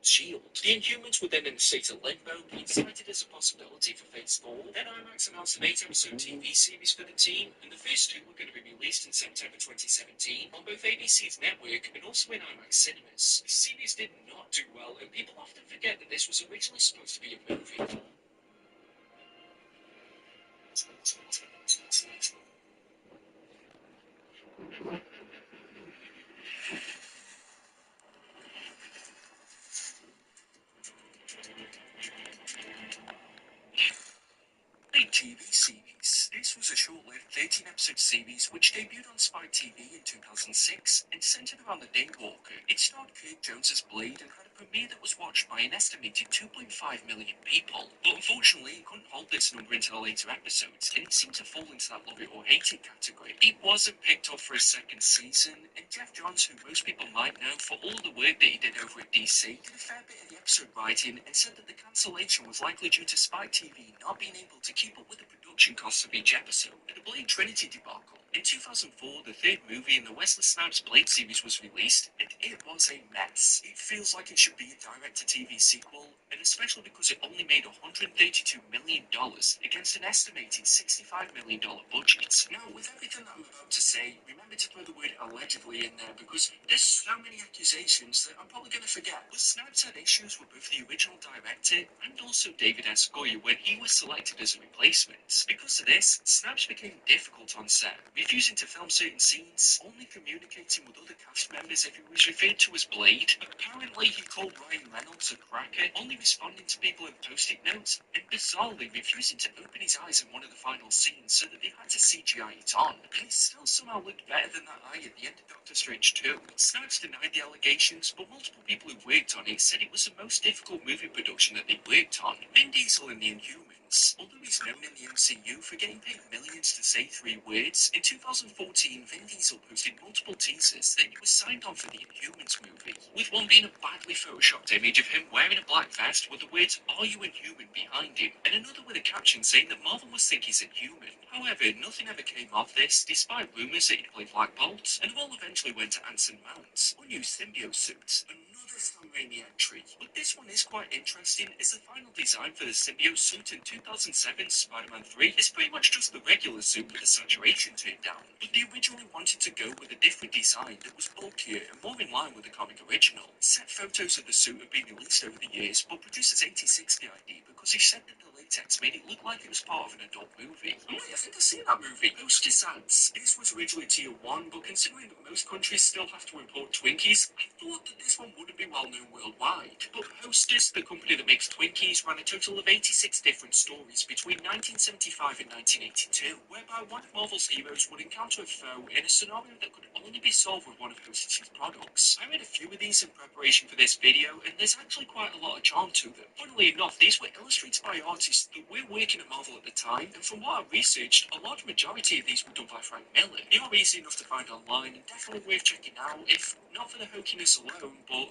Shield. The Inhumans were then in a state of limbo, being cited as a possibility for Phase 4. Then IMAX announced an 8-episode TV series for the team, and the first two were going to be released in September 2017 on both ABC's network and also in IMAX cinemas. The series did not do well, and people often forget that this was originally supposed to be a movie. A TV series. This was a short-lived 13-episode series which debuted on Spike TV in 2006 and centered around the Daywalker. It starred Kirk Jones as Blade and had a premiere that was watched by an estimated 2.5 million people. But unfortunately, it couldn't hold this number until later episodes, and it seemed to fall into that love it or hate it category. It wasn't picked up for a second season, and Jeff Johns, who most people might know for all the work that he did over at DC, did a fair bit of the episode writing and said that the cancellation was likely due to Spike TV not being able to keep up with the production costs of each episode. The Blade Trinity debacle. In 2004, the third movie in the Wesley Snipes Blade series was released, and it was a mess. It feels like it should be a direct-to-TV sequel, and especially because it only made $132 million against an estimated $65 million budget. Now, with everything that I'm about to say, remember to throw the word allegedly in there, because there's so many accusations that I'm probably going to forget. But Snipes had issues with both the original director and also David S. Goyer when he was selected as a replacement. Because of this, Snipes became difficult on set, refusing to film certain scenes, only communicating with other cast members if he was referred to as Blade. Apparently, he called Ryan Reynolds a cracker, only responding to people in post-it notes, and bizarrely refusing to open his eyes in one of the final scenes so that they had to CGI it on. And it still somehow looked better than that eye at the end of Doctor Strange 2. Snipes denied the allegations, but multiple people who worked on it said it was the most difficult movie production that they worked on. Vin Diesel in The Inhumans. Although he's known in the MCU for getting paid millions to say 3 words, in 2014 Vin Diesel posted multiple teasers that he was signed on for the Inhumans movie, with one being a badly photoshopped image of him wearing a black vest with the words "Are you Inhuman" behind him, and another with a caption saying that Marvel must think he's Inhuman. However, nothing ever came of this, despite rumours that he'd play Black Bolt, and the role eventually went to Anson Mount. Unused symbiote suit. Another Sam Raimi entry, but this one is quite interesting, as the final design for the symbiote suit in 2007's Spider-Man 3 is pretty much just the regular suit with the saturation turned down, but they originally wanted to go with a different design that was bulkier and more in line with the comic original. Set photos of the suit have been released over the years, but producers 86 the idea because he said that the latex made it look like it was part of an adult movie. I think I've seen that movie. Hostess ads. This was originally tier 1, but considering that most countries still have to import Twinkies, I thought that this one wouldn't be well known worldwide. But Hostess, the company that makes Twinkies, ran a total of 86 different stories between 1975 and 1982, whereby one of Marvel's heroes would encounter a foe in a scenario that could only be solved with one of Hostess's products. I read a few of these in preparation for this video, and there's actually quite a lot of charm to them. Funnily enough, these were illustrated by artists that were working at Marvel at the time, and from what I researched, a large majority of these were done by Frank Miller. They are easy enough to find online, and definitely worth checking out, if not for the hokiness alone, but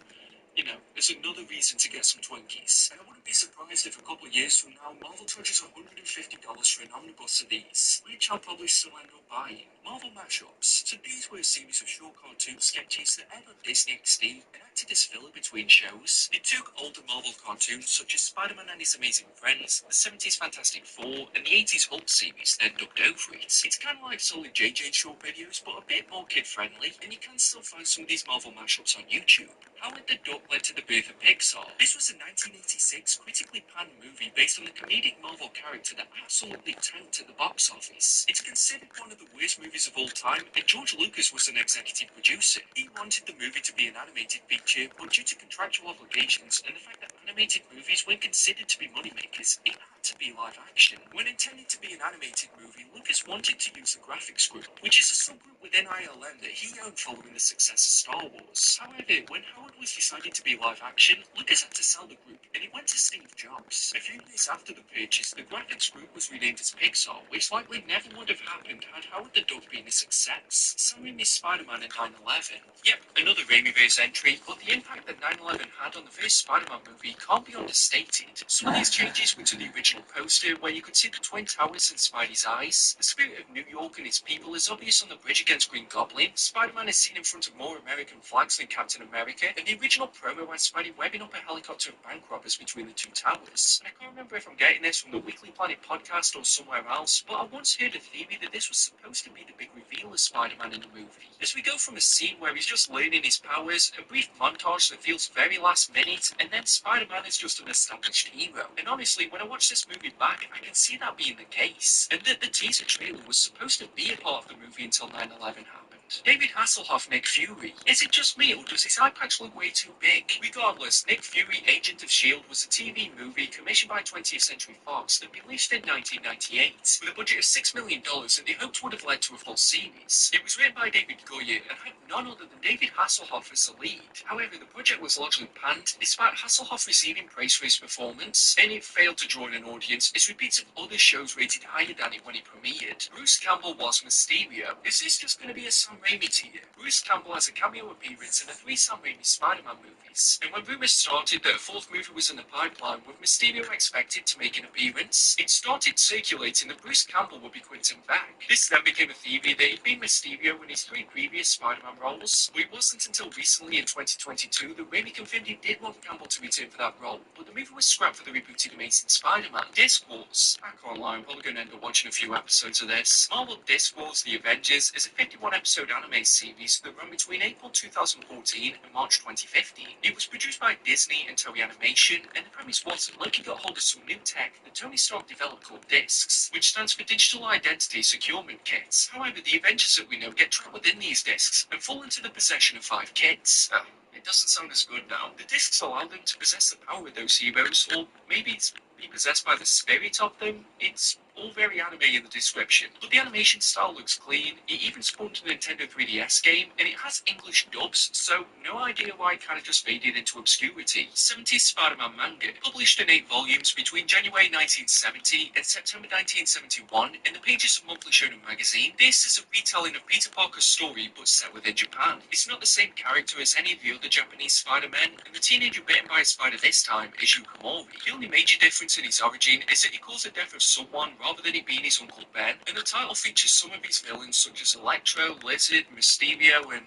you know, there's another reason to get some Twinkies. And I wouldn't be surprised if a couple of years from now, Marvel charges $150 for an omnibus of these, which I'll probably still end up buying. Marvel Mashups. So these were a series of short cartoon sketches that aired on Disney XD and acted as filler between shows. They took older Marvel cartoons such as Spider-Man and His Amazing Friends, the 70s Fantastic Four, and the 80s Hulk series, then dubbed over it. It's kind of like solid JJ short videos, but a bit more kid-friendly, and you can still find some of these Marvel mashups on YouTube. Howard the Duck led to the birth of Pixar. This was a 1986 critically panned movie based on the comedic Marvel character that absolutely tanked at the box office. It's considered one of the worst movies of all time, and George Lucas was an executive producer. He wanted the movie to be an animated picture, but due to contractual obligations and the fact that animated movies weren't considered to be moneymakers, it had to be live action. When intending to be an animated movie, Lucas wanted to use the graphics group, which is a subgroup with NILM that he owned following the success of Star Wars. However, when Howard was deciding to be live action, Lucas had to sell the group, and it went to Steve Jobs. A few years after the purchase, the graphics group was renamed as Pixar, which likely never would have happened had Howard the Duck been a success. Sam Raimi's Spider-Man in 9/11. Yep, another Raimi-verse entry, but the impact that 9/11 had on the first Spider-Man movie can't be understated. Some of these changes were to the original poster, where you could see the Twin Towers and Spidey's eyes. The spirit of New York and its people is obvious on the bridge against Green Goblin. Spider-Man is seen in front of more American flags than Captain America, and the original promo had Spidey webbing up a helicopter of bank robbers between the two towers. And I can't remember if I'm getting this from the Weekly Planet podcast or somewhere else, but I once heard a theory that this was supposed to be the big reveal of Spider-Man in the movie. As we go from a scene where he's just learning his powers, a brief montage that feels very last minute, and then Spider-Man is just an established hero. And honestly, when I watch this movie back, I can see that being the case, and that the teaser trailer was supposed to be a part of the movie until 9/11 happened. David Hasselhoff, Nick Fury. Is it just me, or does his eye patch look way too big? Regardless, Nick Fury, Agent of S.H.I.E.L.D. was a TV movie commissioned by 20th Century Fox that released in 1998, with a budget of $6 million and they hoped would have led to a full series. It was written by David Goyer and had none other than David Hasselhoff as the lead. However, the project was largely panned, despite Hasselhoff receiving praise for his performance, and it failed to draw in an audience as repeats of other shows rated higher than it when it premiered. Bruce Campbell was Mysterio. Is this just going to be a Sam Raimi tier? Bruce Campbell has a cameo appearance in the 3 Sam Raimi Spider-Man movies, and when rumours started that a 4th movie was in the pipeline with Mysterio expected to make an appearance, it started circulating that Bruce Campbell would be Quentin back. This then became a theory that he'd been Mysterio in his 3 previous Spider-Man roles, but it wasn't until recently in 2022 that Raimi confirmed he did want Campbell to return for that role, but the movie was scrapped for the rebooted Amazing Spider-Man. Disc Wars. Back online, I'm probably going to end up watching a few episodes of this. Marvel Disc Wars The Avengers is a 51-episode anime series that ran between April 2014 and March 2015. It was produced by Disney and Toei Animation, and the premise was that Loki got hold of some new tech that Tony Stark developed called discs, which stands for Digital Identity Securement Kits. However, the Avengers that we know get trapped within these discs and fall into the possession of 5 kids. It doesn't sound as good now. The discs allow them to possess the power of those heroes, or maybe it's be possessed by the spirit of them. It's all very anime in the description, but the animation style looks clean. It even spawned a Nintendo 3DS game, and it has English dubs, so no idea why it kind of just faded into obscurity. 70s Spider-Man manga, published in 8 volumes between January 1970 and September 1971 in the pages of Monthly Shonen magazine. This is a retelling of Peter Parker's story, but set within Japan. It's not the same character as any of the other Japanese Spider-Men, and the teenager bitten by a spider this time is Yuka Mori. The only major difference in his origin is that he calls the death of someone rather than it being his Uncle Ben, and the title features some of his villains such as Electro, Lizard, Mysterio, and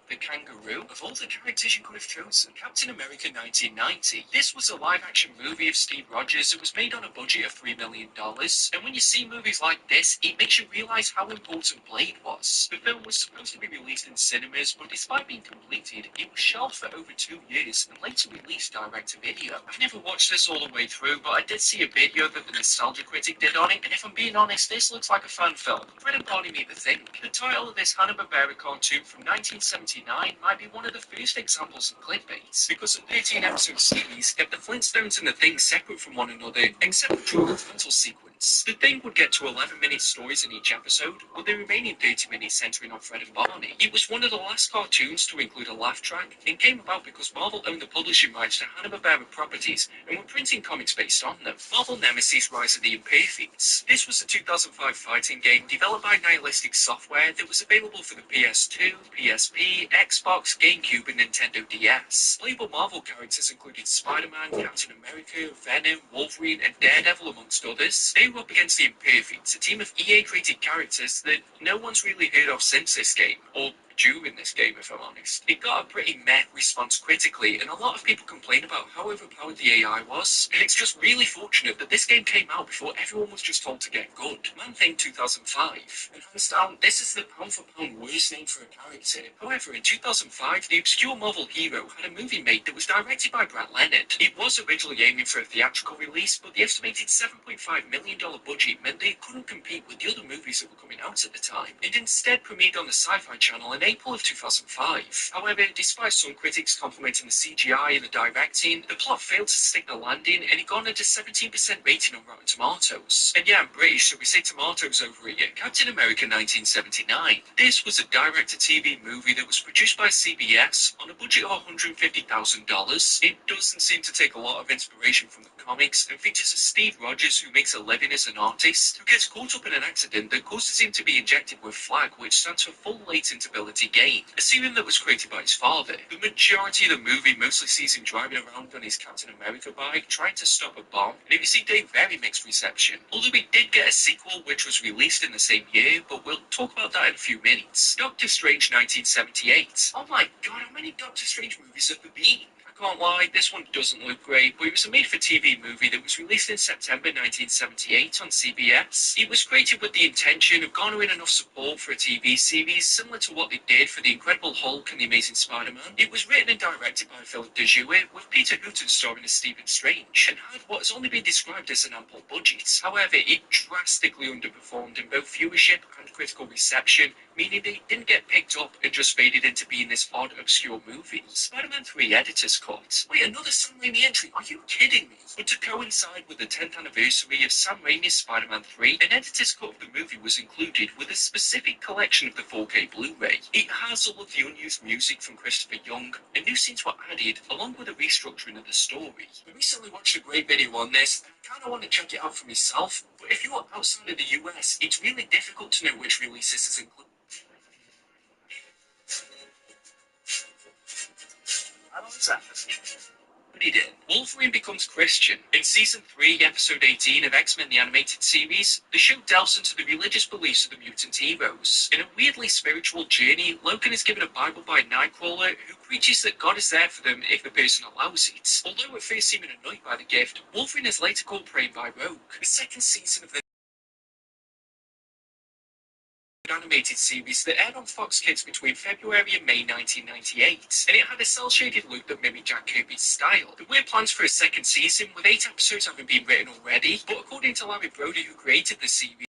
the Kangaroo. Of all the characters you could have chosen, Captain America 1990. This was a live-action movie of Steve Rogers that was made on a budget of $3 million, and when you see movies like this, it makes you realise how important Blade was. The film was supposed to be released in cinemas, but despite being completed, it was shelved for over 2 years and later released direct-to-video. I've never watched this all the way through, but I did see a video that the Nostalgia Critic did on it, and if I'm being honest, this looks like a fan film. Fred and Barney Meet the Thing. The title of this Hanna-Barbera cartoon from 1979 might be one of the first examples of clickbait, because the 13-episode series kept the Flintstones and the Thing separate from one another, except for during the title sequence. The Thing would get to 11-minute stories in each episode, with the remaining 30 minutes centering on Fred and Barney. It was one of the last cartoons to include a laugh track, and came about because Marvel owned the publishing rights to Hanna-Barbera properties and were printing comics based on them. Marvel Nemesis Rise of the Imperfects. This was a 2005 fighting game developed by Nihilistic Software that was available for the PS2, PSP, Xbox, GameCube, and Nintendo DS. Playable Marvel characters included Spider-Man, Captain America, Venom, Wolverine, and Daredevil, amongst others. They were up against the Imperfects, a team of EA-created characters that no one's really heard of since this game, or during this game, if I'm honest. It got a pretty meh response critically, and a lot of people complained about how overpowered the AI was, and it's just really fortunate that this game came out before everyone was just told to get good. Man-Thing 2005, and hands down, this is the pound-for-pound worst name for a character. However, in 2005, the obscure Marvel hero had a movie made that was directed by Brad Leonard. It was originally aiming for a theatrical release, but the estimated $7.5 million budget meant that it couldn't compete with the other movies that were coming out out at the time, and instead premiered on the Sci-Fi Channel in April of 2005. However, despite some critics complimenting the CGI and the directing, the plot failed to stick the landing, and it garnered a 17% rating on Rotten Tomatoes. And yeah, I'm British, so we say tomatoes over it. Captain America 1979. This was a direct-to-TV movie that was produced by CBS on a budget of $150,000. It doesn't seem to take a lot of inspiration from the comics, and features a Steve Rogers who makes a living as an artist, who gets caught up in an accident that causes him to be injected with FLAG, which stands for Full Latent Ability Gain, a serum that was created by his father. The majority of the movie mostly sees him driving around on his Captain America bike, trying to stop a bomb, and it received a very mixed reception. Although we did get a sequel which was released in the same year, but we'll talk about that in a few minutes. Doctor Strange 1978. Oh my god, how many Doctor Strange movies have there been? I can't lie, this one doesn't look great, but it was a made-for-TV movie that was released in September 1978 on CBS. It was created with the intention of garnering enough support for a TV series similar to what they did for The Incredible Hulk and The Amazing Spider-Man. It was written and directed by Philip DeJoy, with Peter Hooton starring as Stephen Strange, and had what has only been described as an ample budget. However, it drastically underperformed in both viewership and critical reception, meaning they didn't get picked up and just faded into being this odd, obscure movie. Spider-Man 3 Editor's Cut. Wait, another Sam Raimi entry? Are you kidding me? But to coincide with the 10th anniversary of Sam Raimi's Spider-Man 3, an editor's cut of the movie was included with a specific collection of the 4K Blu-ray. It has all of the unused music from Christopher Young, and new scenes were added, along with a restructuring of the story. I recently watched a great video on this, and I kinda want to check it out for myself, but if you're outside of the US, it's really difficult to know which releases is included. But he did. Wolverine becomes Christian. In Season 3, Episode 18 of X-Men the Animated Series, the show delves into the religious beliefs of the mutant heroes. In a weirdly spiritual journey, Logan is given a Bible by Nightcrawler, who preaches that God is there for them if the person allows it. Although at first seeming annoyed by the gift, Wolverine is later called praying by Rogue. The second season of the animated series that aired on Fox Kids between February and May 1998, and it had a cel-shaded look that mimicked Jack Kirby's style. There were plans for a second season, with 8 episodes having been written already, but according to Larry Brody, who created the series,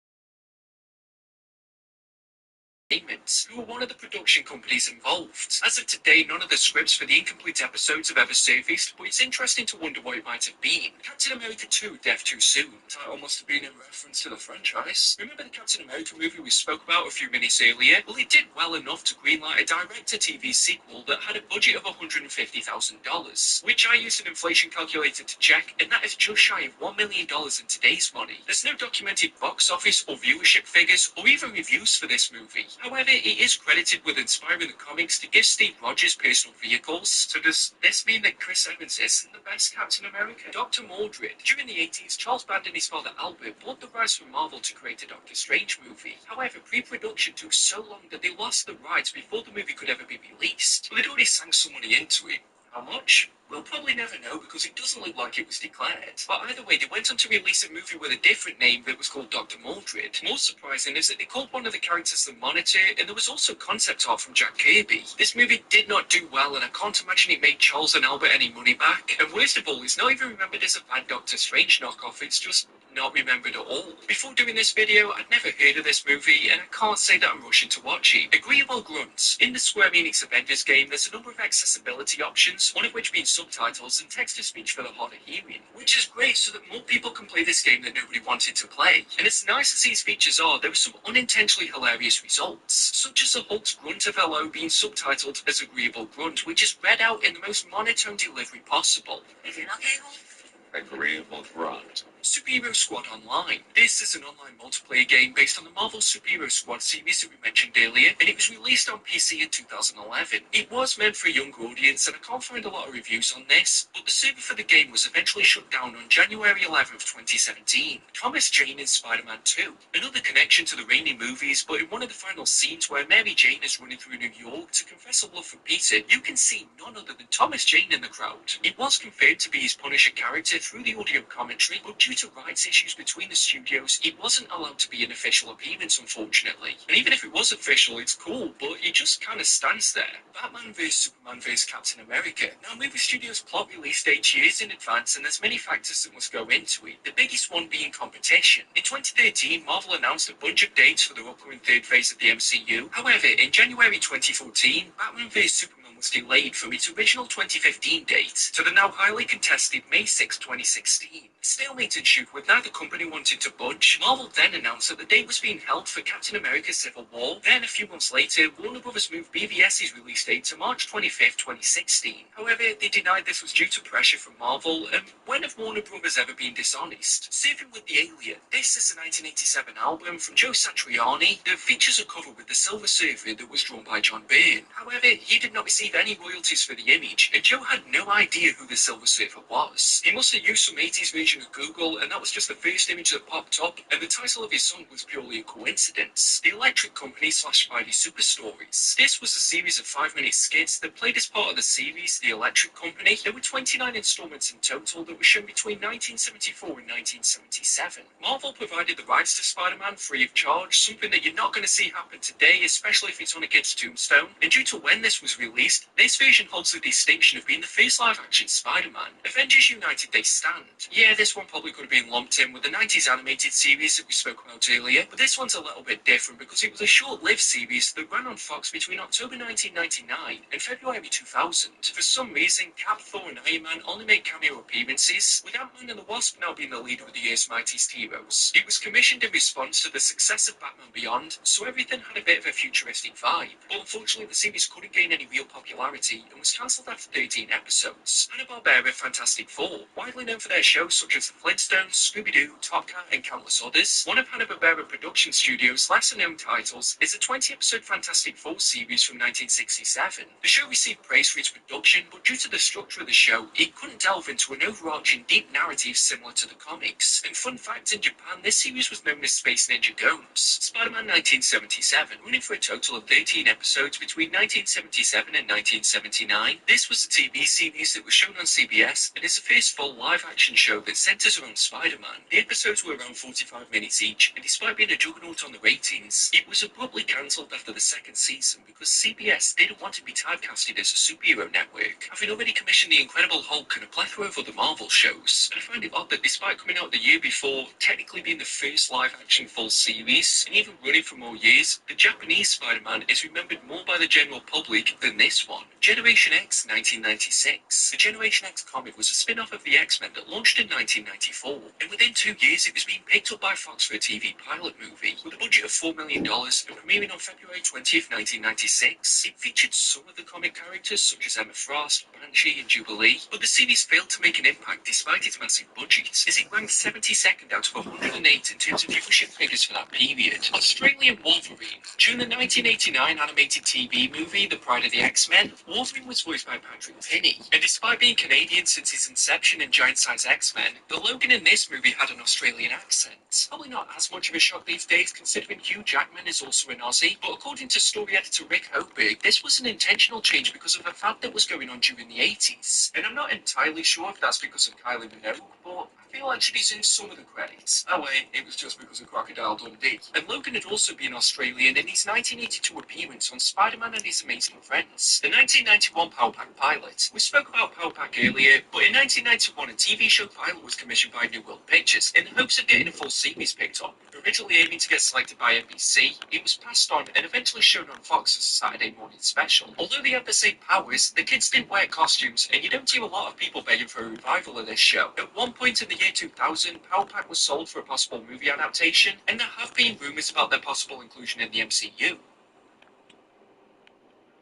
who were one of the production companies involved. As of today, none of the scripts for the incomplete episodes have ever surfaced, but it's interesting to wonder what it might have been. Captain America 2, Death Too Soon. The title must have been in reference to the franchise. Remember the Captain America movie we spoke about a few minutes earlier? Well, it did well enough to greenlight a direct-to-TV sequel that had a budget of $150,000, which I used an inflation calculator to check, and that is just shy of $1 million in today's money. There's no documented box office or viewership figures, or even reviews for this movie. However, it is credited with inspiring the comics to give Steve Rogers personal vehicles. So does this mean that Chris Evans isn't the best Captain America? Dr. Mordred. During the 80s, Charles Band and his father Albert bought the rights from Marvel to create a Doctor Strange movie. However, pre-production took so long that they lost the rights before the movie could ever be released. But they'd already sank some money into it. How much? We'll probably never know because it doesn't look like it was declared. But either way, they went on to release a movie with a different name that was called Dr. Mordred. More surprising is that they called one of the characters the Monitor, and there was also concept art from Jack Kirby. This movie did not do well, and I can't imagine it made Charles and Albert any money back. And worst of all, it's not even remembered as a bad Doctor Strange knockoff, it's just not remembered at all. Before doing this video, I'd never heard of this movie, and I can't say that I'm rushing to watch it. Agreeable grunts. In the Square Enix Avengers game, there's a number of accessibility options, one of which being subtitles and text-to-speech for the hard of hearing, which is great so that more people can play this game that nobody wanted to play. And as nice as these features are, there were some unintentionally hilarious results, such as the Hulk's grunt of hello being subtitled as agreeable grunt, which is read out in the most monotone delivery possible. If you're not able, agreeable grunt. Superhero Squad Online. This is an online multiplayer game based on the Marvel Superhero Squad series that we mentioned earlier, and it was released on PC in 2011. It was meant for a younger audience, and I can't find a lot of reviews on this, but the server for the game was eventually shut down on January 11th, 2017. Thomas Jane in Spider-Man 2. Another connection to the Raimi movies, but in one of the final scenes where Mary Jane is running through New York to confess a love for Peter, you can see none other than Thomas Jane in the crowd. It was confirmed to be his Punisher character, character through the audio commentary, but due to rights issues between the studios, it wasn't allowed to be an official appearance, unfortunately. And even if it was official, it's cool, but it just kind of stands there. Batman vs Superman vs Captain America. Now, movie studios plot release dates years in advance, and there's many factors that must go into it, the biggest one being competition. In 2013, Marvel announced a bunch of dates for the upcoming third phase of the MCU. However, in January 2014, Batman vs Superman was delayed from its original 2015 date to the now highly contested May 6, 2016. Stalemate ensued with neither company wanted to budge. Marvel then announced that the date was being held for Captain America Civil War. Then, a few months later, Warner Bros. Moved BVS's release date to March 25, 2016. However, they denied this was due to pressure from Marvel, and when have Warner Bros. Ever been dishonest? Saving with the Alien. This is a 1987 album from Joe Satriani that features a cover with the Silver Surfer that was drawn by John Byrne. However, he did not receive any royalties for the image, and Joe had no idea who the Silver Surfer was. He must have used some 80s version of Google, and that was just the first image that popped up, and the title of his song was purely a coincidence. The Electric Company / Spidey Super Stories. This was a series of 5-minute skits that played as part of the series The Electric Company. There were 29 installments in total that were shown between 1974 and 1977. Marvel provided the rights to Spider-Man free of charge, something that you're not going to see happen today, especially if it's on a kid's tombstone. And due to when this was released, this version holds the distinction of being the first live-action Spider-Man. Avengers United they stand. Yeah, this one probably could have been lumped in with the 90s animated series that we spoke about earlier, but this one's a little bit different because it was a short-lived series that ran on Fox between October 1999 and February 2000. For some reason, Cap, Thor and Iron Man only made cameo appearances, with Ant-Man and the Wasp now being the leader of the year's mightiest heroes. It was commissioned in response to the success of Batman Beyond, so everything had a bit of a futuristic vibe. But unfortunately, the series couldn't gain any real popularity and was cancelled after 13 episodes. Hanna-Barbera Fantastic Four, widely known for their shows such as The Flintstones, Scooby-Doo, Top Cat and countless others, one of Hanna-Barbera Production Studios' lesser-known titles is a 20-episode Fantastic Four series from 1967. The show received praise for its production, but due to the structure of the show, it couldn't delve into an overarching deep narrative similar to the comics. And fun fact, in Japan, this series was known as Space Ninja Gomes. Spider-Man 1977, running for a total of 13 episodes between 1977 and 1979. This was a TV series that was shown on CBS, and it's the first full live-action show that centers around Spider-Man. The episodes were around 45 minutes each, and despite being a juggernaut on the ratings, it was abruptly cancelled after the second season because CBS didn't want to be typecasted as a superhero network, having already commissioned The Incredible Hulk and a plethora of other Marvel shows. And I find it odd that despite coming out the year before, technically being the first live-action full series, and even running for more years, the Japanese Spider-Man is remembered more by the general public than this one. Generation X 1996. The Generation X comic was a spin-off of the X-Men that launched in 1994, and within 2 years it was being picked up by Fox for a TV pilot movie. With a budget of $4 million and premiering on February 20th, 1996, it featured some of the comic characters such as Emma Frost, Banshee and Jubilee, but the series failed to make an impact despite its massive budget, as it ranked 72nd out of 108 in terms of viewership figures for that period. Australian Wolverine. During the 1989 animated TV movie The Pride of the X-Men, Wolverine was voiced by Patrick Tinney, and despite being Canadian since his inception in Giant Size X-Men, the Logan in this movie had an Australian accent. Probably not as much of a shock these days considering Hugh Jackman is also an Aussie, but according to story editor Rick Hoberg, this was an intentional change because of a fad that was going on during the 80s, and I'm not entirely sure if that's because of Kylie Minogue, but I feel like she deserves some of the credits. Oh wait, it was just because of Crocodile Dundee. And Logan had also been Australian in his 1982 appearance on Spider-Man and His Amazing Friends, the 1991 Power Pack pilot. We spoke about Power Pack earlier, but in 1991 a TV show pilot was commissioned by New World Pictures in the hopes of getting a full series picked up. Originally aiming to get selected by NBC, it was passed on and eventually shown on Fox as a Saturday morning special. Although they had the same powers, the kids didn't wear costumes, and you don't hear a lot of people begging for a revival of this show. At one point in the year 2000, Power Pack was sold for a possible movie adaptation, and there have been rumours about their possible inclusion in the MCU.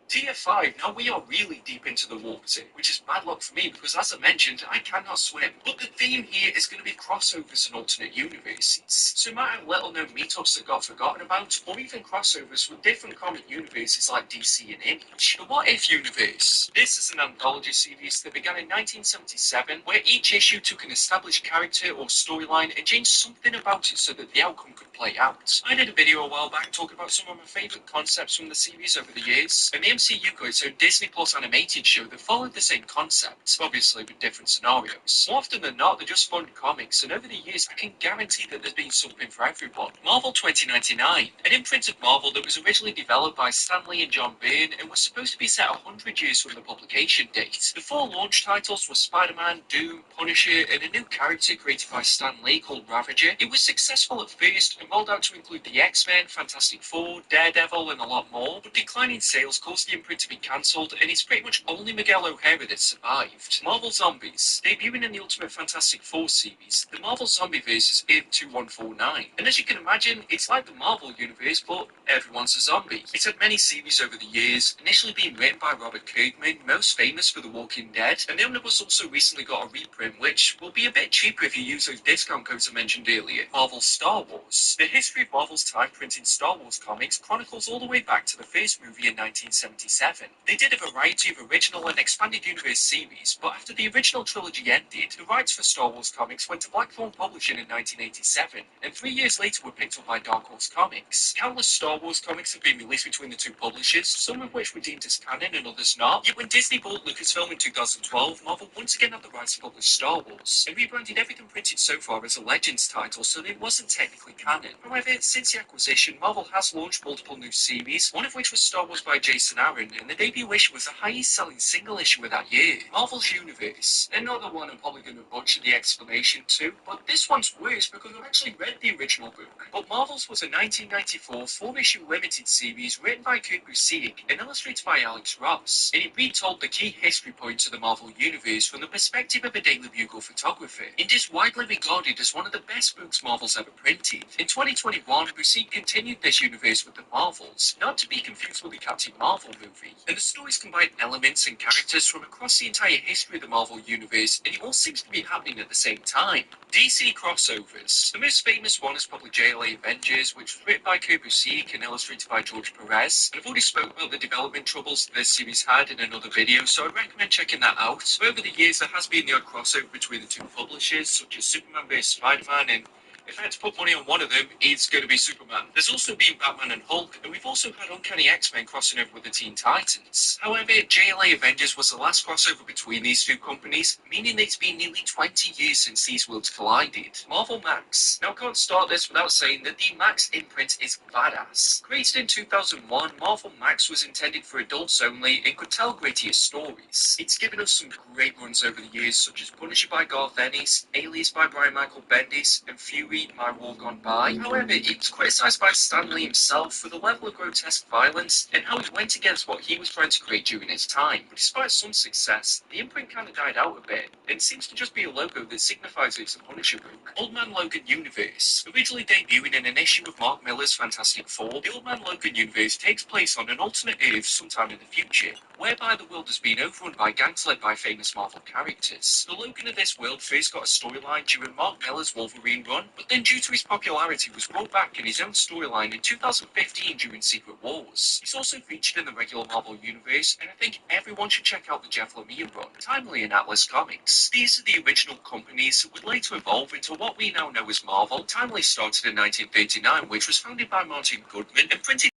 TF5, now we are really deep into the water, which is bad luck for me because, as I mentioned, I cannot swim. But the theme here is going to be crossovers and alternate universes. So you might have little-known meetups that got forgotten about, or even crossovers with different comic universes like DC and Image. The What If universe. This is an anthology series that began in 1977, where each issue took an established character or storyline and changed something about it so that the outcome could play out. I did a video a while back talking about some of my favourite concepts from the series over the years, and the MCU got its own Disney Plus animated show that followed the same concept, obviously with different scenarios. More often than not, they're just fun comics, and over the years, I can guarantee that there's been something for everyone. Marvel 2099, an imprint of Marvel that was originally developed by Stan Lee and John Byrne and was supposed to be set 100 years from the publication date. The 4 launch titles were Spider-Man, Doom, Punisher, and a new character created by Stan Lee called Ravager. It was successful at first and rolled out to include the X-Men, Fantastic Four, Daredevil, and a lot more, but declining sales caused the imprint to be cancelled, and it's pretty much only Miguel O'Hara that survived. Marvel Zombies. Debuting in the Ultimate Fantastic Four series, the Marvel Zombieverse is in 2149, and as you can imagine, it's like the Marvel universe, but everyone's a zombie. It's had many series over the years, initially being written by Robert Kirkman, most famous for The Walking Dead, and the omnibus also recently got a reprint, which will be a bit cheaper if you use those discount codes I mentioned earlier. Marvel Star Wars. The history of Marvel's time printing Star Wars comics chronicles all the way back to the first movie in 1977. They did a variety of original and expanded universe series, but after the original trilogy ended, the rights for Star Wars comics went to Blackthorn Publishing in 1987, and 3 years later were picked up by Dark Horse Comics. Countless Star Wars comics have been released between the two publishers, some of which were deemed as canon and others not. Yet when Disney bought Lucasfilm in 2012, Marvel once again had the rights to publish Star Wars, and rebranded everything printed so far as a Legends title, so that it wasn't technically canon. However, since the acquisition, Marvel has launched multiple new series, one of which was Star Wars by Jason Aaron, and the debut issue was the highest selling single issue of that year. Marvel's Universe. Another one I'm probably going to butcher the explanation to, but this one's worse because I've actually read the original book. But Marvel's was a 1994 4-issue limited series written by Kurt Busiek and illustrated by Alex Ross, and it retold the key history points of the Marvel Universe from the perspective of a Daily Bugle photographer, and is widely regarded as one of the best books Marvel's ever printed. In 2021, Busiek continued this universe with the Marvels, not to be confused with the Captain Marvel movie, and the stories combine elements and characters from across the entire history of the Marvel Universe, and it all seems to be happening at the same time. DC crossovers. The most famous one is probably JLA Avengers, which was written by Kurt Busiek and illustrated by George Perez, and I've already spoken about the development troubles this series had in another video, so I recommend checking that out. So over the years, there has been the odd crossover between the two publishers, such as Superman vs. Spider-Man, and if I had to put money on one of them, it's going to be Superman. There's also been Batman and Hulk, and we've also had Uncanny X-Men crossing over with the Teen Titans. However, JLA Avengers was the last crossover between these two companies, meaning that it's been nearly 20 years since these worlds collided. Marvel Max. Now I can't start this without saying that the Max imprint is badass. Created in 2001, Marvel Max was intended for adults only and could tell grittier stories. It's given us some great runs over the years, such as Punisher by Garth Ennis, Alias by Brian Michael Bendis, and Fury My War Gone By. However, it was criticised by Stan Lee himself for the level of grotesque violence and how it went against what he was trying to create during his time. But despite some success, the imprint kind of died out a bit, and seems to just be a logo that signifies it's a Punisher book. Old Man Logan Universe. Originally debuting in an issue of Mark Millar's Fantastic Four, the Old Man Logan Universe takes place on an alternate Earth sometime in the future, whereby the world has been overrun by gangs led by famous Marvel characters. The Logan of this world first got a storyline during Mark Millar's Wolverine run, but then due to his popularity was brought back in his own storyline in 2015 during Secret Wars. He's also featured in the regular Marvel Universe, and I think everyone should check out the Jeff Lemire run, timely in Atlas Comics. These are the original companies that would later evolve into what we now know as Marvel. Timely started in 1939, which was founded by Martin Goodman and printed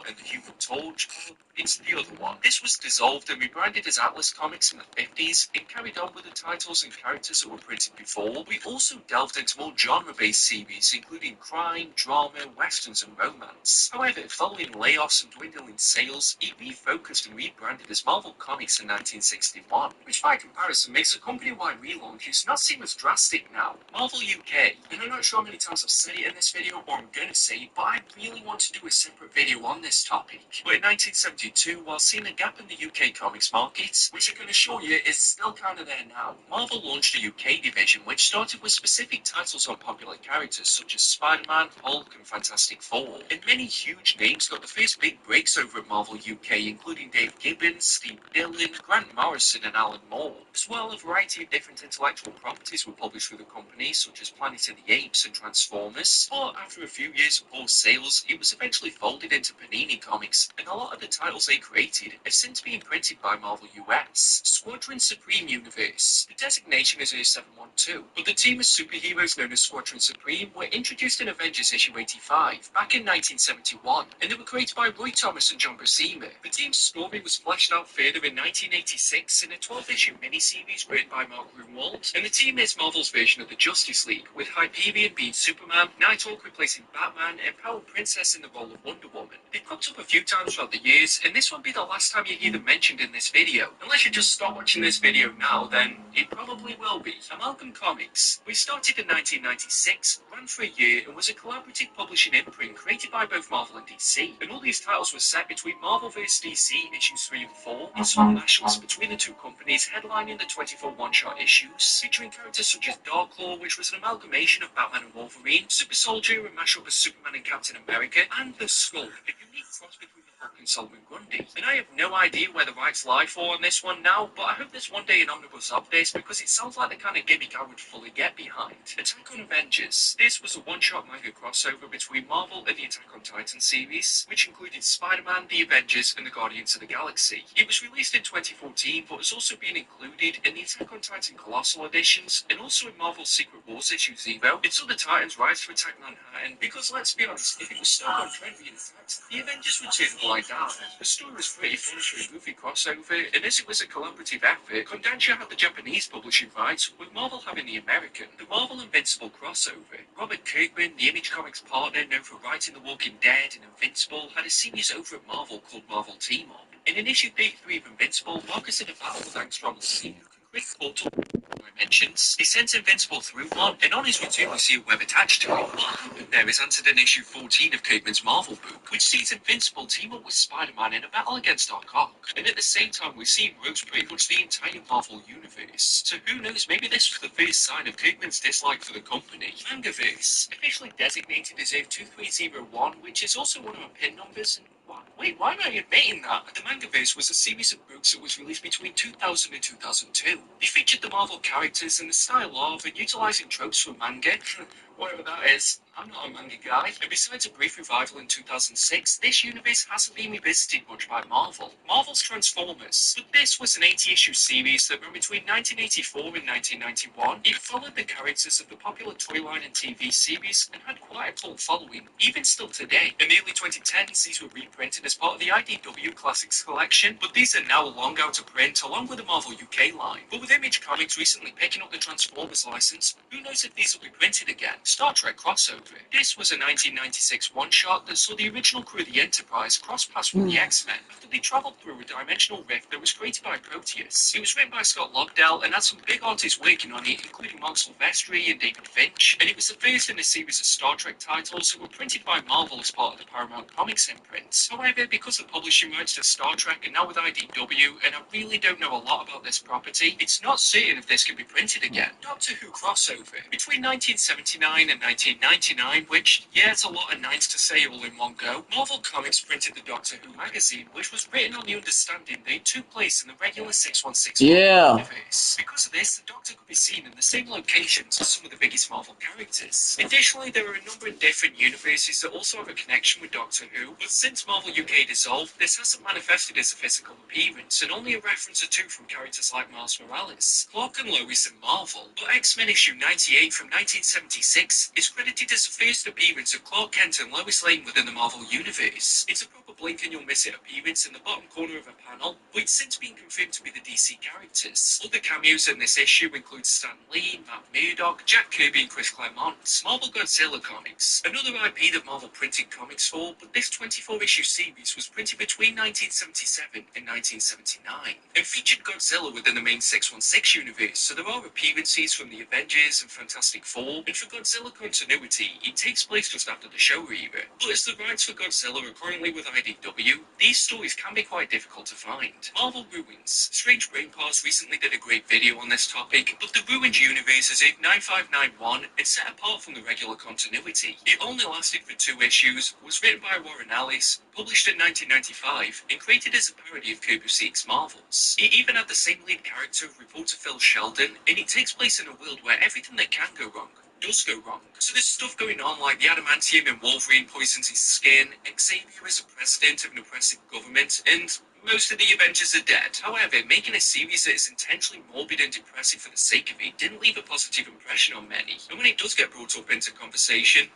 and the Human Torch. It's the other one. This was dissolved and rebranded as Atlas Comics in the 50s and carried on with the titles and characters that were printed before. We also delved into more genre-based series, including crime, drama, westerns, and romance. However, following layoffs and dwindling sales, it refocused and rebranded as Marvel Comics in 1961, which by comparison makes a company-wide relaunch not seem as drastic now. Marvel UK, and I'm not sure how many times I've said it in this video or I'm gonna say it, but I really want to do a separate video on this topic. But in 1972, while seeing a gap in the UK comics market, which I can assure you is still kind of there now, Marvel launched a UK division which started with specific titles on popular characters such as Spider-Man, Hulk, and Fantastic Four. And many huge names got the first big breaks over at Marvel UK, including Dave Gibbons, Steve Dillon, Grant Morrison, and Alan Moore. As well, a variety of different intellectual properties were published through the company, such as Planet of the Apes and Transformers. But after a few years of poor sales, it was eventually folded into Panini Panini Comics, and a lot of the titles they created have since been printed by Marvel US. Squadron Supreme Universe. The designation is A712, but the team of superheroes known as Squadron Supreme were introduced in Avengers issue 85 back in 1971, and they were created by Roy Thomas and John Buscema. The team's story was fleshed out further in 1986 in a 12-issue miniseries written by Mark Gruenwald, and the team is Marvel's version of the Justice League, with Hyperion being Superman, Nighthawk replacing Batman, and Power Princess in the role of Wonder Woman. They've popped up a few times throughout the years, and this won't be the last time you hear them mentioned in this video. Unless you just stop watching this video now, then it probably will be. Amalgam Comics. We started in 1996, ran for a year, and was a collaborative publishing imprint created by both Marvel and DC. And all these titles were set between Marvel vs. DC issues 3 and 4, and some mashups between the two companies headlining the 24 one-shot issues, featuring characters such as Darklaw, which was an amalgamation of Batman and Wolverine, Super Soldier, a mashup of Superman and Captain America, and the Skull, a unique cross between the Hulk and Solomon Grundy. And I have no idea where the rights lie for on this one now, but I hope there's one day an omnibus of this, because it sounds like the kind of gimmick I would fully get behind. Attack on Avengers. This was a one-shot manga crossover between Marvel and the Attack on Titan series, which included Spider-Man, the Avengers, and the Guardians of the Galaxy. It was released in 2014, but has also been included in the Attack on Titan Colossal editions, and also in Marvel's Secret Wars issue 0. It saw the Titans rise to attack Manhattan, because let's be honest, if it was stuck on trend being attacked, the Avengers would turn blind eye. The story was pretty fun for a movie crossover, and as it was a collaborative effort, Kodansha had the Japanese publishing rights, with Marvel having the American. The Marvel Invincible crossover. Robert Kirkman, the Image Comics partner known for writing The Walking Dead and Invincible, had a series over at Marvel called Marvel Team Up. In an issue 33 of Invincible, Marcus in a battle with Angstrom Scene, who can create portal dimensions. He sends Invincible through one, and on his return we see a web attached to it. What happened there is answered in issue 14 of Kirkman's Marvel book, which sees Invincible team up with Spider-Man in a battle against Doc Ock. And at the same time we see him roast pretty much the entire Marvel universe. So who knows, maybe this was the first sign of Kirkman's dislike for the company. Mangaverse, officially designated as A2301, which is also one of my pin numbers, and wait, why am I admitting that? The Mangaverse was a series of books that was released between 2000 and 2002. They featured the Marvel characters and the style of, and utilising tropes from manga. Whatever that is, I'm not a manga guy. And besides a brief revival in 2006, this universe hasn't been revisited much by Marvel. Marvel's Transformers. But this was an 80-issue series that ran between 1984 and 1991. It followed the characters of the popular toy line and TV series and had quite a cult following, even still today. In the early 2010s, these were reprinted as part of the IDW Classics collection, but these are now long out of print along with the Marvel UK line. But with Image Comics recently picking up the Transformers license, who knows if these will be printed again? Star Trek crossover. This was a 1996 one-shot that saw the original crew of the Enterprise cross paths with the X-Men after they travelled through a dimensional rift that was created by Proteus. It was written by Scott Lobdell and had some big artists working on it, including Mark Silvestri and David Finch, and it was the first in a series of Star Trek titles that were printed by Marvel as part of the Paramount Comics imprint. However, because the publishing rights to Star Trek are now with IDW, and I really don't know a lot about this property, it's not certain if this can be printed again. Doctor Who crossover. Between 1979 and 1999, which, yeah, it's a lot of nines to say all in one go, Marvel Comics printed the Doctor Who magazine, which was written on the understanding that it took place in the regular 616 universe. Because of this, the Doctor could be seen in the same locations as some of the biggest Marvel characters. Additionally, there are a number of different universes that also have a connection with Doctor Who, but since Marvel UK dissolved, this hasn't manifested as a physical appearance, and only a reference or two from characters like Miles Morales, Clark and Lois in Marvel. But X-Men issue 98 from 1976 is credited as the first appearance of Clark Kent and Lois Lane within the Marvel Universe. It's a proper blink and you'll miss it appearance in the bottom corner of a panel, but it's since been confirmed to be the DC characters. Other cameos in this issue include Stan Lee, Matt Murdock, Jack Kirby and Chris Claremont. Marvel Godzilla Comics, another IP that Marvel printed comics for, but this 24-issue series was printed between 1977 and 1979, and featured Godzilla within the main 616 universe, so there are appearances from the Avengers and Fantastic Four, and for Godzilla continuity, it takes place just after the Showa era. But as the rights for Godzilla are currently with IDW, these stories can be quite difficult to find. Marvel Ruins. Strange Brainparts recently did a great video on this topic, but the Ruined universe is a 9591 and set apart from the regular continuity. It only lasted for 2 issues, was written by Warren Ellis, published in 1995, and created as a parody of Kirby Seek's Marvels. It even had the same lead character, reporter Phil Sheldon, and it takes place in a world where everything that can go wrong does go wrong. So there's stuff going on like the adamantium in Wolverine poisons his skin, Xavier is a president of an oppressive government, and most of the Avengers are dead. However, making a series that is intentionally morbid and depressive for the sake of it didn't leave a positive impression on many. And when it does get brought up into conversation,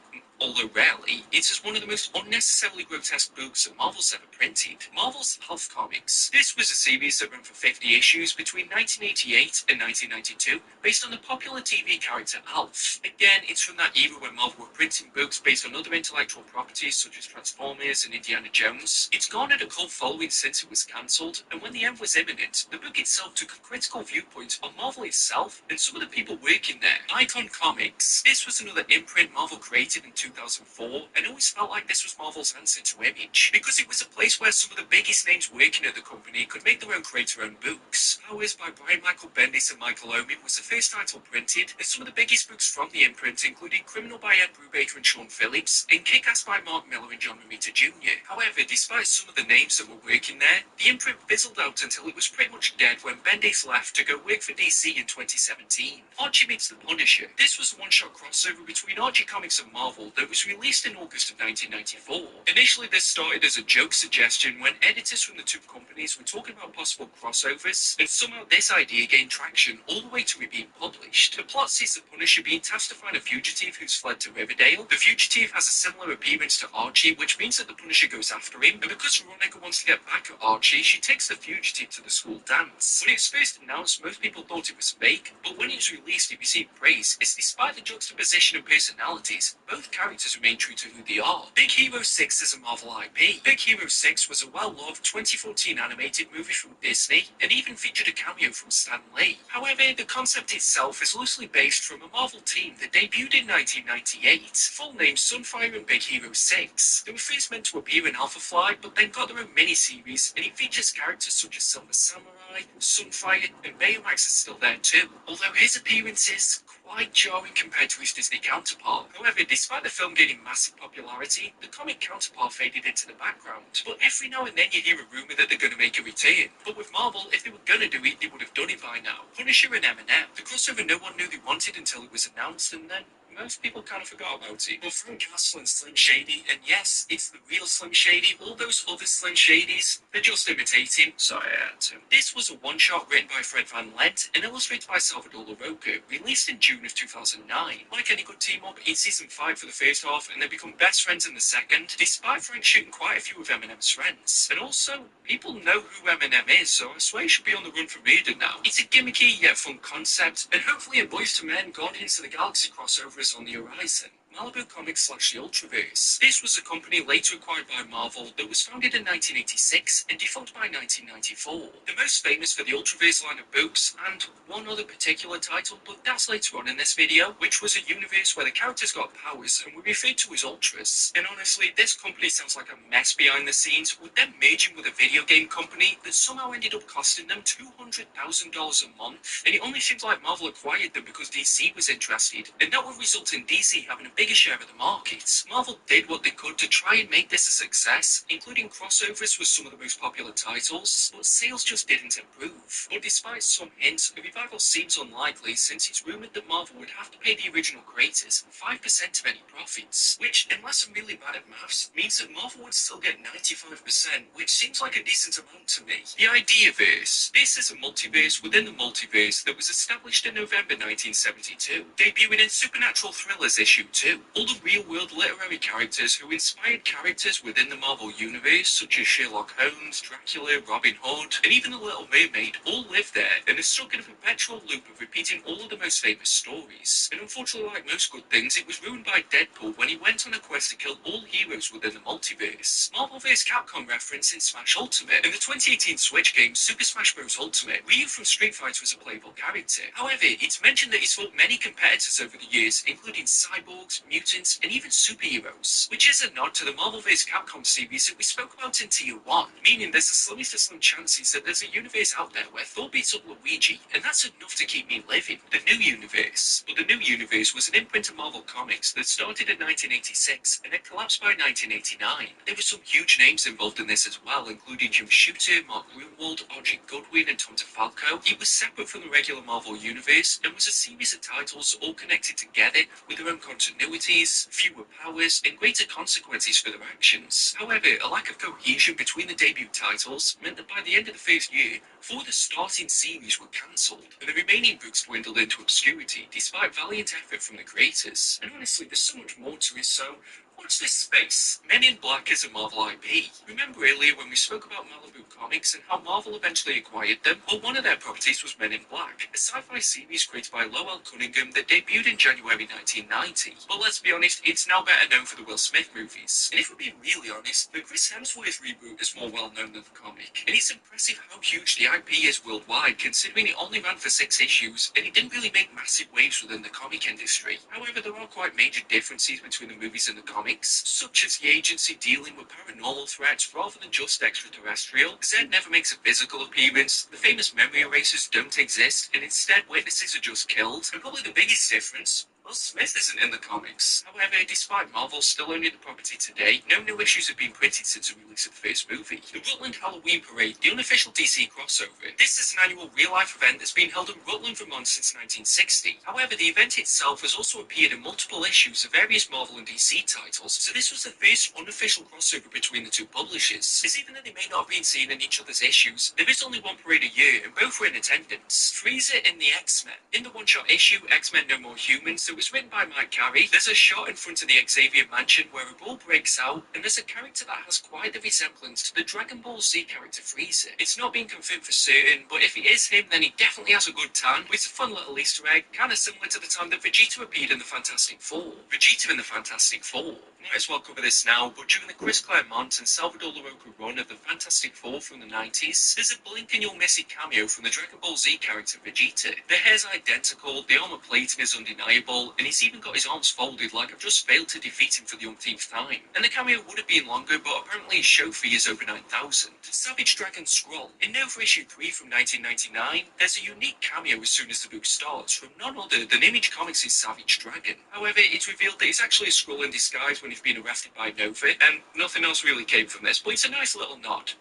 although rarely, it's as one of the most unnecessarily grotesque books that Marvel's ever printed. Marvel's Alf Comics. This was a series that ran for 50 issues between 1988 and 1992, based on the popular TV character Alf. Again, it's from that era when Marvel were printing books based on other intellectual properties such as Transformers and Indiana Jones. It's garnered a cult following since it was cancelled, and when the end was imminent, the book itself took a critical viewpoint on Marvel itself and some of the people working there. Icon Comics. This was another imprint Marvel created in 2004, and always felt like this was Marvel's answer to Image, because it was a place where some of the biggest names working at the company could make their own creator-owned books. Powers by Brian Michael Bendis and Michael Omen was the first title printed, and some of the biggest books from the imprint included Criminal by Ed Brubaker and Sean Phillips, and Kick-Ass by Mark Miller and John Romita Jr. However, despite some of the names that were working there, the imprint fizzled out until it was pretty much dead when Bendis left to go work for DC in 2017. Archie Meets the Punisher. This was a one-shot crossover between Archie Comics and Marvel that was released in August of 1994. Initially, this started as a joke suggestion when editors from the two companies were talking about possible crossovers, and somehow this idea gained traction all the way to it being published. The plot sees the Punisher being tasked to find a fugitive who's fled to Riverdale. The fugitive has a similar appearance to Archie, which means that the Punisher goes after him, and because Veronica wants to get back at Archie, she takes the fugitive to the school dance. When it was first announced, most people thought it was fake, but when it was released, it received praise, as despite the juxtaposition of personalities, both characters remain true to who they are. Big Hero 6 is a Marvel IP. Big Hero 6 was a well-loved 2014 animated movie from Disney, and even featured a cameo from Stan Lee. However, the concept itself is loosely based from a Marvel team that debuted in 1998. Full name Sunfire and Big Hero 6. They were first meant to appear in Alpha Fly, but then got their own mini-series, and it features characters such as Silver Samurai, Sunfire, and Baymax is still there too, although his appearance is quite jarring compared to his Disney counterpart. However, despite the film gaining massive popularity, the comic counterpart faded into the background. But every now and then you hear a rumour that they're going to make a return. But with Marvel, if they were going to do it, they would have done it by now. Punisher and Eminem. The crossover no one knew they wanted until it was announced, and then most people kind of forgot about it. But Frank Castle and Slim Shady, and yes, it's the real Slim Shady, all those other Slim Shadys, they're just imitating. Sorry, I had to. This was a one-shot written by Fred Van Lent and illustrated by Salvador Larroca, released in June of 2009. Like any good team-up, it's season 5 for the first half, and they become best friends in the second, despite Frank shooting quite a few of Eminem's friends. And also, people know who Eminem is, so I swear he should be on the run for murder now. It's a gimmicky yet fun concept, and hopefully a Boys to Men Guardians of the Galaxy crossover is on the horizon. Malibu Comics / the Ultraverse. This was a company later acquired by Marvel that was founded in 1986 and defunct by 1994. They're most famous for the Ultraverse line of books and one other particular title, but that's later on in this video, which was a universe where the characters got powers and were referred to as Ultras. And honestly, this company sounds like a mess behind the scenes, with them merging with a video game company that somehow ended up costing them $200,000 a month, and it only seems like Marvel acquired them because DC was interested, and that would result in DC having a bigger share of the market. Marvel did what they could to try and make this a success, including crossovers with some of the most popular titles, but sales just didn't improve. But despite some hints, a revival seems unlikely, since it's rumoured that Marvel would have to pay the original creators 5% of any profits, which, unless I'm really bad at maths, means that Marvel would still get 95%, which seems like a decent amount to me. The Ideaverse. This is a multiverse within the multiverse that was established in November 1972, debuting in Supernatural Thrillers issue 2. All the real-world literary characters who inspired characters within the Marvel Universe, such as Sherlock Holmes, Dracula, Robin Hood, and even the Little Mermaid, all live there and are stuck in a perpetual loop of repeating all of the most famous stories. And unfortunately, like most good things, it was ruined by Deadpool when he went on a quest to kill all heroes within the multiverse. Marvel vs. Capcom reference in Smash Ultimate. In the 2018 Switch game Super Smash Bros. Ultimate, Ryu from Street Fighter was a playable character. However, it's mentioned that he's fought many competitors over the years, including cyborgs, mutants, and even superheroes, which is a nod to the Marvel vs. Capcom series that we spoke about in Tier 1, meaning there's a slimmest of slim chances that there's a universe out there where Thor beats up Luigi, and that's enough to keep me living. The New Universe. But the New Universe was an imprint of Marvel comics that started in 1986 and had collapsed by 1989. There were some huge names involved in this as well, including Jim Shooter, Mark Gruenwald, R.J. Goodwin, and Tom DeFalco. It was separate from the regular Marvel Universe and was a series of titles all connected together with their own continuities, fewer powers, and greater consequences for their actions. However, a lack of cohesion between the debut titles meant that by the end of the first year, 4 of the starting series were cancelled, and the remaining books dwindled into obscurity despite valiant effort from the creators. And honestly, there's so much more to it, so watch this space. Men in Black is a Marvel IP. Remember earlier when we spoke about Malibu Comics and how Marvel eventually acquired them? Well, one of their properties was Men in Black, a sci-fi series created by Lowell Cunningham that debuted in January 1990. But let's be honest, it's now better known for the Will Smith movies. And if we're being really honest, the Chris Hemsworth reboot is more well known than the comic. And it's impressive how huge the IP is worldwide, considering it only ran for 6 issues and it didn't really make massive waves within the comic industry. However, there are quite major differences between the movies and the comics, such as the agency dealing with paranormal threats rather than just extraterrestrial. Zed never makes a physical appearance, the famous memory erasers don't exist, and instead witnesses are just killed. And probably the biggest difference, Will Smith isn't in the comics. However, despite Marvel still owning the property today, no new issues have been printed since the release of the first movie. The Rutland Halloween Parade, the unofficial DC crossover. This is an annual real-life event that's been held in Rutland, Vermont since 1960. However, the event itself has also appeared in multiple issues of various Marvel and DC titles, so this was the first unofficial crossover between the two publishers. As even though they may not have been seen in each other's issues, there is only one parade a year, and both were in attendance. Freezer and the X-Men. In the one-shot issue, X-Men No More Humans, that was written by Mike Carey, there's a shot in front of the Xavier mansion where a brawl breaks out, and there's a character that has quite the resemblance to the Dragon Ball Z character Freezer. It's not been confirmed for certain, but if it is him, then he definitely has a good tan, with a fun little Easter egg, kinda similar to the time that Vegeta appeared in the Fantastic Four. Vegeta in the Fantastic Four. Might as well cover this now, but during the Chris Claremont and Salvador Larroca run of the Fantastic Four from the 90s, there's a blink and you'll miss it cameo from the Dragon Ball Z character Vegeta. The hair's identical, the armor plating is undeniable, and he's even got his arms folded like I've just failed to defeat him for the umpteenth time. And the cameo would have been longer, but apparently his show fee is over 9,000. Savage Dragon Scroll. In Nova issue 3 from 1999, there's a unique cameo as soon as the book starts from none other than Image Comics' Savage Dragon. However, it's revealed that he's actually a Skrull in disguise when he's been arrested by Nova, and nothing else really came from this, but it's a nice little nod.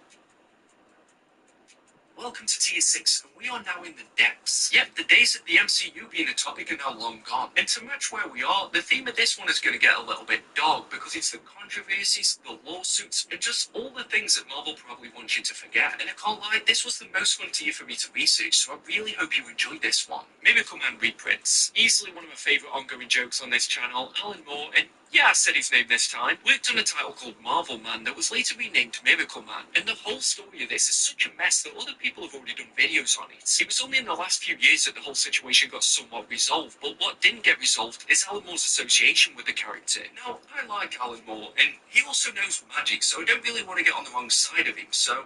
Welcome to Tier 6, and we are now in the depths. Yep, the days of the MCU being a topic are now long gone. And to match where we are, the theme of this one is going to get a little bit dark, because it's the controversies, the lawsuits, and just all the things that Marvel probably wants you to forget. And I can't lie, this was the most fun tier for me to research, so I really hope you enjoyed this one. Miracle Man reprints. Easily one of my favourite ongoing jokes on this channel. Alan Moore, and yeah, I said his name this time, worked on a title called Marvel Man that was later renamed Miracle Man, and the whole story of this is such a mess that other people have already done videos on it. It was only in the last few years that the whole situation got somewhat resolved, but what didn't get resolved is Alan Moore's association with the character. Now, I like Alan Moore, and he also knows magic, so I don't really want to get on the wrong side of him, so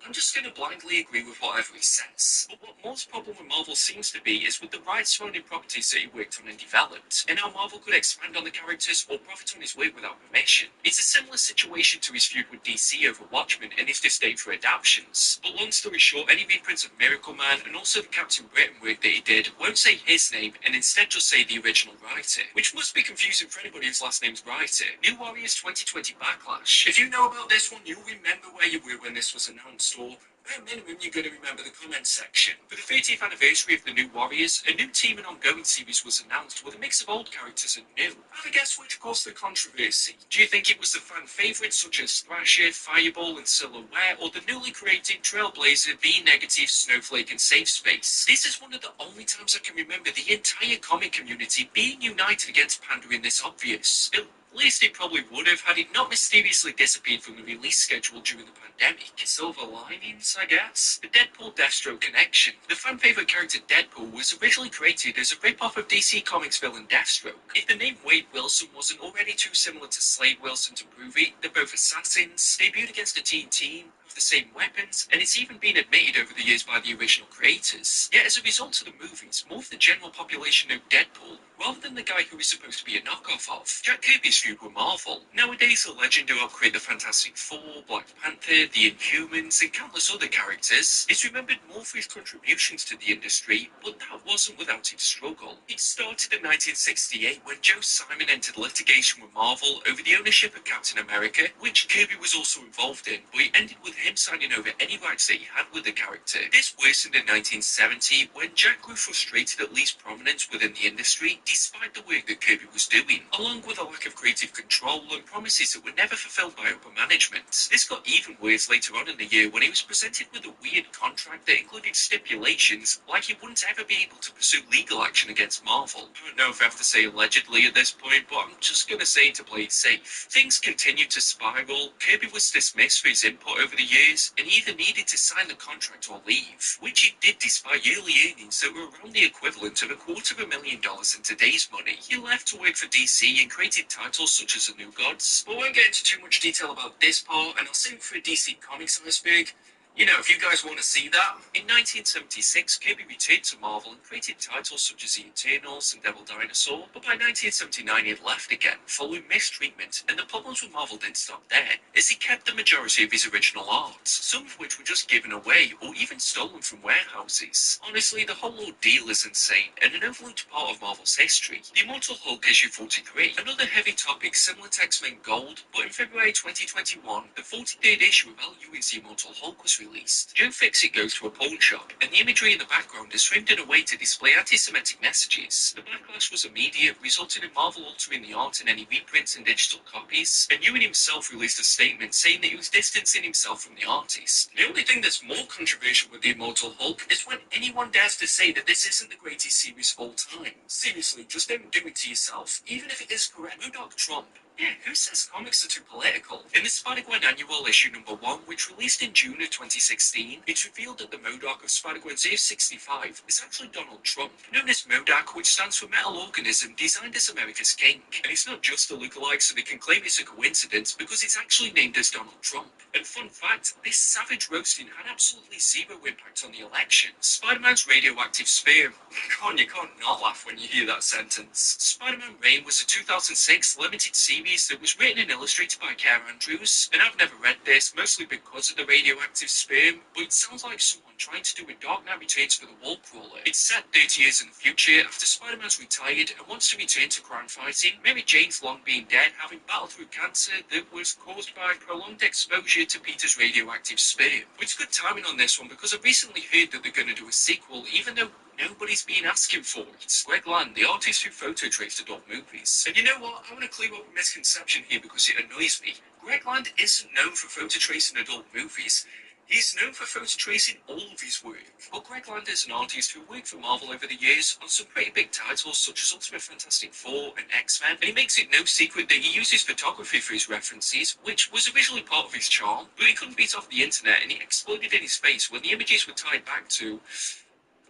I'm just going to blindly agree with whatever he says. But what Moore's problem with Marvel seems to be is with the rights surrounding properties that he worked on and developed, and how Marvel could expand on the characters or profit on his work without permission. It's a similar situation to his feud with DC over Watchmen and his disdain for adaptations. But long story short, any reprints of Miracle Man and also the Captain Britain work that he did won't say his name and instead just say the original writer, which must be confusing for anybody whose last name's Writer. New Warriors 2020 Backlash. If you know about this one, you'll remember where you were when this was announced, or bare minimum, you're going to remember the comments section. For the 30th anniversary of the New Warriors, a new team and ongoing series was announced with a mix of old characters and new. Have a guess which caused the controversy? Do you think it was the fan favourites such as Thrasher, Fireball and Silhouette, or the newly created Trailblazer, B-Negative, Snowflake and Safe Space? This is one of the only times I can remember the entire comic community being united against pandering this obvious. At least it probably would have had it not mysteriously disappeared from the release schedule during the pandemic. Silver linings, I guess? The Deadpool-Deathstroke connection. The fan-favourite character Deadpool was originally created as a rip-off of DC Comics villain Deathstroke. If the name Wade Wilson wasn't already too similar to Slade Wilson to prove it, they're both assassins, debuted against a team, have the same weapons, and it's even been admitted over the years by the original creators. Yet as a result of the movies, more of the general population know Deadpool rather than the guy who was supposed to be a knockoff of. Jack Kirby's feud with Marvel. Nowadays, the legend who helped create the Fantastic Four, Black Panther, the Inhumans, and countless other characters is remembered more for his contributions to the industry, but that wasn't without its struggle. It started in 1968 when Joe Simon entered litigation with Marvel over the ownership of Captain America, which Kirby was also involved in, but it ended with him signing over any rights that he had with the character. This worsened in 1970 when Jack grew frustrated at Lee's prominence within the industry, despite the work that Kirby was doing, along with a lack of creative control and promises that were never fulfilled by upper management. This got even worse later on in the year when he was presented with a weird contract that included stipulations like he wouldn't ever be able to pursue legal action against Marvel. I don't know if I have to say allegedly at this point, but I'm just gonna say to play it safe. Things continued to spiral. Kirby was dismissed for his input over the years, and he either needed to sign the contract or leave, which he did despite yearly earnings that were around the equivalent of $250,000 in today's money. He left to work for DC and created titles such as The New Gods. But I won't get into too much detail about this part, and I'll save it for a DC Comics iceberg. You know, if you guys want to see that. In 1976, Kirby returned to Marvel and created titles such as The Eternals and Devil Dinosaur, but by 1979 he had left again, following mistreatment, and the problems with Marvel didn't stop there, as he kept the majority of his original art, some of which were just given away or even stolen from warehouses. Honestly, the whole ordeal is insane, and an overlooked part of Marvel's history. The Immortal Hulk issue 43, another heavy topic similar to X-Men Gold, but in February 2021, the 43rd issue of Al Ewing's The Immortal Hulk was released. Joe Fixit goes to a pawn shop, and the imagery in the background is framed in a way to display anti-Semitic messages. The backlash was immediate, resulting in Marvel altering the art in any reprints and digital copies, and Ewing himself released a statement saying that he was distancing himself from the artist. The only thing that's more controversial with The Immortal Hulk is when anyone dares to say that this isn't the greatest series of all time. Seriously, just don't do it to yourself, even if it is correct. Murdoch Trump. Yeah, who says comics are too political? In the Spider-Gwen Annual issue number 1, which released in June of 2016, it's revealed that the MODOK of Spider-Gwen's Earth 65 is actually Donald Trump, known as MODOK, which stands for Metal Organism Designed as America's King. And it's not just a lookalike, so they can claim it's a coincidence, because it's actually named as Donald Trump. And fun fact, this savage roasting had absolutely zero impact on the election. Spider-Man's radioactive sperm. Come on, you can't not laugh when you hear that sentence. Spider-Man Reign was a 2006 limited series that was written and illustrated by Karen Andrews, and I've never read this, mostly because of the radioactive sperm, but it sounds like someone trying to do a Dark Knight Returns for the wall crawler. It's set 30 years in the future after Spider-Man's retired and wants to return to crime fighting, Mary Jane's long been dead, having battled through cancer that was caused by prolonged exposure to Peter's radioactive sperm. But it's good timing on this one because I recently heard that they're going to do a sequel, even though nobody's been asking for it. Greg Land, the artist who photo traced adult movies. And you know what? I want to clear up a misconception here because it annoys me. Greg Land isn't known for photo tracing adult movies. He's known for photo tracing all of his work. But Greg Land is an artist who worked for Marvel over the years on some pretty big titles such as Ultimate Fantastic Four and X-Men, and he makes it no secret that he uses photography for his references, which was originally part of his charm, but he couldn't beat off the internet and it exploded in his face when the images were tied back to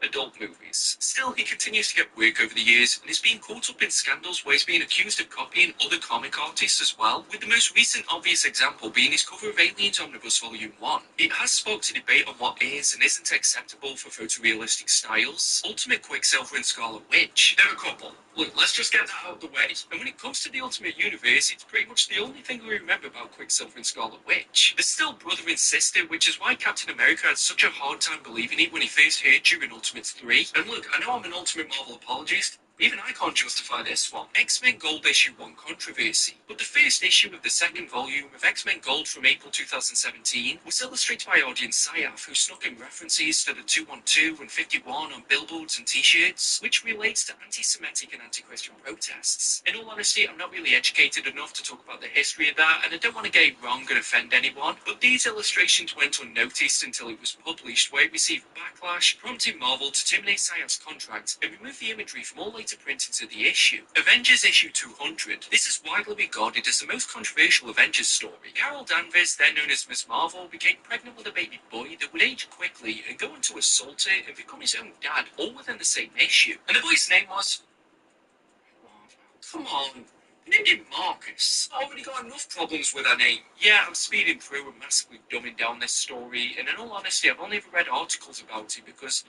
adult movies. Still, he continues to get work over the years and is being caught up in scandals where he's being accused of copying other comic artists as well, with the most recent obvious example being his cover of Aliens Omnibus Volume 1. It has sparked a debate on what is and isn't acceptable for photorealistic styles. Ultimate Quicksilver and Scarlet Witch. They're a couple. Look, let's just get that out of the way. And when it comes to the Ultimate Universe, it's pretty much the only thing we remember about Quicksilver and Scarlet Witch. They're still brother and sister, which is why Captain America had such a hard time believing it when he first heard during Ultimate 3. And look, I know I'm an Ultimate Marvel apologist, even I can't justify this one. X-Men Gold issue 1 controversy. But the first issue of the second volume of X-Men Gold from April 2017 was illustrated by Audience Sayaf, who snuck in references to the 212 and 51 on billboards and t-shirts, which relates to anti-Semitic and anti-Christian protests. In all honesty, I'm not really educated enough to talk about the history of that, and I don't want to get it wrong and offend anyone, but these illustrations went unnoticed until it was published, where it received backlash, prompting Marvel to terminate Sayaf's contract and remove the imagery from all later printings of the issue. Avengers issue 200. This is widely regarded as the most controversial Avengers story. Carol Danvers, then known as Ms. Marvel, became pregnant with a baby boy that would age quickly and go on to assault her and become his own dad, all within the same issue. And the boy's name was... Come on. You named him Marcus. I already got enough problems with that name. Yeah, I'm speeding through and massively dumbing down this story, and in all honesty, I've only ever read articles about it because,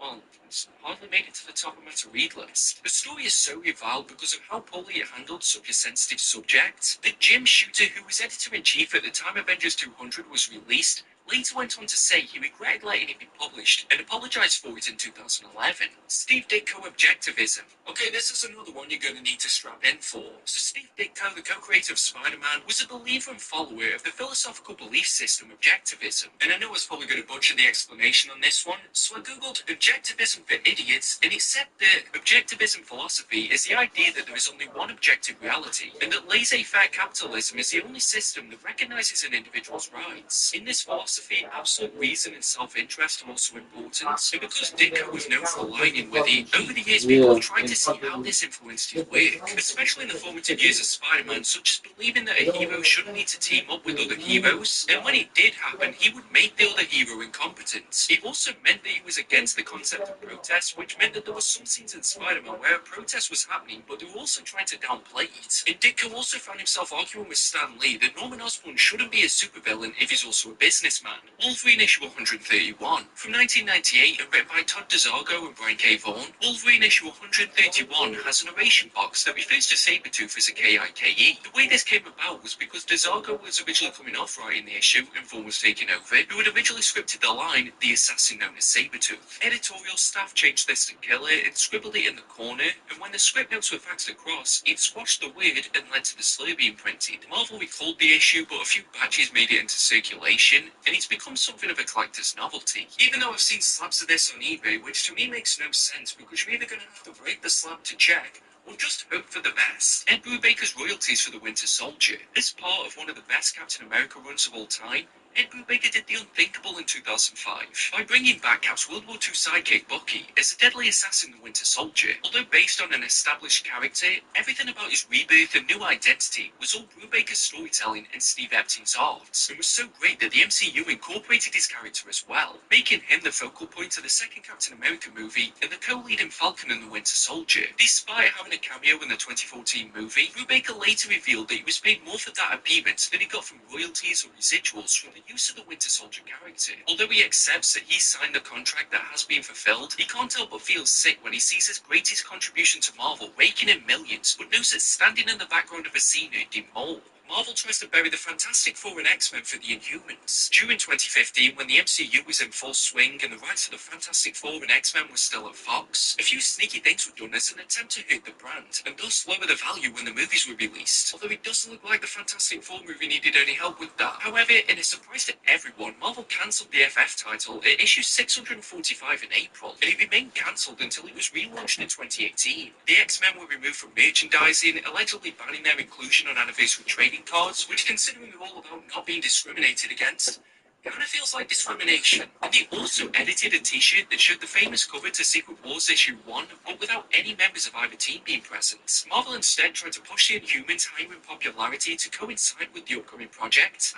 well, it's hardly made it to the top of my to-read list. The story is so reviled because of how poorly it handled such a sensitive subject that Jim Shooter, who was editor-in-chief at the time Avengers 200 was released, later went on to say he regretted letting it be published and apologised for it in 2011. Steve Ditko Objectivism. Okay, this is another one you're going to need to strap in for. So Steve Ditko, the co-creator of Spider-Man, was a believer and follower of the philosophical belief system Objectivism. And I know I was probably going to butcher the explanation on this one, so I googled Objectivism for idiots, and it said that Objectivism philosophy is the idea that there is only one objective reality, and that laissez-faire capitalism is the only system that recognises an individual's rights. In this philosophy, absolute reason and self-interest are also important, and because Ditko was known for aligning with it, over the years people have tried to see how this influenced his work, especially in the formative years of Spider-Man, such as believing that a hero shouldn't need to team up with other heroes, and when it did happen, he would make the other hero incompetent. It also meant that he was against the concept of protest, which meant that there were some scenes in Spider-Man where a protest was happening, but they were also trying to downplay it. And Ditko also found himself arguing with Stan Lee that Norman Osborn shouldn't be a supervillain if he's also a businessman. Wolverine issue 131. From 1998 and written by Todd DeZargo and Brian K. Vaughan, Wolverine issue 131 has a narration box that refers to Sabretooth as a K-I-K-E. The way this came about was because DeZargo was originally coming off writing the issue and Vaughan was taking over, who had originally scripted the line, the assassin known as Sabretooth. Editorial staff changed this to Killer and scribbled it in the corner, and when the script notes were faxed across, it squashed the word and led to the slur being printed. Marvel recalled the issue, but a few patches made it into circulation, and it's become something of a collector's novelty. Even though I've seen slabs of this on eBay, which to me makes no sense because you're either going to have to break the slab to check, or just hope for the best. Ed Brubaker's royalties for the Winter Soldier. As part of one of the best Captain America runs of all time, Ed Brubaker did the unthinkable in 2005 by bringing back Cap's World War II sidekick Bucky as a deadly assassin the Winter Soldier. Although based on an established character, everything about his rebirth and new identity was all Brubaker's storytelling and Steve Epstein's art, and was so great that the MCU incorporated his character as well, making him the focal point of the second Captain America movie and the co-lead in Falcon and the Winter Soldier. Despite having a cameo in the 2014 movie, Brubaker later revealed that he was paid more for that appearance than he got from royalties or residuals from the use of the Winter Soldier character. Although he accepts that he signed a contract that has been fulfilled, he can't help but feel sick when he sees his greatest contribution to Marvel raking in millions, but knows that standing in the background of a scene earned him more. Marvel tries to bury the Fantastic Four and X-Men for the Inhumans. During 2015, when the MCU was in full swing and the rights to the Fantastic Four and X-Men were still at Fox, a few sneaky things were done as an attempt to hurt the brand, and thus lower the value when the movies were released, although it doesn't look like the Fantastic Four movie needed any help with that. However, in a surprise to everyone, Marvel cancelled the FF title at issue 645 in April, and it remained cancelled until it was relaunched in 2018. The X-Men were removed from merchandising, allegedly banning their inclusion on anniversary trading cards, which, considering we're all about not being discriminated against, kind of feels like discrimination. And they also edited a t-shirt that showed the famous cover to Secret Wars issue 1, but without any members of either team being present. Marvel instead tried to push the Inhumans higher in popularity to coincide with the upcoming project.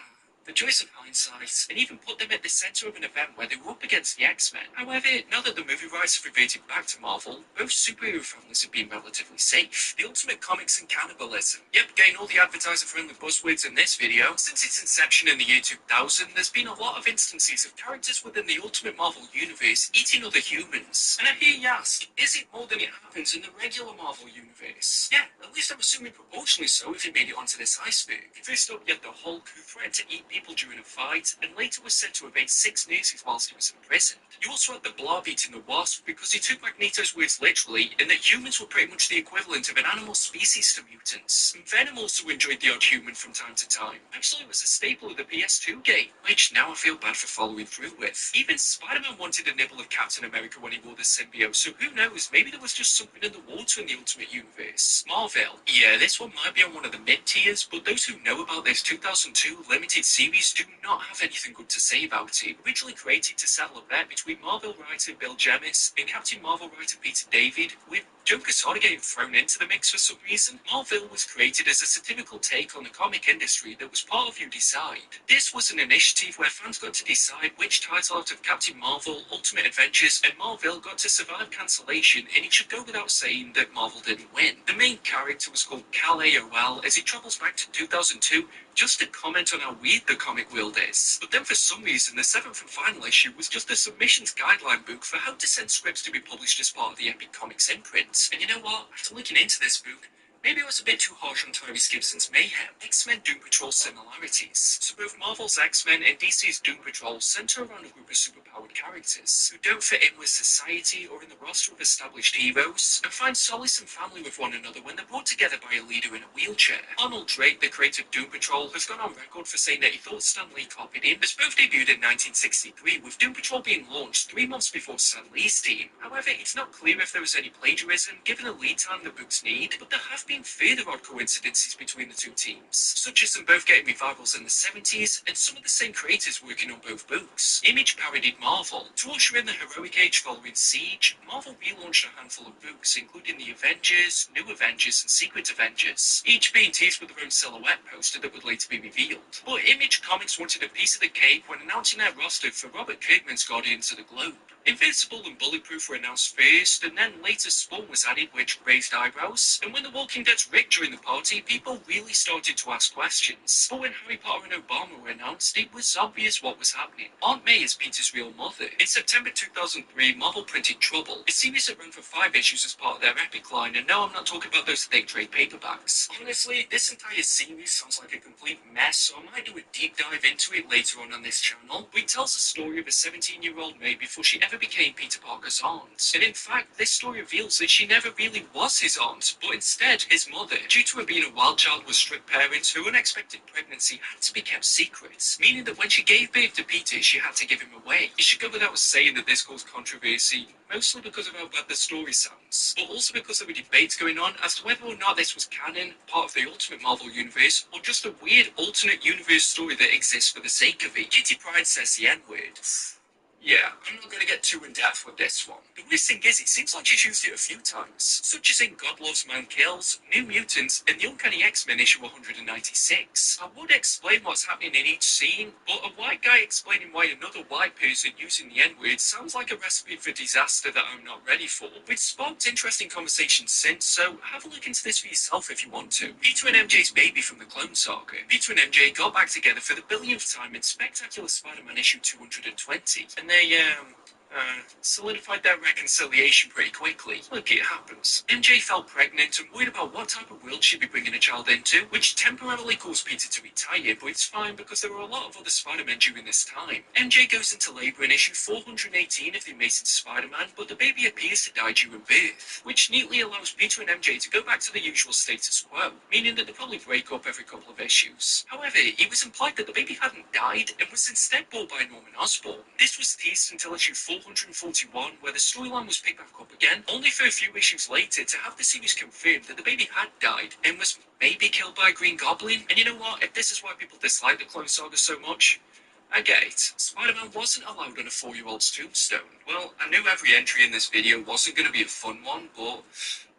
The choice of hindsight, and even put them at the centre of an event where they were up against the X-Men. However, now that the movie rights have reverted back to Marvel, both superhero families have been relatively safe. The Ultimate Comics and cannibalism. Yep, getting all the advertiser-friendly buzzwords in this video. Since its inception in the year 2000, there's been a lot of instances of characters within the Ultimate Marvel universe eating other humans. And I hear you ask, is it more than it happens in the regular Marvel universe? Yeah, at least I'm assuming proportionally so if it made it onto this iceberg. First up, you had the Hulk, who threatened to eat people during a fight, and later was said to have ate 6 nurses whilst he was imprisoned. You also had the Blob eating the Wasp because he took Magneto's words literally, and that humans were pretty much the equivalent of an animal species to mutants. And Venom also enjoyed the odd human from time to time. Actually, it was a staple of the PS2 game, which now I feel bad for following through with. Even Spider-Man wanted a nibble of Captain America when he wore the symbiote, so who knows, maybe there was just something in the water in the Ultimate Universe. Marvel. Yeah, this one might be on one of the mid-tiers, but those who know about this 2002 limited series do not have anything good to say about it. Originally created to settle a bet between Marvel writer Bill Jemas and Captain Marvel writer Peter David, with Joe Quesada getting thrown into the mix for some reason. Marvel was created as a satirical take on the comic industry that was part of You Decide. This was an initiative where fans got to decide which title out of Captain Marvel, Ultimate Adventures, and Marvel got to survive cancellation, and it should go without saying that Marvel didn't win. The main character was called Kal-El as he travels back to 2002 just to comment on how weird the the comic world is. But then for some reason, the 7th and final issue was just a submissions guideline book for how to send scripts to be published as part of the Epic Comics imprint. And you know what? After looking into this book, maybe I was a bit too harsh on Tyrese Gibson's Mayhem. X-Men Doom Patrol similarities. So both Marvel's X-Men and DC's Doom Patrol center around a group of superpowered characters who don't fit in with society or in the roster of established heroes, and find solace and family with one another when they're brought together by a leader in a wheelchair. Arnold Drake, the creator of Doom Patrol, has gone on record for saying that he thought Stan Lee copied him, as both debuted in 1963, with Doom Patrol being launched 3 months before Stan Lee's team. However, it's not clear if there was any plagiarism, given the lead time the books need, but there have been further odd coincidences between the two teams, such as them both getting revivals in the 70s, and some of the same creators working on both books. Image parodied Marvel. To usher in the heroic age following Siege, Marvel relaunched a handful of books, including the Avengers, New Avengers, and Secret Avengers, each being teased with their own silhouette poster that would later be revealed. But Image Comics wanted a piece of the cake when announcing their roster for Robert Kirkman's Guardians of the Globe. Invincible and Bulletproof were announced first, and then later Spawn was added, which raised eyebrows. And when The Walking Dead's Rick joined the party, people really started to ask questions. But when Harry Potter and Obama were announced, it was obvious what was happening. Aunt May is Peter's real mother. In September 2003, Marvel printed Trouble, a series that ran for 5 issues as part of their Epic line, and no, I'm not talking about those thick trade paperbacks. Honestly, this entire series sounds like a complete mess, so I might do a deep dive into it later on this channel. It tells the story of a 17-year-old May before she ever became Peter Parker's aunt. And in fact, this story reveals that she never really was his aunt, but instead his mother. Due to her being a wild child with strict parents, her unexpected pregnancy had to be kept secret, meaning that when she gave birth to Peter, she had to give him away. It should go without saying that this caused controversy, mostly because of how bad the story sounds, but also because there were debates going on as to whether or not this was canon, part of the Ultimate Marvel Universe, or just a weird alternate universe story that exists for the sake of it. Kitty Pryde says the N-word. Yeah, I'm not going to get too in-depth with this one. The weird thing is, it seems like she's used it a few times, such as in God Loves Man Kills, New Mutants, and the Uncanny X-Men issue 196. I would explain what's happening in each scene, but a white guy explaining why another white person using the N-word sounds like a recipe for disaster that I'm not ready for. It's sparked interesting conversations since, so have a look into this for yourself if you want to. Peter and MJ's baby from the Clone Saga. Peter and MJ got back together for the billionth time in Spectacular Spider-Man issue 220, and they solidified their reconciliation pretty quickly. Look, it happens. MJ fell pregnant and worried about what type of world she'd be bringing a child into, which temporarily caused Peter to retire, but it's fine because there were a lot of other Spider-Men during this time. MJ goes into labour in issue 418 of The Amazing Spider-Man, but the baby appears to die during birth, which neatly allows Peter and MJ to go back to the usual status quo, meaning that they probably break up every couple of issues. However, it was implied that the baby hadn't died and was instead brought by Norman Osborn. This was teased until issue 441, where the storyline was picked back up again, only for a few issues later to have the series confirmed that the baby had died and was maybe killed by a Green Goblin. And you know what? If this is why people dislike the Clone Saga so much, I get it. Spider-Man wasn't allowed on a 4-year-old's tombstone. Well, I knew every entry in this video wasn't going to be a fun one, but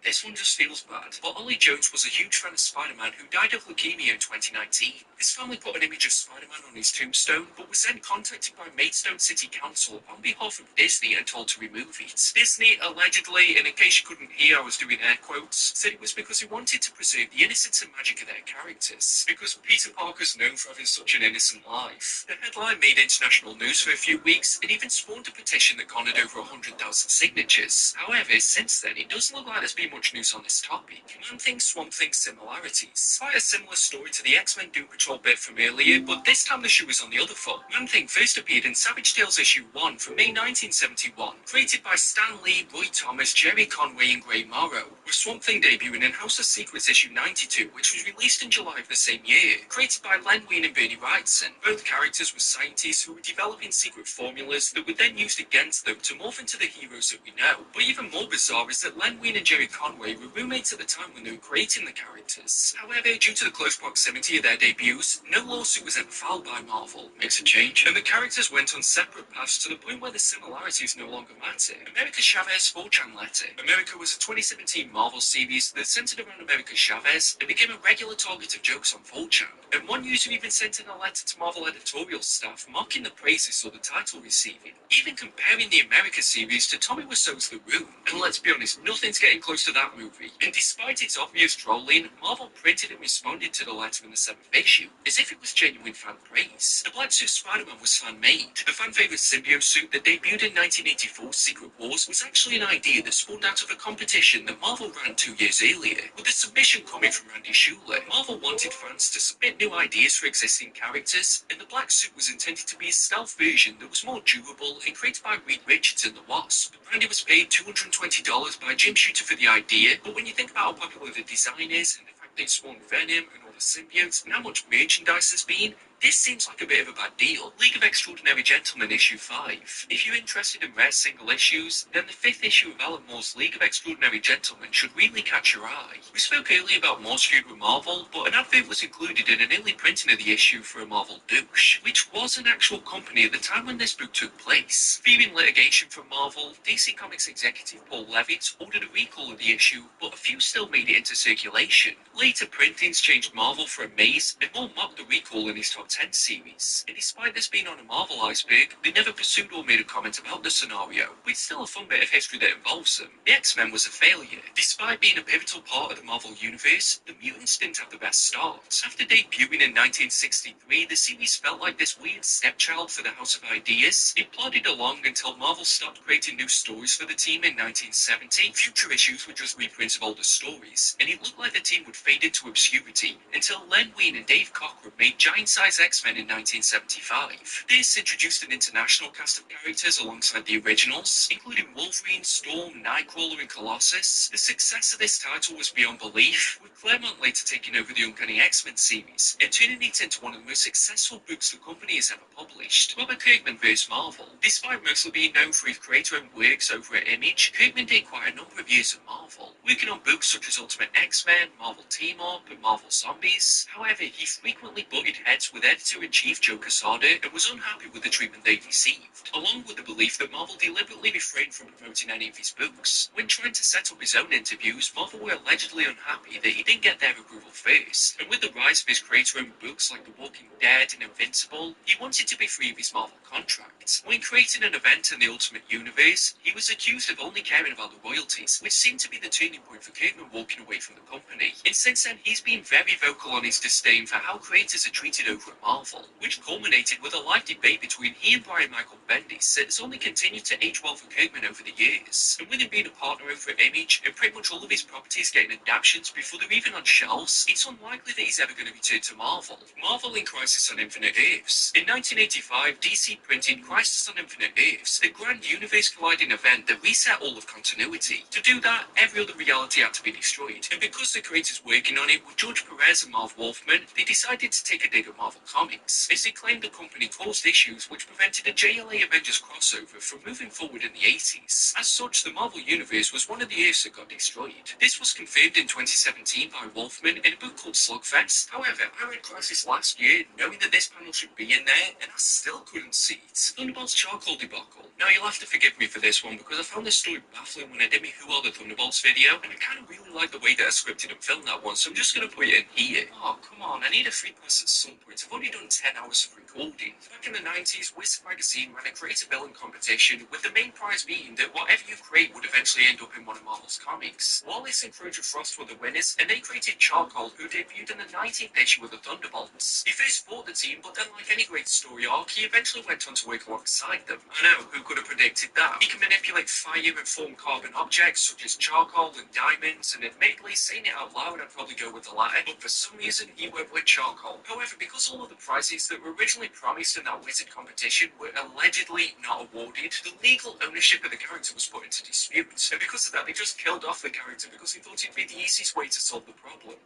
this one just feels bad. But Ollie Jones was a huge fan of Spider-Man who died of leukemia in 2019. His family put an image of Spider-Man on his tombstone, but was then contacted by Maidstone City Council on behalf of Disney and told to remove it. Disney allegedly, and in case you couldn't hear I was doing air quotes, said it was because he wanted to preserve the innocence and magic of their characters, because Peter Parker's known for having such an innocent life. The headline made international news for a few weeks and even spawned a petition that garnered over 100,000 signatures. However, since then, it doesn't look like there's been much news on this topic. Man-Thing, Swamp Thing similarities. Quite a similar story to the X-Men Doom Patrol bit from earlier, but this time the shoe was on the other foot. Man-Thing first appeared in Savage Tales issue 1 from May 1971, created by Stan Lee, Roy Thomas, Jerry Conway, and Gray Morrow, with Swamp Thing debuting in House of Secrets issue 92, which was released in July of the same year, created by Len Wein and Bernie Wrightson. Both characters were scientists who were developing secret formulas that were then used against them to morph into the heroes that we know. But even more bizarre is that Len Wein and Jerry Conway were roommates at the time when they were creating the characters. However, due to the close proximity of their debuts, no lawsuit was ever filed by Marvel. Makes a change. And the characters went on separate paths to the point where the similarities no longer matter. America Chavez 4chan letter. America was a 2017 Marvel series that centered around America Chavez and became a regular target of jokes on 4chan. And one user even sent in a letter to Marvel editorial staff mocking the praises of the title receiving, even comparing the America series to Tommy Wiseau's The Room. And let's be honest, nothing's getting close to that movie. And despite its obvious trolling, Marvel printed and responded to the letter in the 7th issue, as if it was genuine fan praise. The Black Suit Spider-Man was fan-made. The fan-favorite symbiote suit that debuted in 1984's Secret Wars was actually an idea that spawned out of a competition that Marvel ran 2 years earlier. With the submission coming from Randy Schueller, Marvel wanted fans to submit new ideas for existing characters, and the black suit was intended to be a stealth version that was more durable and created by Reed Richards and the Wasp. Randy was paid $220 by Jim Shooter for the idea, but when you think about how popular the design is and the fact they spawned Venom and all the symbiotes and how much merchandise there's been, this seems like a bit of a bad deal. League of Extraordinary Gentlemen issue 5. If you're interested in rare single issues, then the 5th issue of Alan Moore's League of Extraordinary Gentlemen should really catch your eye. We spoke earlier about Moore's feud with Marvel, but an advert was included in an early printing of the issue for a Marvel douche, which was an actual company at the time when this book took place. Fearing litigation from Marvel, DC Comics executive Paul Levitt ordered a recall of the issue, but a few still made it into circulation. Later printings changed Marvel for a maze, and Moore mocked the recall in his top 10 series, and despite this being on a Marvel iceberg, they never pursued or made a comment about the scenario, but it's still a fun bit of history that involves them. The X-Men was a failure. Despite being a pivotal part of the Marvel Universe, the mutants didn't have the best start. After debuting in 1963, the series felt like this weird stepchild for the House of Ideas. It plodded along until Marvel stopped creating new stories for the team in 1970. Future issues were just reprints of older stories, and it looked like the team would fade into obscurity until Len Wein and Dave Cockrum made giant-size X-Men in 1975. This introduced an international cast of characters alongside the originals, including Wolverine, Storm, Nightcrawler, and Colossus. The success of this title was beyond belief, with Claremont later taking over the Uncanny X-Men series and turning it into one of the most successful books the company has ever published. Robert Kirkman vs. Marvel. Despite mostly being known for his creator-owned works over at Image, Kirkman did quite a number of years at Marvel, working on books such as Ultimate X-Men, Marvel Team Up, and Marvel Zombies. However, he frequently butted heads with editor-in-chief Joe Quesada and was unhappy with the treatment they received, along with the belief that Marvel deliberately refrained from promoting any of his books. When trying to set up his own interviews, Marvel were allegedly unhappy that he didn't get their approval first, and with the rise of his creator-owned books like The Walking Dead and Invincible, he wanted to be free of his Marvel contract. When creating an event in the Ultimate Universe, he was accused of only caring about the royalties, which seemed to be the turning point for Kirkman walking away from the company. And since then, he's been very vocal on his disdain for how creators are treated over at Marvel, which culminated with a live debate between he and Brian Michael Bendis that has only continued to age well for Kirkman over the years. And with him being a partner over at Image, and pretty much all of his properties getting adaptations before they're even on shelves, it's unlikely that he's ever going to return to Marvel. Marvel in Crisis on Infinite Earths. In 1985, DC printed Crisis on Infinite Earths, a grand universe-colliding event that reset all of continuity. To do that, every other reality had to be destroyed, and because the creators working on it were George Perez and Marv Wolfman, they decided to take a dig at Marvel Comics, as they claimed the company caused issues which prevented a JLA Avengers crossover from moving forward in the 80s. As such, the Marvel Universe was one of the Earths that got destroyed. This was confirmed in 2017 by Wolfman in a book called Slugfest. However, I read Crisis last year, knowing that this panel should be in there, and I still couldn't see it. Thunderbolts charcoal debacle. Now, you'll have to forgive me for this one, because I found this story baffling when I did my Who Are the Thunderbolts video, and I kind of really like the way that I scripted and filmed that one, so I'm just going to put it in here. Oh, come on, I need a free pass at some point. I've only done 10 hours of recording. Back in the 90s, Whisk Magazine ran a creative villain competition, with the main prize being that whatever you create would eventually end up in one of Marvel's comics. Wallace and Crozier Frost were the winners, and they created Charcoal, who debuted in the 19th issue of the Thunderbolts. He first fought the team, but then like any great story arc, he eventually went on to work alongside them. I know, who could have predicted that? He can manipulate fire and form carbon objects, such as charcoal and diamonds, and admittedly, saying it out loud, I'd probably go with the latter, but for some reason, he went with charcoal. However, because all of the prizes that were originally promised in that wizard competition were allegedly not awarded, the legal ownership of the character was put into dispute, and because of that, they just killed off the character because they thought it'd be the easiest way to solve the problem.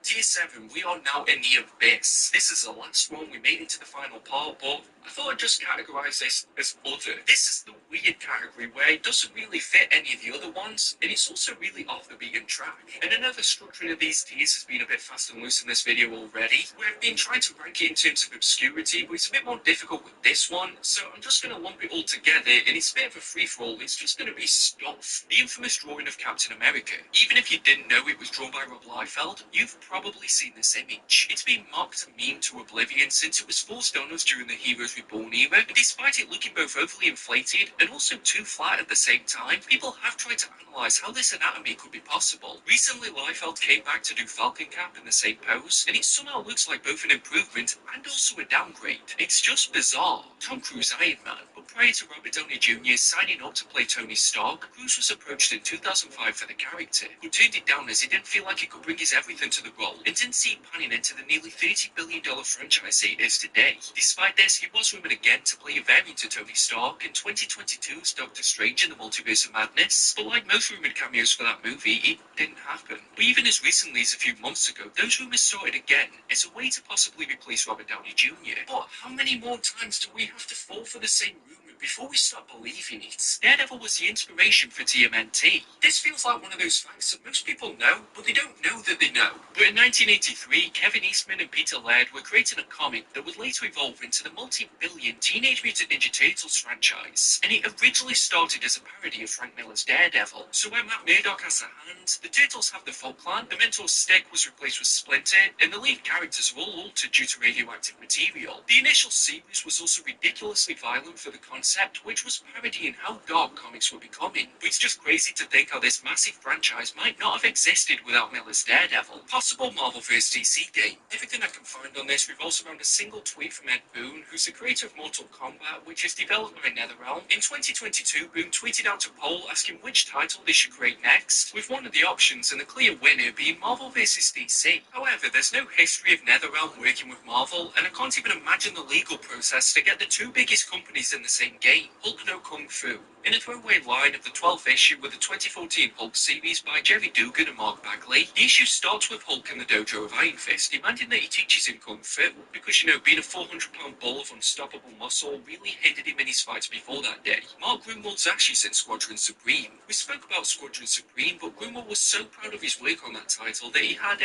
Tier 7, we are now in the abyss. This is the last one, we made it to the final part, but I thought I'd just categorise this as other. This is the weird category where it doesn't really fit any of the other ones, and it's also really off the beaten track. And another structuring of these tiers has been a bit fast and loose in this video already, where I've been trying to rank it in terms of obscurity, but it's a bit more difficult with this one, so I'm just going to lump it all together, and it's a bit of a free-for-all. It's just going to be stuff. The infamous drawing of Captain America. Even if you didn't know it was drawn by Rob Liefeld, you've probably probably seen this image. It's been mocked and memed to oblivion since it was forced on us during the Heroes Reborn era, and despite it looking both overly inflated and also too flat at the same time, people have tried to analyse how this anatomy could be possible. Recently, Liefeld came back to do Falcon Cap in the same pose, and it somehow looks like both an improvement and also a downgrade. It's just bizarre. Tom Cruise Iron Man, but prior to Robert Downey Jr. signing up to play Tony Stark, Cruise was approached in 2005 for the character, but turned it down as he didn't feel like he could bring his everything to the role, and didn't see it panning into the nearly $30 billion franchise it is today. Despite this, he was rumoured again to play a variant of Tony Stark in 2022's Doctor Strange in the Multiverse of Madness, but like most rumoured cameos for that movie, it didn't happen. But even as recently as a few months ago, those rumours started again as a way to possibly replace Robert Downey Jr. But how many more times do we have to fall for the same rumour before we start believing it? Daredevil was the inspiration for TMNT. This feels like one of those facts that most people know, but they don't know that they know. But in 1983, Kevin Eastman and Peter Laird were creating a comic that would later evolve into the multi-billion Teenage Mutant Ninja Turtles franchise, and it originally started as a parody of Frank Miller's Daredevil. So when Matt Murdock has a hand, the Turtles have the Foot Clan, the Mentor's stick was replaced with Splinter, and the lead characters were all altered due to radioactive material. The initial series was also ridiculously violent for the concept, which was parodying how dark comics were becoming. But it's just crazy to think how this massive franchise might not have existed without Miller's Daredevil. Possible Marvel vs. DC game. Everything I can find on this revolves around a single tweet from Ed Boon, who's the creator of Mortal Kombat, which is developed by NetherRealm. In 2022, Boon tweeted out a poll asking which title they should create next, with one of the options and the clear winner being Marvel vs. DC. However, there's no history of NetherRealm working with Marvel, and I can't even imagine the legal process to get the two biggest companies in the same game. Hulk no Kung Fu. In a throwaway line of the 12th issue of the 2014 Hulk series by Jerry Dugan and Mark Bagley, the issue starts with Hulk in the dojo of Iron Fist demanding that he teaches him Kung Fu, because, being a 400-pound ball of unstoppable muscle really hindered him in his fights before that day. Mark Gruenwald's actually sent Squadron Supreme. We spoke about Squadron Supreme, but Gruenwald was so proud of his work on that title that he had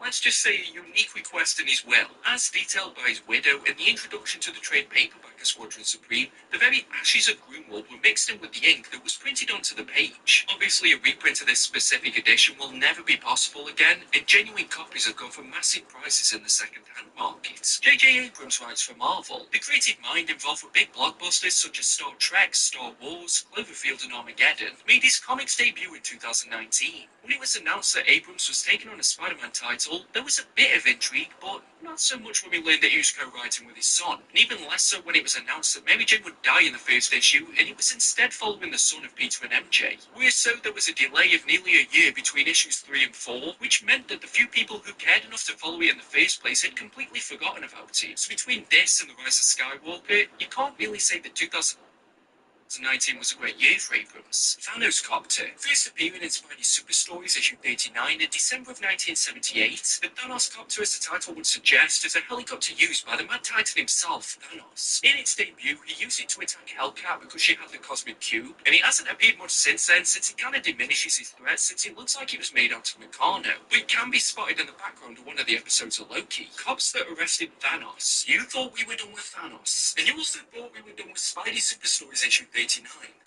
let's just say a unique request in his will. As detailed by his widow in the introduction to the trade paperback of Squadron Supreme, the very ashes of Grunwald were mixed in with the ink that was printed onto the page. Obviously, a reprint of this specific edition will never be possible again, and genuine copies have gone for massive prices in the second-hand market. J.J. Abrams writes for Marvel. The creative mind involved with big blockbusters such as Star Trek, Star Wars, Cloverfield and Armageddon made his comics debut in 2019. When it was announced that Abrams was taking on a Spider-Man title, there was a bit of intrigue, but not so much when we learned that he was co-writing with his son, and even less so when it was announced that Mary Jane would die in the first issue, and it was instead following the son of Peter and MJ. Worse so, there was a delay of nearly a year between issues 3 and 4, which meant that the few people who cared enough to follow it in the first place had completely forgotten about it. So between this and the Rise of Skywalker, you can't really say that 2019 was a great year for Abrams. Thanos Copter, first appearing in Spidey Super Stories issue 39 in December of 1978, the Thanos Copter, as the title would suggest, is a helicopter used by the Mad Titan himself, Thanos. In its debut, he used it to attack Hellcat because she had the Cosmic Cube, and it hasn't appeared much since then, since it kind of diminishes his threat, since it looks like it was made out of Meccano. But it can be spotted in the background of one of the episodes of Loki. Cops that arrested Thanos. You thought we were done with Thanos, and you also thought we were done with Spidey Super Stories issue 39.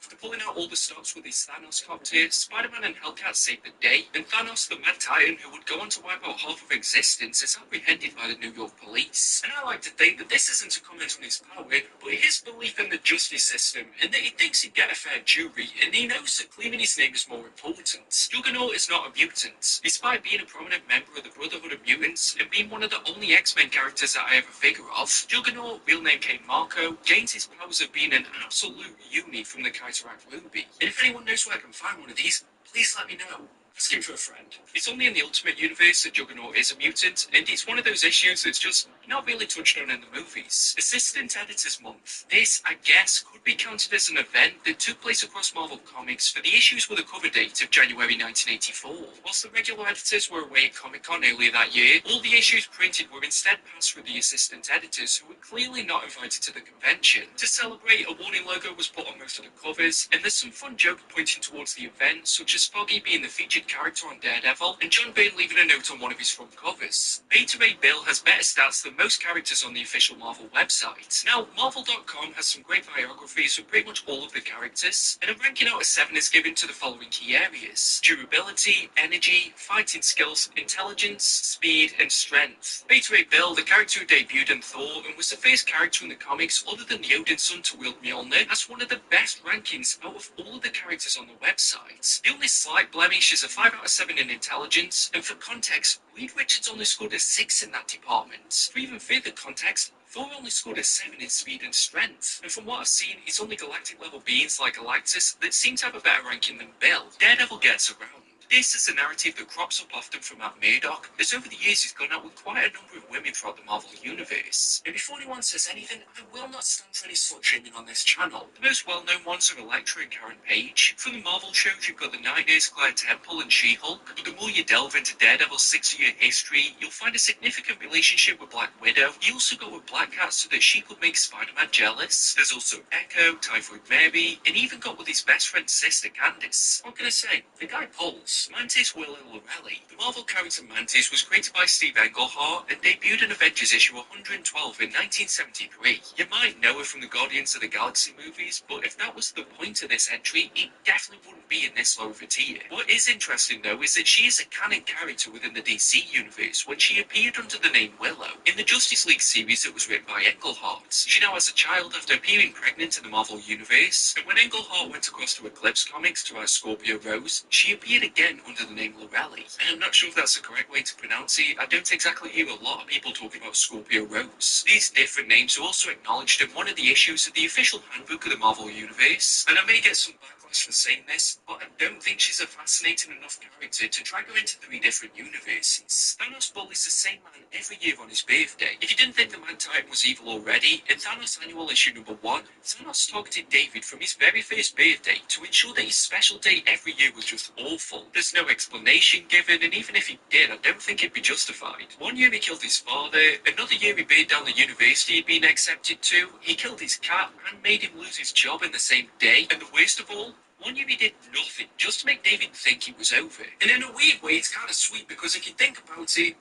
After pulling out all the stops with his Thanos copter, Spider-Man and Hellcat saved the day, and Thanos, the Mad Titan who would go on to wipe out half of existence, is apprehended by the New York police. And I like to think that this isn't a comment on his power, but his belief in the justice system, and that he thinks he'd get a fair jury, and he knows that clearing his name is more important. Juggernaut is not a mutant. Despite being a prominent member of the Brotherhood of Mutants, and being one of the only X-Men characters that I ever figure of, Juggernaut, real name Kane Marco, gains his powers of being an absolute unit from the Kaitaract Ruby. And if anyone knows where I can find one of these, please let me know. Asking for a friend. It's only in the Ultimate Universe that Juggernaut is a mutant, and it's one of those issues that's just not really touched on in the movies. Assistant Editors Month. This, I guess, could be counted as an event that took place across Marvel Comics for the issues with a cover date of January 1984. Whilst the regular editors were away at Comic-Con earlier that year, all the issues printed were instead passed through the assistant editors, who were clearly not invited to the convention. To celebrate, a warning logo was put on most of the covers, and there's some fun jokes pointing towards the event, such as Foggy being the featured lead character on Daredevil, and John Byrne leaving a note on one of his front covers. Beta Ray Bill has better stats than most characters on the official Marvel website. Now, Marvel.com has some great biographies of pretty much all of the characters, and a ranking out of 7 is given to the following key areas: durability, energy, fighting skills, intelligence, speed, and strength. Beta Ray Bill, the character who debuted in Thor and was the first character in the comics other than the Odin's son to wield Mjolnir, has one of the best rankings out of all of the characters on the website. The only slight blemish is a 5 out of 7 in intelligence, and for context, Reed Richards only scored a 6 in that department. For even further context, Thor only scored a 7 in speed and strength, and from what I've seen, it's only galactic level beings like Galactus that seem to have a better ranking than Bill. Daredevil gets around. This is a narrative that crops up often from Matt Murdock, as over the years he's gone out with quite a number of women throughout the Marvel Universe. And before anyone says anything, I will not stand for any slut shaming on this channel. The most well-known ones are Elektra and Karen Page. From the Marvel shows, you've got the 90s Claire Temple and She-Hulk, but the more you delve into Daredevil's 6-year history, you'll find a significant relationship with Black Widow. He also got with Black Cat so that she could make Spider-Man jealous. There's also Echo, Typhoid Mary, and even got with his best friend's sister Candice. What can I say? The guy pulls. Mantis Willow Lorelli. The Marvel character Mantis was created by Steve Englehart and debuted in Avengers issue 112 in 1973. You might know her from the Guardians of the Galaxy movies, but if that was the point of this entry, it definitely wouldn't be in this low of a tier. What is interesting though is that she is a canon character within the DC universe when she appeared under the name Willow in the Justice League series that was written by Englehart. She now has a child after appearing pregnant in the Marvel universe, and when Englehart went across to Eclipse Comics to write Scorpio Rose, she appeared again under the name Lorelli. And I'm not sure if that's the correct way to pronounce it. I don't exactly hear a lot of people talking about Scorpio Rose. These different names are also acknowledged in one of the issues of the official handbook of the Marvel Universe, and I may get some backlash for saying this, but I don't think she's a fascinating enough character to drag her into 3 different universes. Thanos bullies the same man every year on his birthday. If you didn't think the Man Titan was evil already, in Thanos Annual Issue number 1, Thanos targeted David from his very first birthday to ensure that his special day every year was just awful. There's no explanation given, and even if he did, I don't think it'd be justified. One year he killed his father, another year he burned down the university he'd been accepted to, he killed his cat and made him lose his job in the same day, and the worst of all, one year he did nothing, just to make David think it was over. And in a weird way, it's kind of sweet, because if you think about it,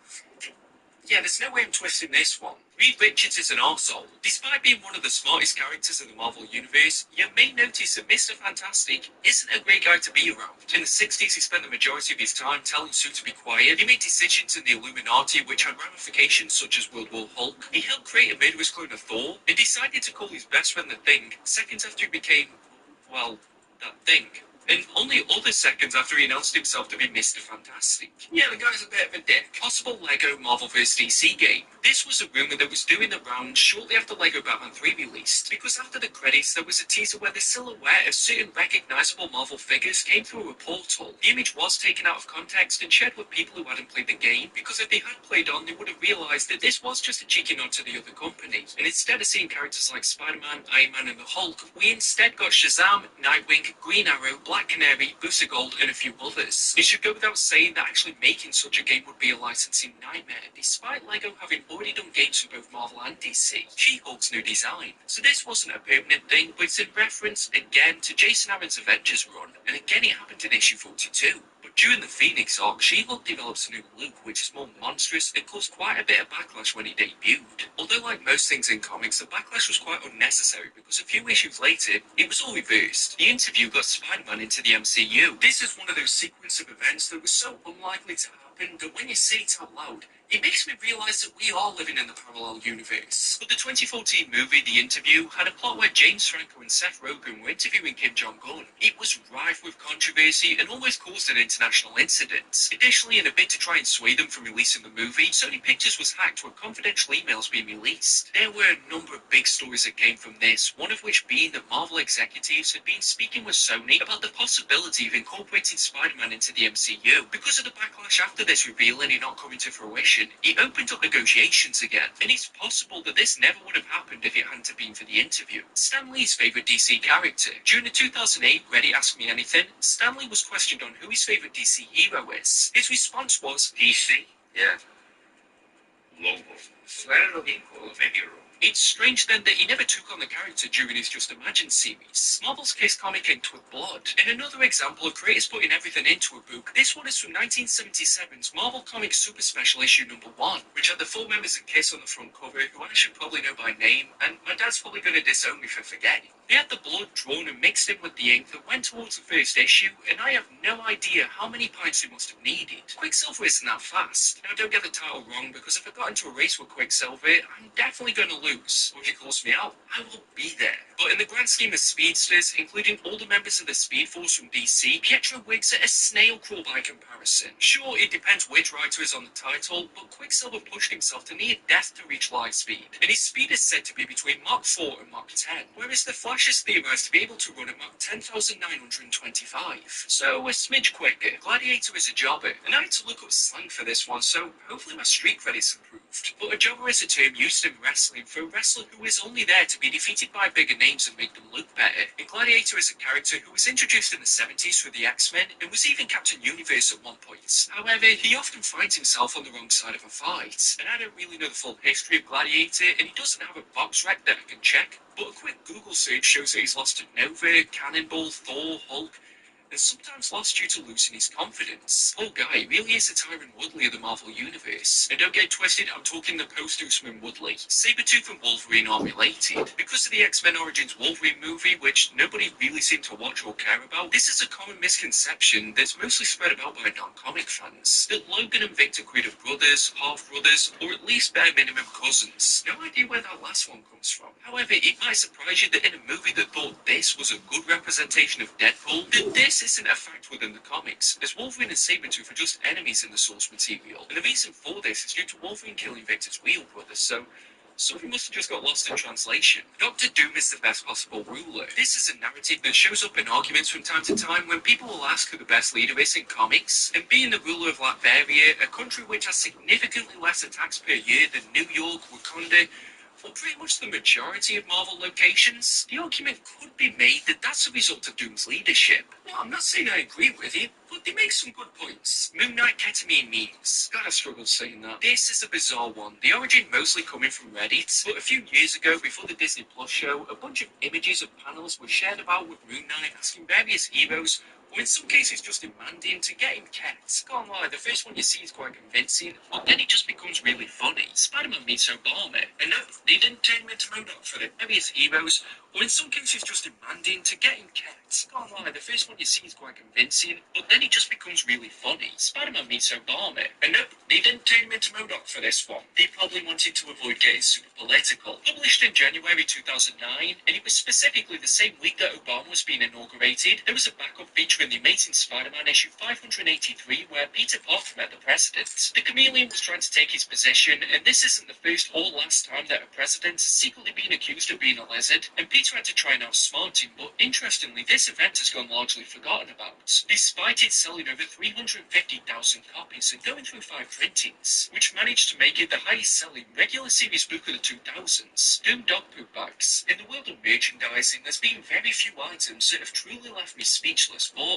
yeah, there's no way I'm twisting this one. Reed Richards is an arsehole. Despite being one of the smartest characters in the Marvel Universe, you may notice that Mr. Fantastic isn't a great guy to be around. In the 60s, he spent the majority of his time telling Sue to be quiet. He made decisions in the Illuminati which had ramifications such as World War Hulk. He helped create a murderous clone of Thor, and decided to call his best friend the Thing, seconds after he became, well, that thing. And only other seconds after he announced himself to be Mr. Fantastic. Yeah, the guy's a bit of a dick. Possible Lego Marvel vs. DC game. This was a rumour that was doing the round shortly after Lego Batman 3 released, because after the credits there was a teaser where the silhouette of certain recognisable Marvel figures came through a portal. The image was taken out of context and shared with people who hadn't played the game, because if they had played on, they would have realised that this was just a cheeky nod to the other company. And instead of seeing characters like Spider-Man, Iron Man and the Hulk, we instead got Shazam, Nightwing, Green Arrow, Black Canary, Booster Gold and a few others. It should go without saying that actually making such a game would be a licensing nightmare, despite Lego having already done games for both Marvel and DC. She-Hulk's new design. So this wasn't a permanent thing, but it's in reference, again, to Jason Aaron's Avengers run, and again it happened in issue 42. But during the Phoenix arc, She-Hulk develops a new look which is more monstrous and caused quite a bit of backlash when he debuted. Although like most things in comics, the backlash was quite unnecessary, because a few issues later, it was all reversed. The interview got Spider-Man into the MCU. This is one of those sequence of events that was so unlikely to happen that when you say it out loud, it makes me realise that we are living in the parallel universe. But the 2014 movie, The Interview, had a plot where James Franco and Seth Rogen were interviewing Kim Jong-un. It was rife with controversy and almost caused an international incident. Additionally, in a bid to try and sway them from releasing the movie, Sony Pictures was hacked with confidential emails being released. There were a number of big stories that came from this, one of which being that Marvel executives had been speaking with Sony about the possibility of incorporating Spider-Man into the MCU. Because of the backlash after this reveal and it not coming to fruition, it opened up negotiations again, and it's possible that this never would have happened if it hadn't been for the interview. Stan Lee's favourite DC character. During the 2008 Reddit Ask Me Anything, Stan Lee was questioned on who his favourite DC hero is. His response was, DC, yeah. Lobo. Fuera lo bien con los hero. It's strange then that he never took on the character during his Just Imagine series. Marvel's Kiss comic inked with blood. In another example of creators putting everything into a book, this one is from 1977's Marvel Comics Super Special Issue number 1, which had the 4 members of Kiss on the front cover, who I should probably know by name, and my dad's probably going to disown me for forgetting. They had the blood drawn and mixed in with the ink that went towards the first issue, and I have no idea how many pints they must have needed. Quicksilver isn't that fast. Now don't get the title wrong, because if I got into a race with Quicksilver, I'm definitely going to lose. Or if he calls me out, I will be there. But in the grand scheme of speedsters, including all the members of the Speed Force from DC, Pietro Wiggs at a snail crawl by comparison. Sure, it depends which writer is on the title, but Quicksilver pushed himself to near death to reach light speed, and his speed is said to be between Mach 4 and Mach 10, whereas the Flash is theorized to be able to run at Mach 10,925, so a smidge quicker. Gladiator is a jobber, and I had to look up slang for this one, so hopefully my street credit's improved. But a jobber is a term used in wrestling for a wrestler who is only there to be defeated by bigger names and make them look better. And Gladiator is a character who was introduced in the 70s through the X-Men and was even Captain Universe at one point. However, he often finds himself on the wrong side of a fight, and I don't really know the full history of Gladiator, and he doesn't have a box rec that I can check, but a quick Google search shows that he's lost to Nova, Cannonball, Thor, Hulk, and sometimes lost due to losing his confidence. Poor guy really is a Tyron Woodley of the Marvel Universe. And don't get twisted, I'm talking the post-Usman Woodley. Sabretooth and Wolverine are related. Because of the X-Men Origins Wolverine movie, which nobody really seemed to watch or care about, this is a common misconception that's mostly spread about by non-comic fans, that Logan and Victor Creed are brothers, half-brothers, or at least bare minimum cousins. No idea where that last one comes from. However, it might surprise you that in a movie that thought this was a good representation of Deadpool, that this isn't a fact within the comics, as Wolverine and Sabretooth are just enemies in the source material, and the reason for this is due to Wolverine killing Victor's real brother, so something must have just got lost in translation. Doctor Doom is the best possible ruler. This is a narrative that shows up in arguments from time to time when people will ask who the best leader is in comics, and being the ruler of Latveria, a country which has significantly less attacks per year than New York, Wakanda, or pretty much the majority of Marvel locations, the argument could be made that that's a result of Doom's leadership. Now, I'm not saying I agree with it, but they make some good points. Moon Knight ketamine memes. God, I struggled saying that. This is a bizarre one, the origin mostly coming from Reddit, but a few years ago, before the Disney Plus show, a bunch of images of panels were shared about with Moon Knight asking various heroes, or in some cases just demanding, to get him kept. Can't lie, the first one you see is quite convincing, but then it just becomes really funny. Spider-Man meets Obama, and no, they didn't turn him into MODOK for the various heroes, or in some cases just demanding to get him kept. Can't lie, the first one you see is quite convincing, but then it just becomes really funny. Spider-Man meets Obama, and no, they didn't turn him into MODOK for this one. They probably wanted to avoid getting super political. Published in January 2009, and it was specifically the same week that Obama was being inaugurated, there was a backup feature in The Amazing Spider-Man issue 583 where Peter Parker met the president. The chameleon was trying to take his position, and this isn't the first or last time that a president has secretly been accused of being a lizard, and Peter had to try and outsmart him, but interestingly, this event has gone largely forgotten about, despite it selling over 350,000 copies and going through 5 printings, which managed to make it the highest selling regular series book of the 2000s. Doom dog poop bags. In the world of merchandising, there's been very few items that have truly left me speechless, but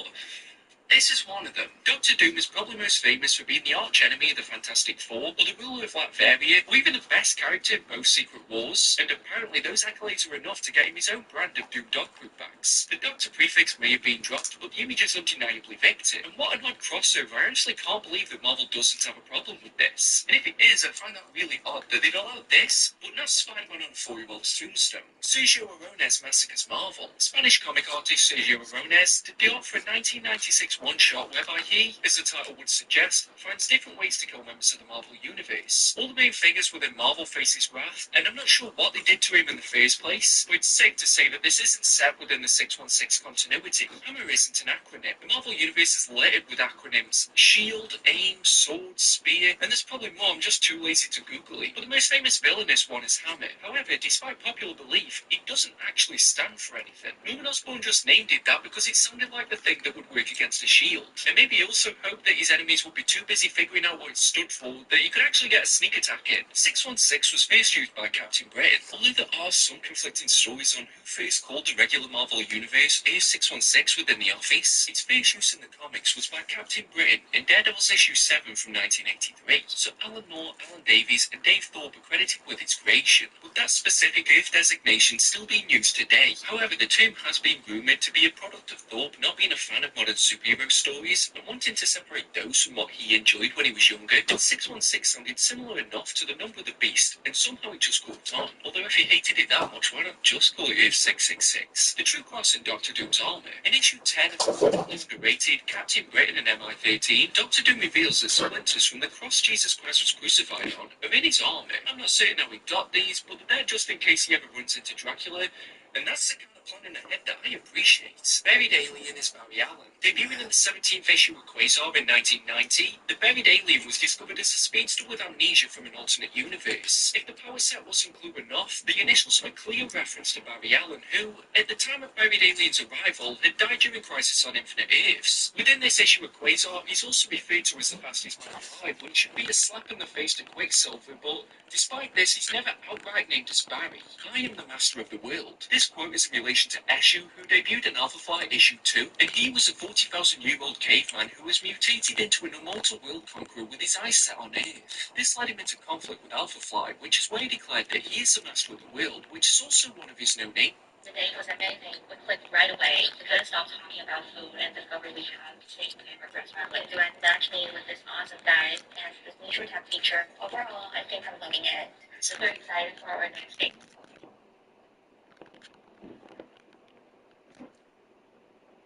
this is one of them. Doctor Doom is probably most famous for being the arch-enemy of the Fantastic Four, or the ruler of Latveria, or even the best character in most Secret Wars, and apparently those accolades are enough to get him his own brand of Doom dog poop bags. The Doctor prefix may have been dropped, but the image is undeniably Victor, and what an odd crossover. I honestly can't believe that Marvel doesn't have a problem with this. And if it is, I find that really odd that they'd allow this, but not Spider-Man on a 4-year-old's tombstone. Sergio Aragonés massacres Marvel. Spanish comic artist Sergio Aragonés did the art for a 1996 one-shot whereby he, as the title would suggest, finds different ways to kill members of the Marvel Universe. All the main figures within Marvel face his wrath, and I'm not sure what they did to him in the first place, but it's safe to say that this isn't set within the 616 continuity. HAMMER isn't an acronym. The Marvel Universe is littered with acronyms: SHIELD, AIM, SWORD, SPEAR, and there's probably more, I'm just too lazy to Google it. But the most famous villainous one is HAMMER. However, despite popular belief, it doesn't actually stand for anything. Norman Osborn just named it that because it sounded like the thing that would work against the shield. And maybe he also hoped that his enemies would be too busy figuring out what it stood for that he could actually get a sneak attack in. 616 was first used by Captain Britain, although there are some conflicting stories on who first called the regular Marvel Universe A616 within the office. Its first use in the comics was by Captain Britain in Daredevil's issue 7 from 1983, so Alan Moore, Alan Davies and Dave Thorpe are credited with its creation, with that specific Earth designation still being used today. However, the term has been rumoured to be a product of Thorpe not being a fan of modern superhero stories and wanting to separate those from what he enjoyed when he was younger. But 616 sounded similar enough to the number of the beast, and somehow it just caught on. Although if he hated it that much, why not just call it Earth 666? The true cross in Doctor Doom's armour. In issue 10 of the narrated Captain Britain and MI13, Doctor Doom reveals that splinters from the cross Jesus Christ was crucified on are in his armour. I'm not certain how he got these, but they're there just in case he ever runs into Dracula, and that's the kind of planning ahead that I appreciate. Buried Alien is Barry Allen. Debuting in the 17th issue of Quasar in 1990, the buried alien was discovered as a speedster with amnesia from an alternate universe. If the power set wasn't clear enough, the initials were a clear reference to Barry Allen, who, at the time of Buried Alien's arrival, had died during Crisis on Infinite Earths. Within this issue of Quasar, he's also referred to as the fastest man alive, which should be a slap in the face to Quicksilver, but despite this, he's never outright named as Barry. I am the master of the world. This quote is in relation to Eshu, who debuted in Alpha Flight issue 2, and he was a 40,000-year-old caveman who was mutated into an immortal world conqueror with his eyes set on Earth. This led him into conflict with Alpha Flight, which is why he declared that he is the master of the world, which is also one of his no name. The day was amazing. We clicked right away. We couldn't stop talking about food and discovery we had to take favorite restaurant. Like, do I actually with this awesome guy and this nature tech teacher. Overall, I think I'm loving it. Super excited for our next date.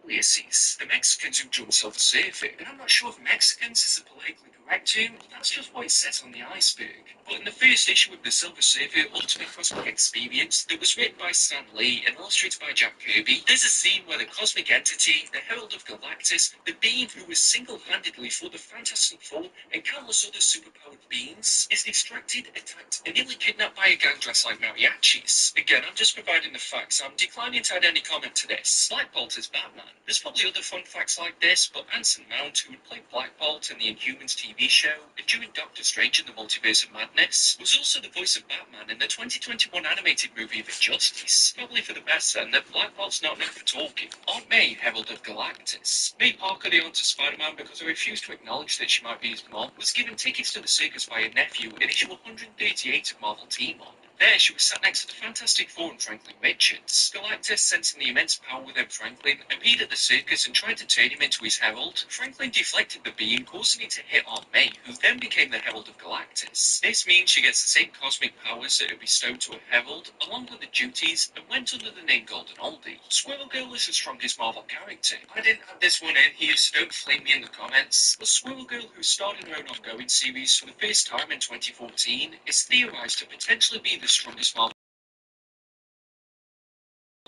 Ulysses, the Mexicans who jumped self-surfing, and I'm not sure if Mexicans is the politically correct term, that's just what it says on the iceberg. But in the first issue of the Silver Surfer Ultimate Cosmic Experience, that was written by Stan Lee and illustrated by Jack Kirby, there's a scene where the cosmic entity, the Herald of Galactus, the being who was single-handedly for the Fantastic Four and countless other superpowered beings, is distracted, attacked, and nearly kidnapped by a gang dressed like mariachis. Again, I'm just providing the facts. I'm declining to add any comment to this. Black Bolt is Batman. There's probably other fun facts like this, but Anson Mount, who would play Black Bolt in the Inhumans TV show and during Doctor Strange in the Multiverse of Madness, was also the voice of Batman in the 2021 animated movie of Injustice. Probably for the best then that Black Bolt's not known for talking. Aunt May, Herald of Galactus. May Parker, the aunt of Spider-Man, because I refused to acknowledge that she might be his mom, was given tickets to the circus by her nephew in issue 138 of Marvel Team-On. There, she was sat next to the Fantastic Four and Franklin Richards. Galactus, sensing the immense power within Franklin, appeared at the circus and tried to turn him into his herald. Franklin deflected the beam, causing it to hit Aunt May, who then became the Herald of Galactus. This means she gets the same cosmic powers that are bestowed to a herald, along with the duties, and went under the name Golden Oldie. Squirrel Girl is the strongest Marvel character. I didn't have this one in here, so don't flame me in the comments. The Squirrel Girl, who starred in her own ongoing series for the first time in 2014, is theorized to potentially be the strongest Marvel,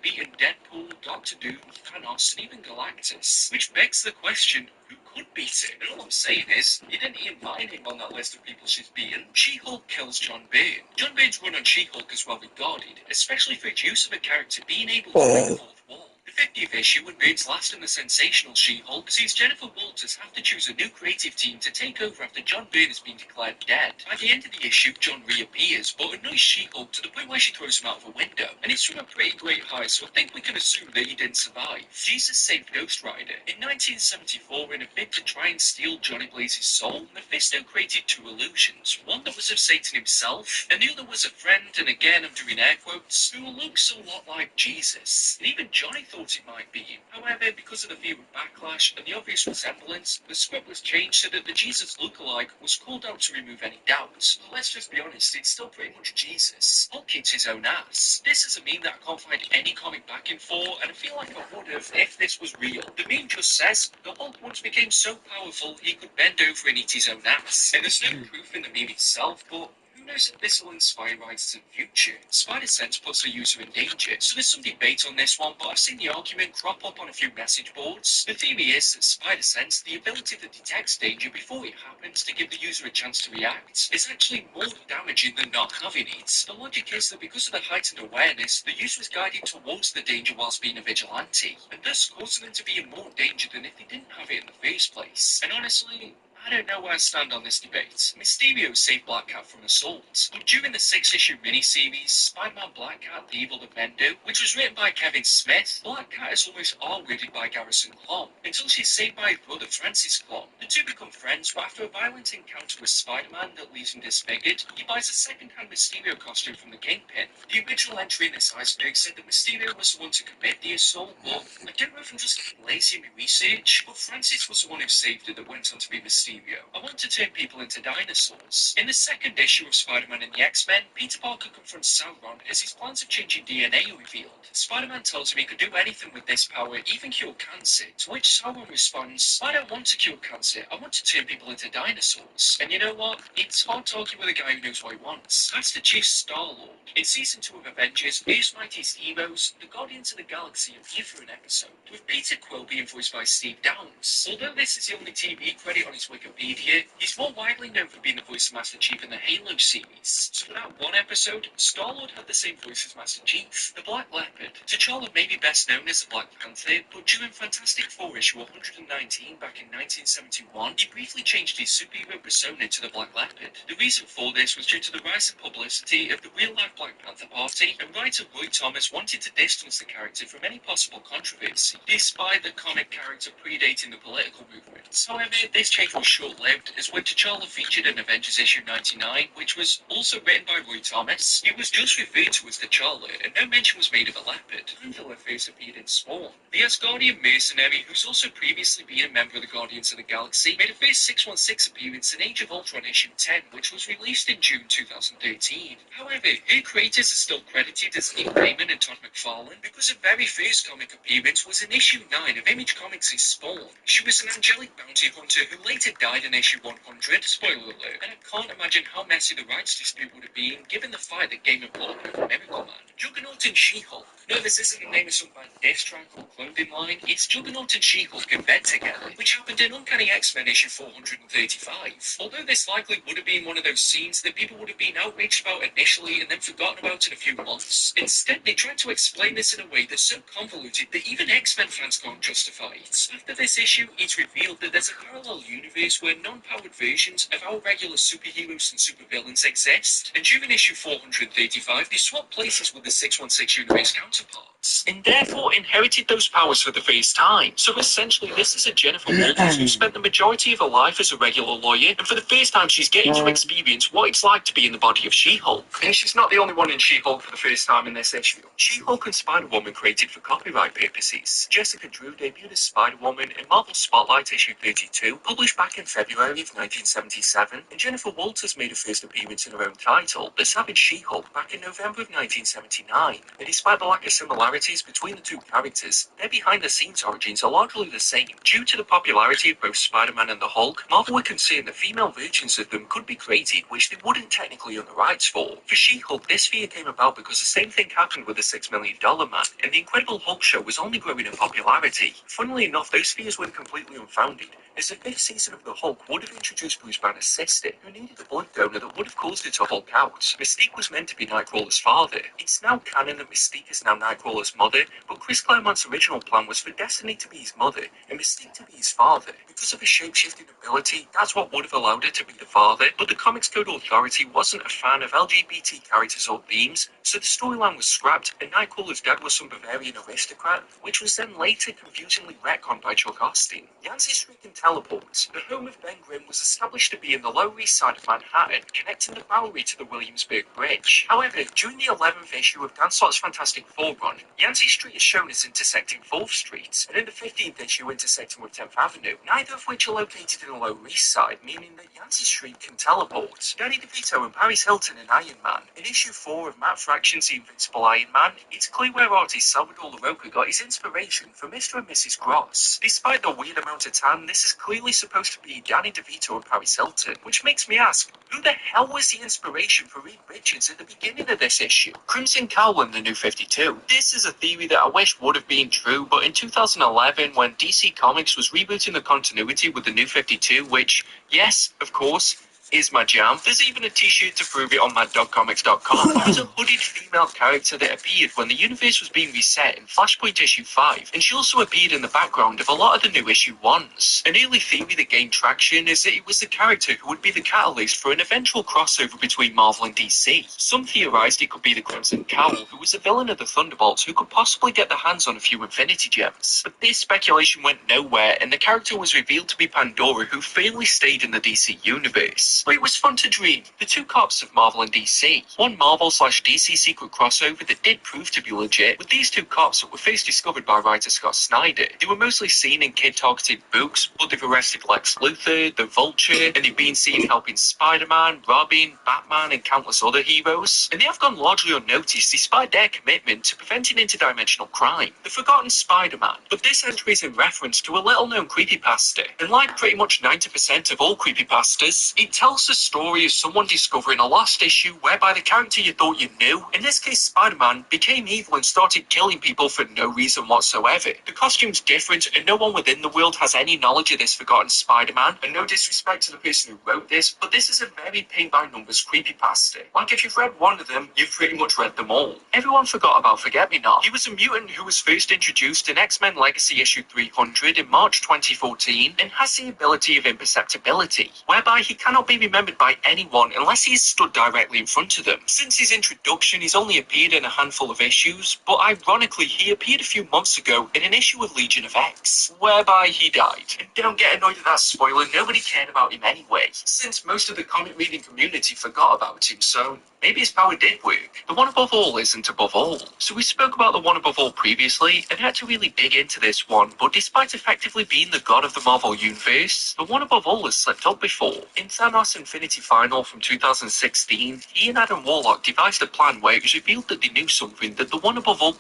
beating Deadpool, Doctor Doom, Thanos, and even Galactus. Which begs the question, who could beat it? And all I'm saying is, you didn't even mind him on that list of people she's beaten. She-Hulk kills John Byrne. John Byrne's run on She-Hulk is well regarded, especially for its use of a character being able to break the fourth wall. The 50th issue, and Byrne's last in the sensational She-Hulk, sees Jennifer Walters have to choose a new creative team to take over after John Byrne has been declared dead. By the end of the issue, John reappears, but annoys She-Hulk to the point where she throws him out of a window. And it's from a pretty great height, so I think we can assume that he didn't survive. Jesus saved Ghost Rider. In 1974, in a bid to try and steal Johnny Blaze's soul, Mephisto created two illusions. One that was of Satan himself, and the other was a friend, and again I'm doing air quotes, who looks a lot like Jesus. And even Johnny thought it might be him. However, because of the fear of backlash and the obvious resemblance, the script was changed so that the Jesus lookalike was called out to remove any doubts. But let's just be honest, it's still pretty much Jesus. Hulk kicks his own ass. This doesn't mean that I can't find any comic backing for, and I feel like I would have if this was real. The meme just says, the Hulk once became so powerful he could bend over and eat his own ass. And there's no proof in the meme itself, but who who knows if this will inspire writers in the future? Spider-Sense puts a user in danger, so there's some debate on this one, but I've seen the argument crop up on a few message boards. The theory is that Spider-Sense, the ability that detects danger before it happens to give the user a chance to react, is actually more damaging than not having it. The logic is that because of the heightened awareness, the user is guided towards the danger whilst being a vigilante, and thus causing them to be in more danger than if they didn't have it in the first place. And honestly, I don't know where I stand on this debate. Mysterio saved Black Cat from assault, but during the 6-issue miniseries, Spider-Man Black Cat The Evil That Men Do, which was written by Kevin Smith, Black Cat is almost all-wielded by Garrison Klom, until she's saved by his brother Francis Klom. The two become friends, but after a violent encounter with Spider-Man that leaves him disfigured, he buys a second-hand Mysterio costume from the Kingpin. The original entry in this iceberg said that Mysterio was the one to commit the assault, but I don't know if I'm just getting lazy in my research, but Francis was the one who saved her that went on to be Mysterio. I want to turn people into dinosaurs. In the second issue of Spider-Man and the X-Men, Peter Parker confronts Sauron as his plans of changing DNA are revealed. Spider-Man tells him he could do anything with this power, even cure cancer, to which Sauron responds, I don't want to cure cancer, I want to turn people into dinosaurs. And you know what? It's hard talking with a guy who knows what he wants. That's the Chief Star-Lord. In Season 2 of Avengers, Earth's Mightiest Heroes, the Guardians of the Galaxy appear for an episode, with Peter Quill being voiced by Steve Downes. Although this is the only TV credit on his Wikipedia, he's more widely known for being the voice of Master Chief in the Halo series. So for that one episode, Star-Lord had the same voice as Master Chief, the Black Leopard. T'Challa may be best known as the Black Panther, but during Fantastic Four issue 119 back in 1971, he briefly changed his superhero persona to the Black Leopard. The reason for this was due to the rise in publicity of the real-life Black Panther Party, and writer Roy Thomas wanted to distance the character from any possible controversy, despite the comic character predating the political movements. However, this change was short-lived, as when T'Challa featured in Avengers issue 99, which was also written by Roy Thomas, it was just referred to as T'Challa, and no mention was made of a leopard, until her first appeared in Spawn. The Asgardian mercenary, who's also previously been a member of the Guardians of the Galaxy, made a first 616 appearance in Age of Ultron issue 10, which was released in June 2013. However, her creators are still credited as Neil Gaiman and Todd McFarlane, because her very first comic appearance was in issue 9 of Image Comics' Spawn. She was an angelic bounty hunter who later died in issue 100, spoiler alert, and I can't imagine how messy the rights dispute would have been given the fight that Gaiman brought over Miracle Man. Juggernaut and She-Hulk. No, this isn't the name of some bad diss track or clothing line, it's Juggernaut and She-Hulk in bed together, which happened in Uncanny X-Men issue 435. Although this likely would have been one of those scenes that people would have been outraged about initially and then forgotten about in a few months, instead they tried to explain this in a way that's so convoluted that even X-Men fans can't justify it. After this issue, it's revealed that there's a parallel universe where non-powered versions of our regular superheroes and supervillains exist, and during issue 435 they swap places with the 616 universe counterparts, and therefore inherited those powers for the first time. So essentially this is a Jennifer Walters who spent the majority of her life as a regular lawyer, and for the first time she's getting to experience what it's like to be in the body of She-Hulk. And she's not the only one in She-Hulk for the first time in this issue. She-Hulk and Spider-Woman created for copyright purposes. Jessica Drew debuted as Spider-Woman in Marvel Spotlight issue 32, published back in February of 1977, and Jennifer Walters made her first appearance in her own title, The Savage She-Hulk, back in November of 1979. And despite the lack of similarities between the two characters, their behind-the-scenes origins are largely the same. Due to the popularity of both Spider-Man and the Hulk, Marvel were concerned that female versions of them could be created which they wouldn't technically own the rights for. For She-Hulk, this fear came about because the same thing happened with the $6 Million Man, and the Incredible Hulk show was only growing in popularity. Funnily enough, those fears weren't completely unfounded, as the fifth season of the Hulk would have introduced Bruce Banner's sister, who needed a blood donor that would have caused her to Hulk out. Mystique was meant to be Nightcrawler's father. It's now canon that Mystique is now Nightcrawler's mother, but Chris Claremont's original plan was for Destiny to be his mother, and Mystique to be his father. Because of her shape-shifting ability, that's what would have allowed her to be the father, but the Comics Code Authority wasn't a fan of LGBT characters or themes, so the storyline was scrapped, and Nightcrawler's dad was some Bavarian aristocrat, which was then later confusingly retconned by Chuck Austin. Yancey Street can teleport. The home of Ben Grimm was established to be in the Lower East Side of Manhattan, connecting the Bowery to the Williamsburg Bridge. However, during the 11th issue of Dan Slott's Fantastic Four run, Yancey Street is shown as intersecting 4th Street, and in the 15th issue intersecting with 10th Avenue, neither of which are located in the Lower East Side, meaning that Yancey Street can teleport. Danny DeVito and Paris Hilton in Iron Man. In issue 4 of Matt Fraction's The Invincible Iron Man, it's clear where artist Salvador LaRocca got his inspiration for Mr. and Mrs. Gross. Despite the weird amount of tan, this is clearly supposed to be Danny DeVito and Paris Hilton, which makes me ask, who the hell was the inspiration for Reed Richards at the beginning of this issue? Crimson Cowl and the New 52. This is a theory that I wish would have been true, but in 2011, when DC Comics was rebooting the continuity with the New 52, which, yes, of course, is my jam. There's even a t-shirt to prove it on maddogcomics.com. There was a hooded female character that appeared when the universe was being reset in Flashpoint issue 5, and she also appeared in the background of a lot of the new issue 1s. An early theory that gained traction is that it was the character who would be the catalyst for an eventual crossover between Marvel and DC. Some theorized it could be the Crimson Cowl, who was a villain of the Thunderbolts who could possibly get their hands on a few Infinity Gems. But this speculation went nowhere, and the character was revealed to be Pandora, who fairly stayed in the DC universe. But it was fun to dream. The two cops of Marvel and DC. One Marvel/DC secret crossover that did prove to be legit, with these two cops that were first discovered by writer Scott Snyder. They were mostly seen in kid-targeted books, but they've arrested Lex Luthor, the Vulture, and they've been seen helping Spider-Man, Robin, Batman, and countless other heroes. And they have gone largely unnoticed despite their commitment to preventing interdimensional crime. The Forgotten Spider-Man. But this entry is in reference to a little-known creepypasta. And like pretty much 90% of all creepypastas, it tells the story of someone discovering a lost issue whereby the character you thought you knew, in this case Spider-Man, became evil and started killing people for no reason whatsoever. The costume's different and no one within the world has any knowledge of this Forgotten Spider-Man, and no disrespect to the person who wrote this, but this is a very paint-by-numbers creepypasta. Like if you've read one of them, you've pretty much read them all. Everyone forgot about Forget-Me-Not. He was a mutant who was first introduced in X-Men Legacy issue 300 in March 2014 and has the ability of imperceptibility, whereby he cannot be remembered by anyone unless he is stood directly in front of them. Since his introduction, he's only appeared in a handful of issues, but ironically, he appeared a few months ago in an issue of Legion of X, whereby he died. And don't get annoyed at that spoiler, nobody cared about him anyway, since most of the comic reading community forgot about him, so maybe his power did work. The One Above All isn't above all. So we spoke about the One Above All previously, and had to really dig into this one, but despite effectively being the god of the Marvel Universe, the One Above All has slipped up before. In Thanos Infinity Final from 2016, he and Adam Warlock devised a plan where it was revealed that they knew something that the One Above All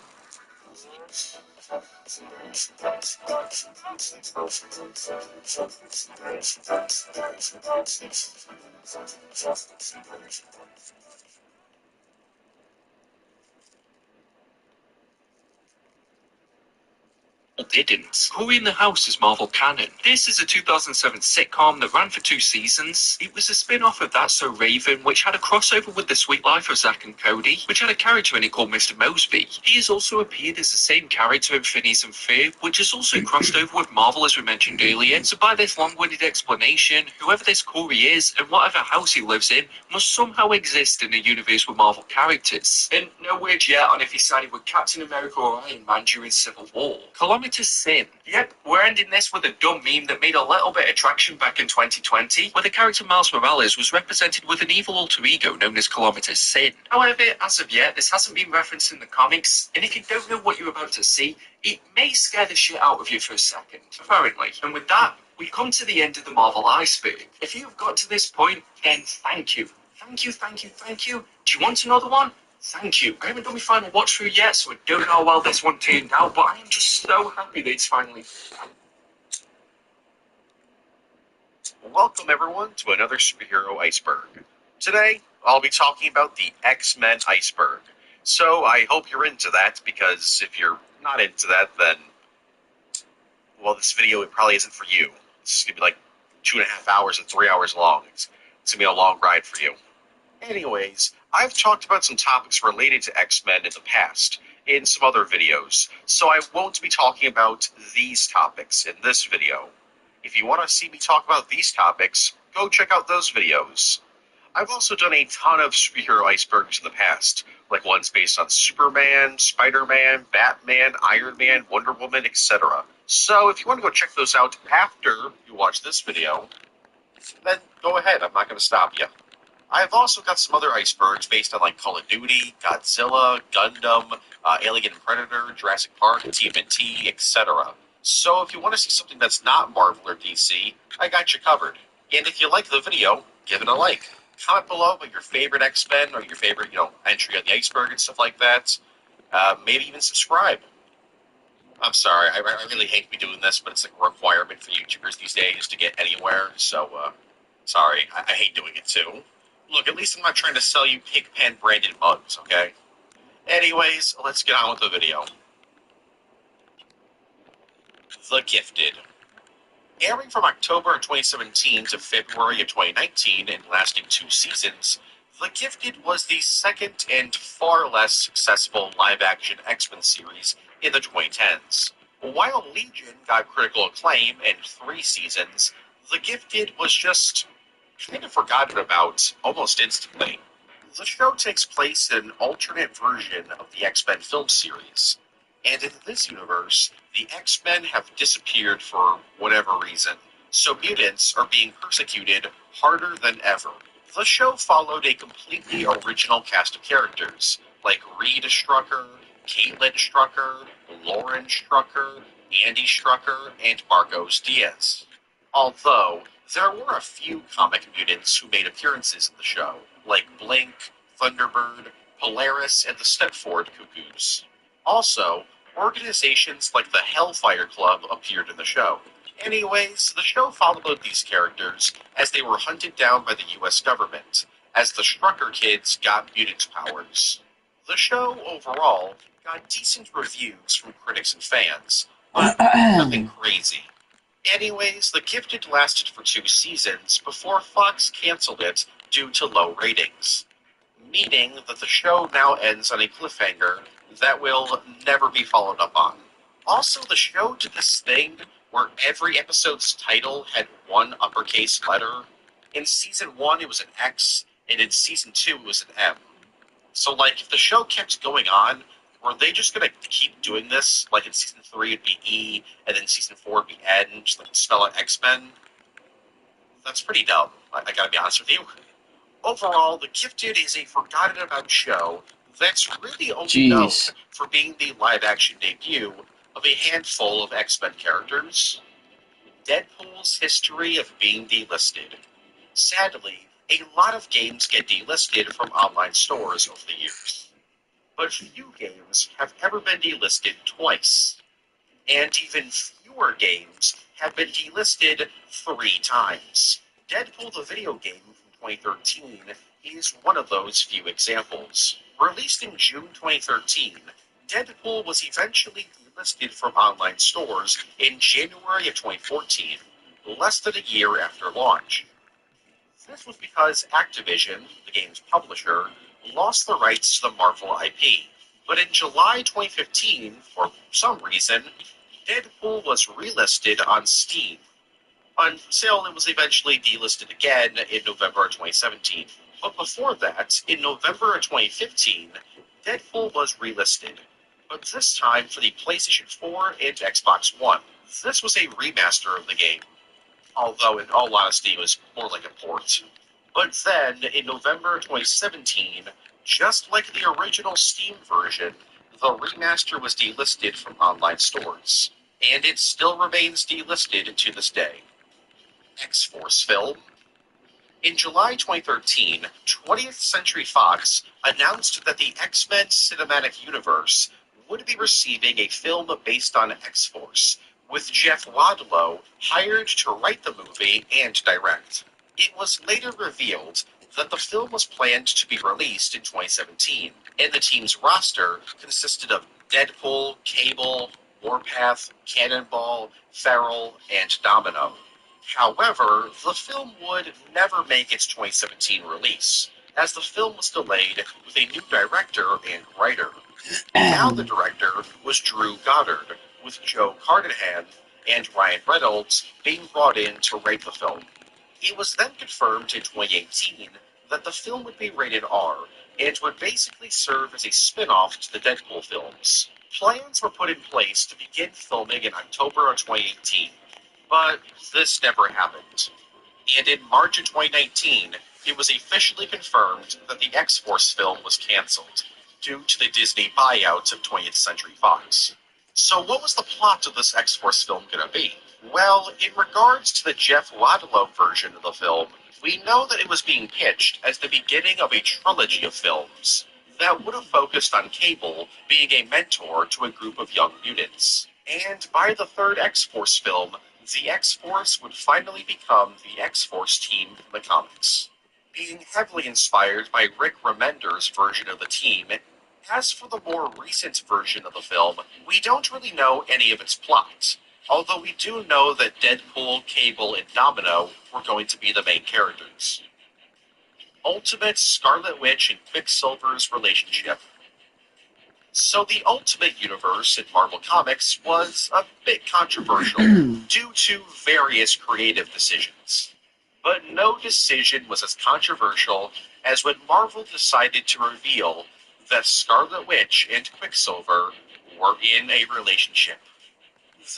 didn't. Corey in the House is Marvel canon. This is a 2007 sitcom that ran for 2 seasons. It was a spin-off of That's So Raven, which had a crossover with The Sweet Life of Zack and Cody, which had a character in it called Mr. Mosby. He has also appeared as the same character in Phineas and Ferb, which has also crossed over with Marvel as we mentioned earlier. So by this long-winded explanation, whoever this Corey is and whatever house he lives in must somehow exist in a universe with Marvel characters. And no word yet on if he sided with Captain America or Iron Man during Civil War. Kilometer Sin. Yep, we're ending this with a dumb meme that made a little bit of traction back in 2020, where the character Miles Morales was represented with an evil alter ego known as Kilometer Sin. However, as of yet, this hasn't been referenced in the comics, and if you don't know what you're about to see, it may scare the shit out of you for a second, apparently. And with that, we've come to the end of the Marvel iceberg. If you've got to this point, then thank you. Thank you, thank you, thank you. Do you want another one? Thank you. I haven't done my final watch through yet, so I don't know how well this one turned out, but I am just so happy that it's finally out. Welcome everyone to another superhero iceberg. Today, I'll be talking about the X-Men iceberg. So I hope you're into that, because if you're not into that, then, well, this video, it probably isn't for you. It's going to be like 2.5 hours and 3 hours long. It's going to be a long ride for you. Anyways, I've talked about some topics related to X-Men in the past, in some other videos, so I won't be talking about these topics in this video. If you want to see me talk about these topics, go check out those videos. I've also done a ton of superhero icebergs in the past, like ones based on Superman, Spider-Man, Batman, Iron Man, Wonder Woman, etc. So if you want to go check those out after you watch this video, then go ahead, I'm not going to stop you. I've also got some other icebergs based on like Call of Duty, Godzilla, Gundam, Alien and Predator, Jurassic Park, TMNT, etc. So if you want to see something that's not Marvel or DC, I got you covered. And if you like the video, give it a like. Comment below about your favorite X-Men or your favorite, entry on the iceberg and stuff like that. Maybe even subscribe. I'm sorry, I really hate to be doing this, but it's like a requirement for YouTubers these days to get anywhere, so, sorry, I hate doing it too. Look, at least I'm not trying to sell you Pigpen branded mugs, okay? Anyways, let's get on with the video. The Gifted. Airing from October of 2017 to February of 2019 and lasting 2 seasons, The Gifted was the second and far less successful live-action X-Men series in the 2010s. While Legion got critical acclaim and 3 seasons, The Gifted was just kind of forgotten about almost instantly. The show takes place in an alternate version of the X-Men film series, and in this universe, the X-Men have disappeared for whatever reason, so mutants are being persecuted harder than ever. The show followed a completely original cast of characters, like Reed Strucker, Caitlin Strucker, Lauren Strucker, Andy Strucker, and Marcos Diaz. Although, there were a few comic mutants who made appearances in the show, like Blink, Thunderbird, Polaris, and the Stepford Cuckoos. Also, organizations like the Hellfire Club appeared in the show. Anyways, the show followed these characters as they were hunted down by the US government, as the Strucker kids got mutant powers. The show, overall, got decent reviews from critics and fans, but nothing crazy. Anyways, The Gifted lasted for 2 seasons before Fox canceled it due to low ratings, meaning that the show now ends on a cliffhanger that will never be followed up on. Also, the show did this thing where every episode's title had one uppercase letter. In season 1 it was an X, and in season 2 it was an M. So, like, if the show kept going on, were they just gonna keep doing this? Like, in season 3 it'd be E, and then season 4 it'd be N, just like spell out X-Men? That's pretty dumb, I gotta be honest with you. Overall, The Gifted is a forgotten-about show that's really only known for being the live-action debut of a handful of X-Men characters. Deadpool's history of being delisted. Sadly, a lot of games get delisted from online stores over the years, but few games have ever been delisted twice, and even fewer games have been delisted 3 times. Deadpool the video game from 2013 is one of those few examples. Released in June 2013, Deadpool was eventually delisted from online stores in January of 2014, less than a year after launch. This was because Activision, the game's publisher, lost the rights to the Marvel IP. But in July 2015, for some reason, Deadpool was relisted on Steam, until it was eventually delisted again in November of 2017. But before that, in November of 2015, Deadpool was relisted, but this time for the PlayStation 4 and Xbox One. This was a remaster of the game, although in all honesty it was more like a port. But then, in November 2017, just like the original Steam version, the remaster was delisted from online stores, and it still remains delisted to this day. X-Force film. In July 2013, 20th Century Fox announced that the X-Men Cinematic Universe would be receiving a film based on X-Force, with Jeff Wadlow hired to write the movie and direct. It was later revealed that the film was planned to be released in 2017, and the team's roster consisted of Deadpool, Cable, Warpath, Cannonball, Feral, and Domino. However, the film would never make its 2017 release, as the film was delayed with a new director and writer. Now the director was Drew Goddard, with Joe Carnahan and Ryan Reynolds being brought in to write the film. It was then confirmed in 2018 that the film would be rated R, and would basically serve as a spin-off to the Deadpool films. Plans were put in place to begin filming in October of 2018, but this never happened. And in March of 2019, it was officially confirmed that the X-Force film was cancelled, due to the Disney buyout of 20th Century Fox. So what was the plot of this X-Force film gonna be? Well, in regards to the Jeff Wadlow version of the film, we know that it was being pitched as the beginning of a trilogy of films that would have focused on Cable being a mentor to a group of young mutants. And by the third X-Force film, the X-Force would finally become the X-Force team in the comics. Being heavily inspired by Rick Remender's version of the team, as for the more recent version of the film, we don't really know any of its plot, although we do know that Deadpool, Cable, and Domino were going to be the main characters. Ultimate Scarlet Witch and Quicksilver's relationship. So the Ultimate Universe in Marvel Comics was a bit controversial due to various creative decisions. But no decision was as controversial as when Marvel decided to reveal that Scarlet Witch and Quicksilver were in a relationship.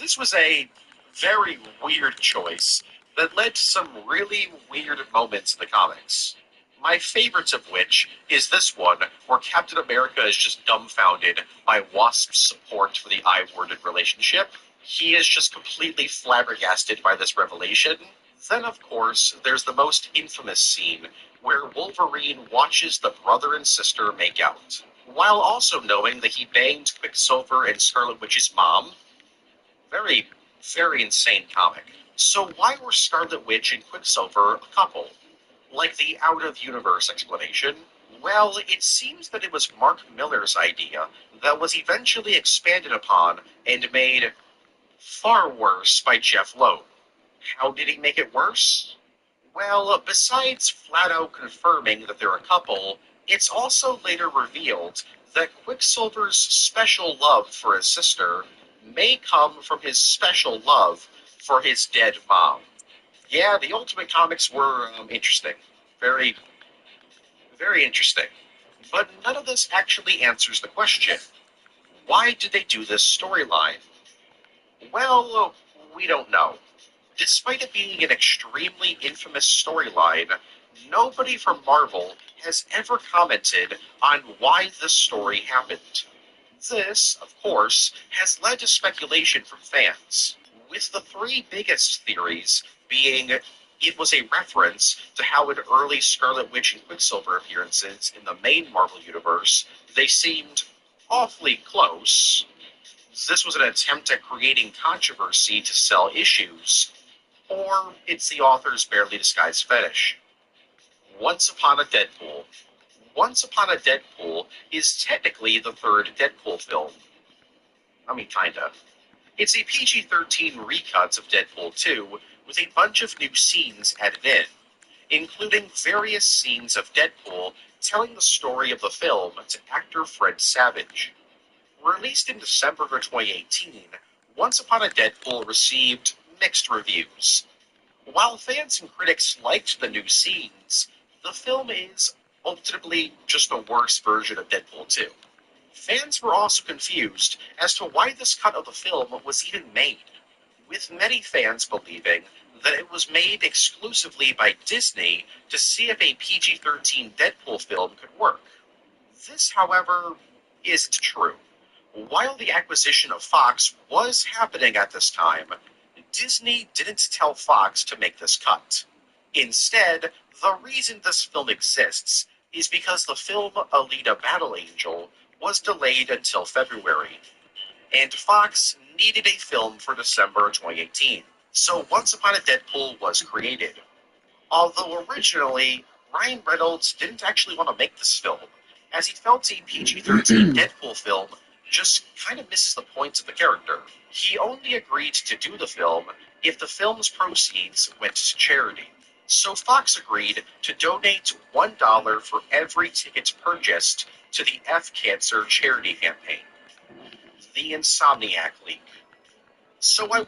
This was a very weird choice that led to some really weird moments in the comics. My favorite of which is this one, where Captain America is just dumbfounded by Wasp's support for the I-worded relationship. He is just completely flabbergasted by this revelation. Then, of course, there's the most infamous scene where Wolverine watches the brother and sister make out, while also knowing that he banged Quicksilver and Scarlet Witch's mom. Very, very insane comic. So why were Scarlet Witch and Quicksilver a couple? Like the out-of-universe explanation? Well, it seems that it was Mark Millar's idea that was eventually expanded upon and made far worse by Jeff Loeb. How did he make it worse? Well, besides flat-out confirming that they're a couple, it's also later revealed that Quicksilver's special love for his sister may come from his special love for his dead mom. Yeah, the Ultimate Comics were interesting. Very, very interesting. But none of this actually answers the question. Why did they do this storyline? Well, we don't know. Despite it being an extremely infamous storyline, nobody from Marvel has ever commented on why this story happened. This, of course, has led to speculation from fans, with the three biggest theories being it was a reference to how in early Scarlet Witch and Quicksilver appearances in the main Marvel Universe, they seemed awfully close. This was an attempt at creating controversy to sell issues, or it's the author's barely disguised fetish. Once Upon a Deadpool. Once Upon a Deadpool is technically the third Deadpool film. I mean, kinda. It's a PG-13 recut of Deadpool 2 with a bunch of new scenes added in, including various scenes of Deadpool telling the story of the film to actor Fred Savage. Released in December of 2018, Once Upon a Deadpool received mixed reviews. While fans and critics liked the new scenes, the film is ultimately just a worse version of Deadpool 2. Fans were also confused as to why this cut of the film was even made, with many fans believing that it was made exclusively by Disney to see if a PG-13 Deadpool film could work. This, however, isn't true. While the acquisition of Fox was happening at this time, Disney didn't tell Fox to make this cut. Instead, the reason this film exists is because the film Alita Battle Angel was delayed until February, and Fox needed a film for December 2018, so Once Upon a Deadpool was created. Although originally, Ryan Reynolds didn't actually want to make this film, as he felt a PG-13 Deadpool film just kind of misses the point of the character. He only agreed to do the film if the film's proceeds went to charity. So Fox agreed to donate $1 for every ticket purchased to the F Cancer charity campaign, the Insomniac League. So I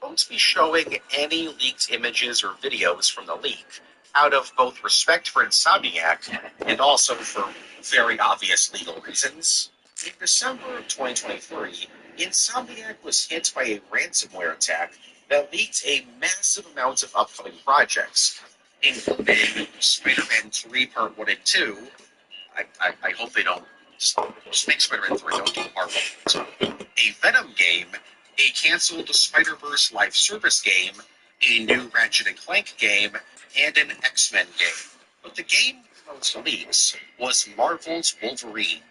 won't be showing any leaked images or videos from the leak, out of both respect for Insomniac and also for very obvious legal reasons. In December of 2023, Insomniac was hit by a ransomware attack that leaked a massive amount of upcoming projects, including Spider-Man 3 Part 1 and 2. I hope they don't just make Spider-Man 3, don't do Marvel. A Venom game, a canceled Spider-Verse live service game, a new Ratchet & Clank game, and an X-Men game. But the game most leaks was Marvel's Wolverine,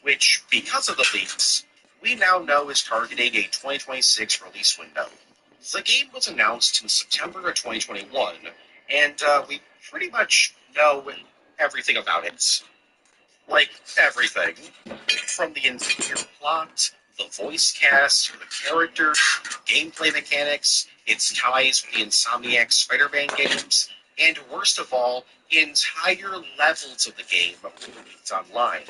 which, because of the leaks, we now know is targeting a 2026 release window. The game was announced in September of 2021, and we pretty much know everything about it. Like, everything. From the entire plot, the voice cast, the characters, gameplay mechanics, its ties with the Insomniac Spider-Man games, and worst of all, entire levels of the game were leaked online.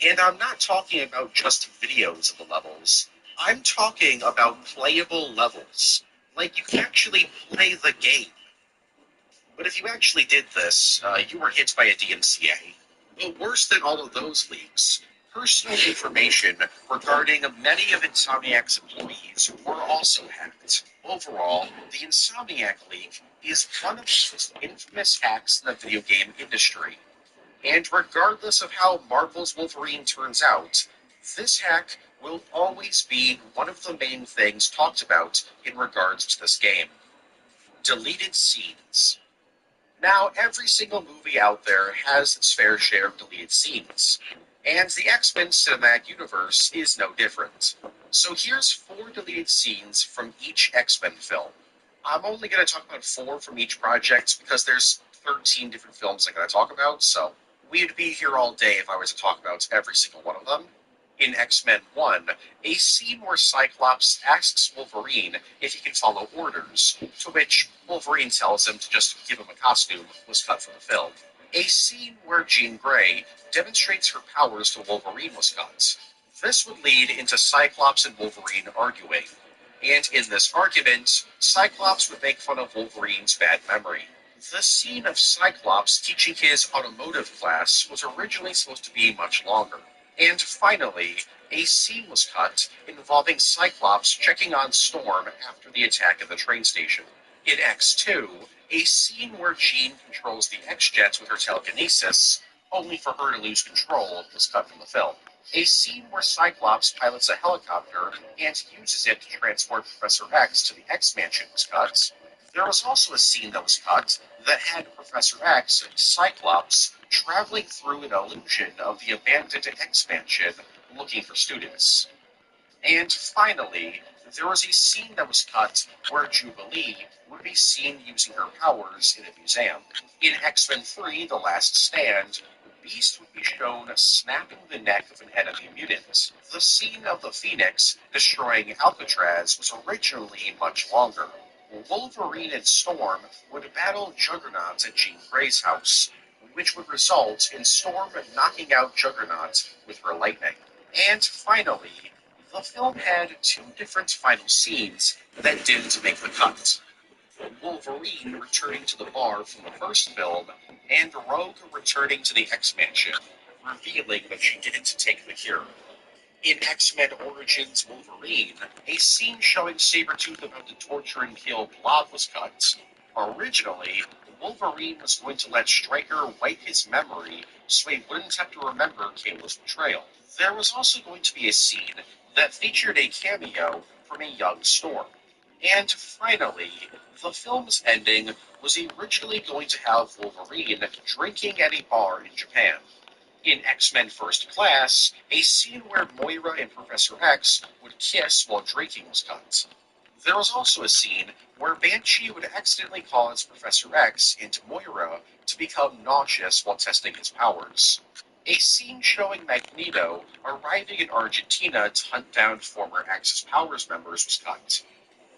And I'm not talking about just videos of the levels. I'm talking about playable levels. Like, you can actually play the game. But if you actually did this, you were hit by a DMCA. But worse than all of those leaks, personal information regarding many of Insomniac's employees were also hacked. Overall, the Insomniac leak is one of the most infamous hacks in the video game industry. And regardless of how Marvel's Wolverine turns out, this hack will always be one of the main things talked about in regards to this game. Deleted scenes. Now, every single movie out there has its fair share of deleted scenes, and the X-Men cinematic universe is no different. So here's 4 deleted scenes from each X-Men film. I'm only going to talk about 4 from each project because there's 13 different films I'm going to talk about, so we'd be here all day if I was to talk about every single one of them. In X-Men 1, a scene where Cyclops asks Wolverine if he can follow orders, to which Wolverine tells him to just give him a costume, was cut from the film. A scene where Jean Grey demonstrates her powers to Wolverine was cut. This would lead into Cyclops and Wolverine arguing, and in this argument, Cyclops would make fun of Wolverine's bad memory. The scene of Cyclops teaching his automotive class was originally supposed to be much longer. And finally, a scene was cut involving Cyclops checking on Storm after the attack at the train station. In X2, a scene where Jean controls the X-Jet with her telekinesis, only for her to lose control, was cut from the film. A scene where Cyclops pilots a helicopter and uses it to transport Professor X to the X-Mansion was cut. There was also a scene that was cut that had Professor X and Cyclops traveling through an illusion of the abandoned X-Mansion looking for students. And finally, there was a scene that was cut where Jubilee would be seen using her powers in a museum. In X-Men 3, The Last Stand, Beast would be shown snapping the neck of an enemy mutant. The scene of the Phoenix destroying Alcatraz was originally much longer. Wolverine and Storm would battle Juggernaut at Jean Grey's house, which would result in Storm knocking out Juggernaut with her lightning. And finally, the film had 2 different final scenes that didn't make the cut. Wolverine returning to the bar from the first film, and Rogue returning to the X-Mansion, revealing that she didn't take the cure. In X-Men Origins Wolverine, a scene showing Sabretooth about to torture and kill Blob was cut. Originally, Wolverine was going to let Stryker wipe his memory so he wouldn't have to remember Cable's betrayal. There was also going to be a scene that featured a cameo from a young Storm. And finally, the film's ending was originally going to have Wolverine drinking at a bar in Japan. In X-Men First Class, a scene where Moira and Professor X would kiss while drinking was cut. There was also a scene where Banshee would accidentally cause Professor X and Moira to become nauseous while testing his powers. A scene showing Magneto arriving in Argentina to hunt down former Axis Powers members was cut.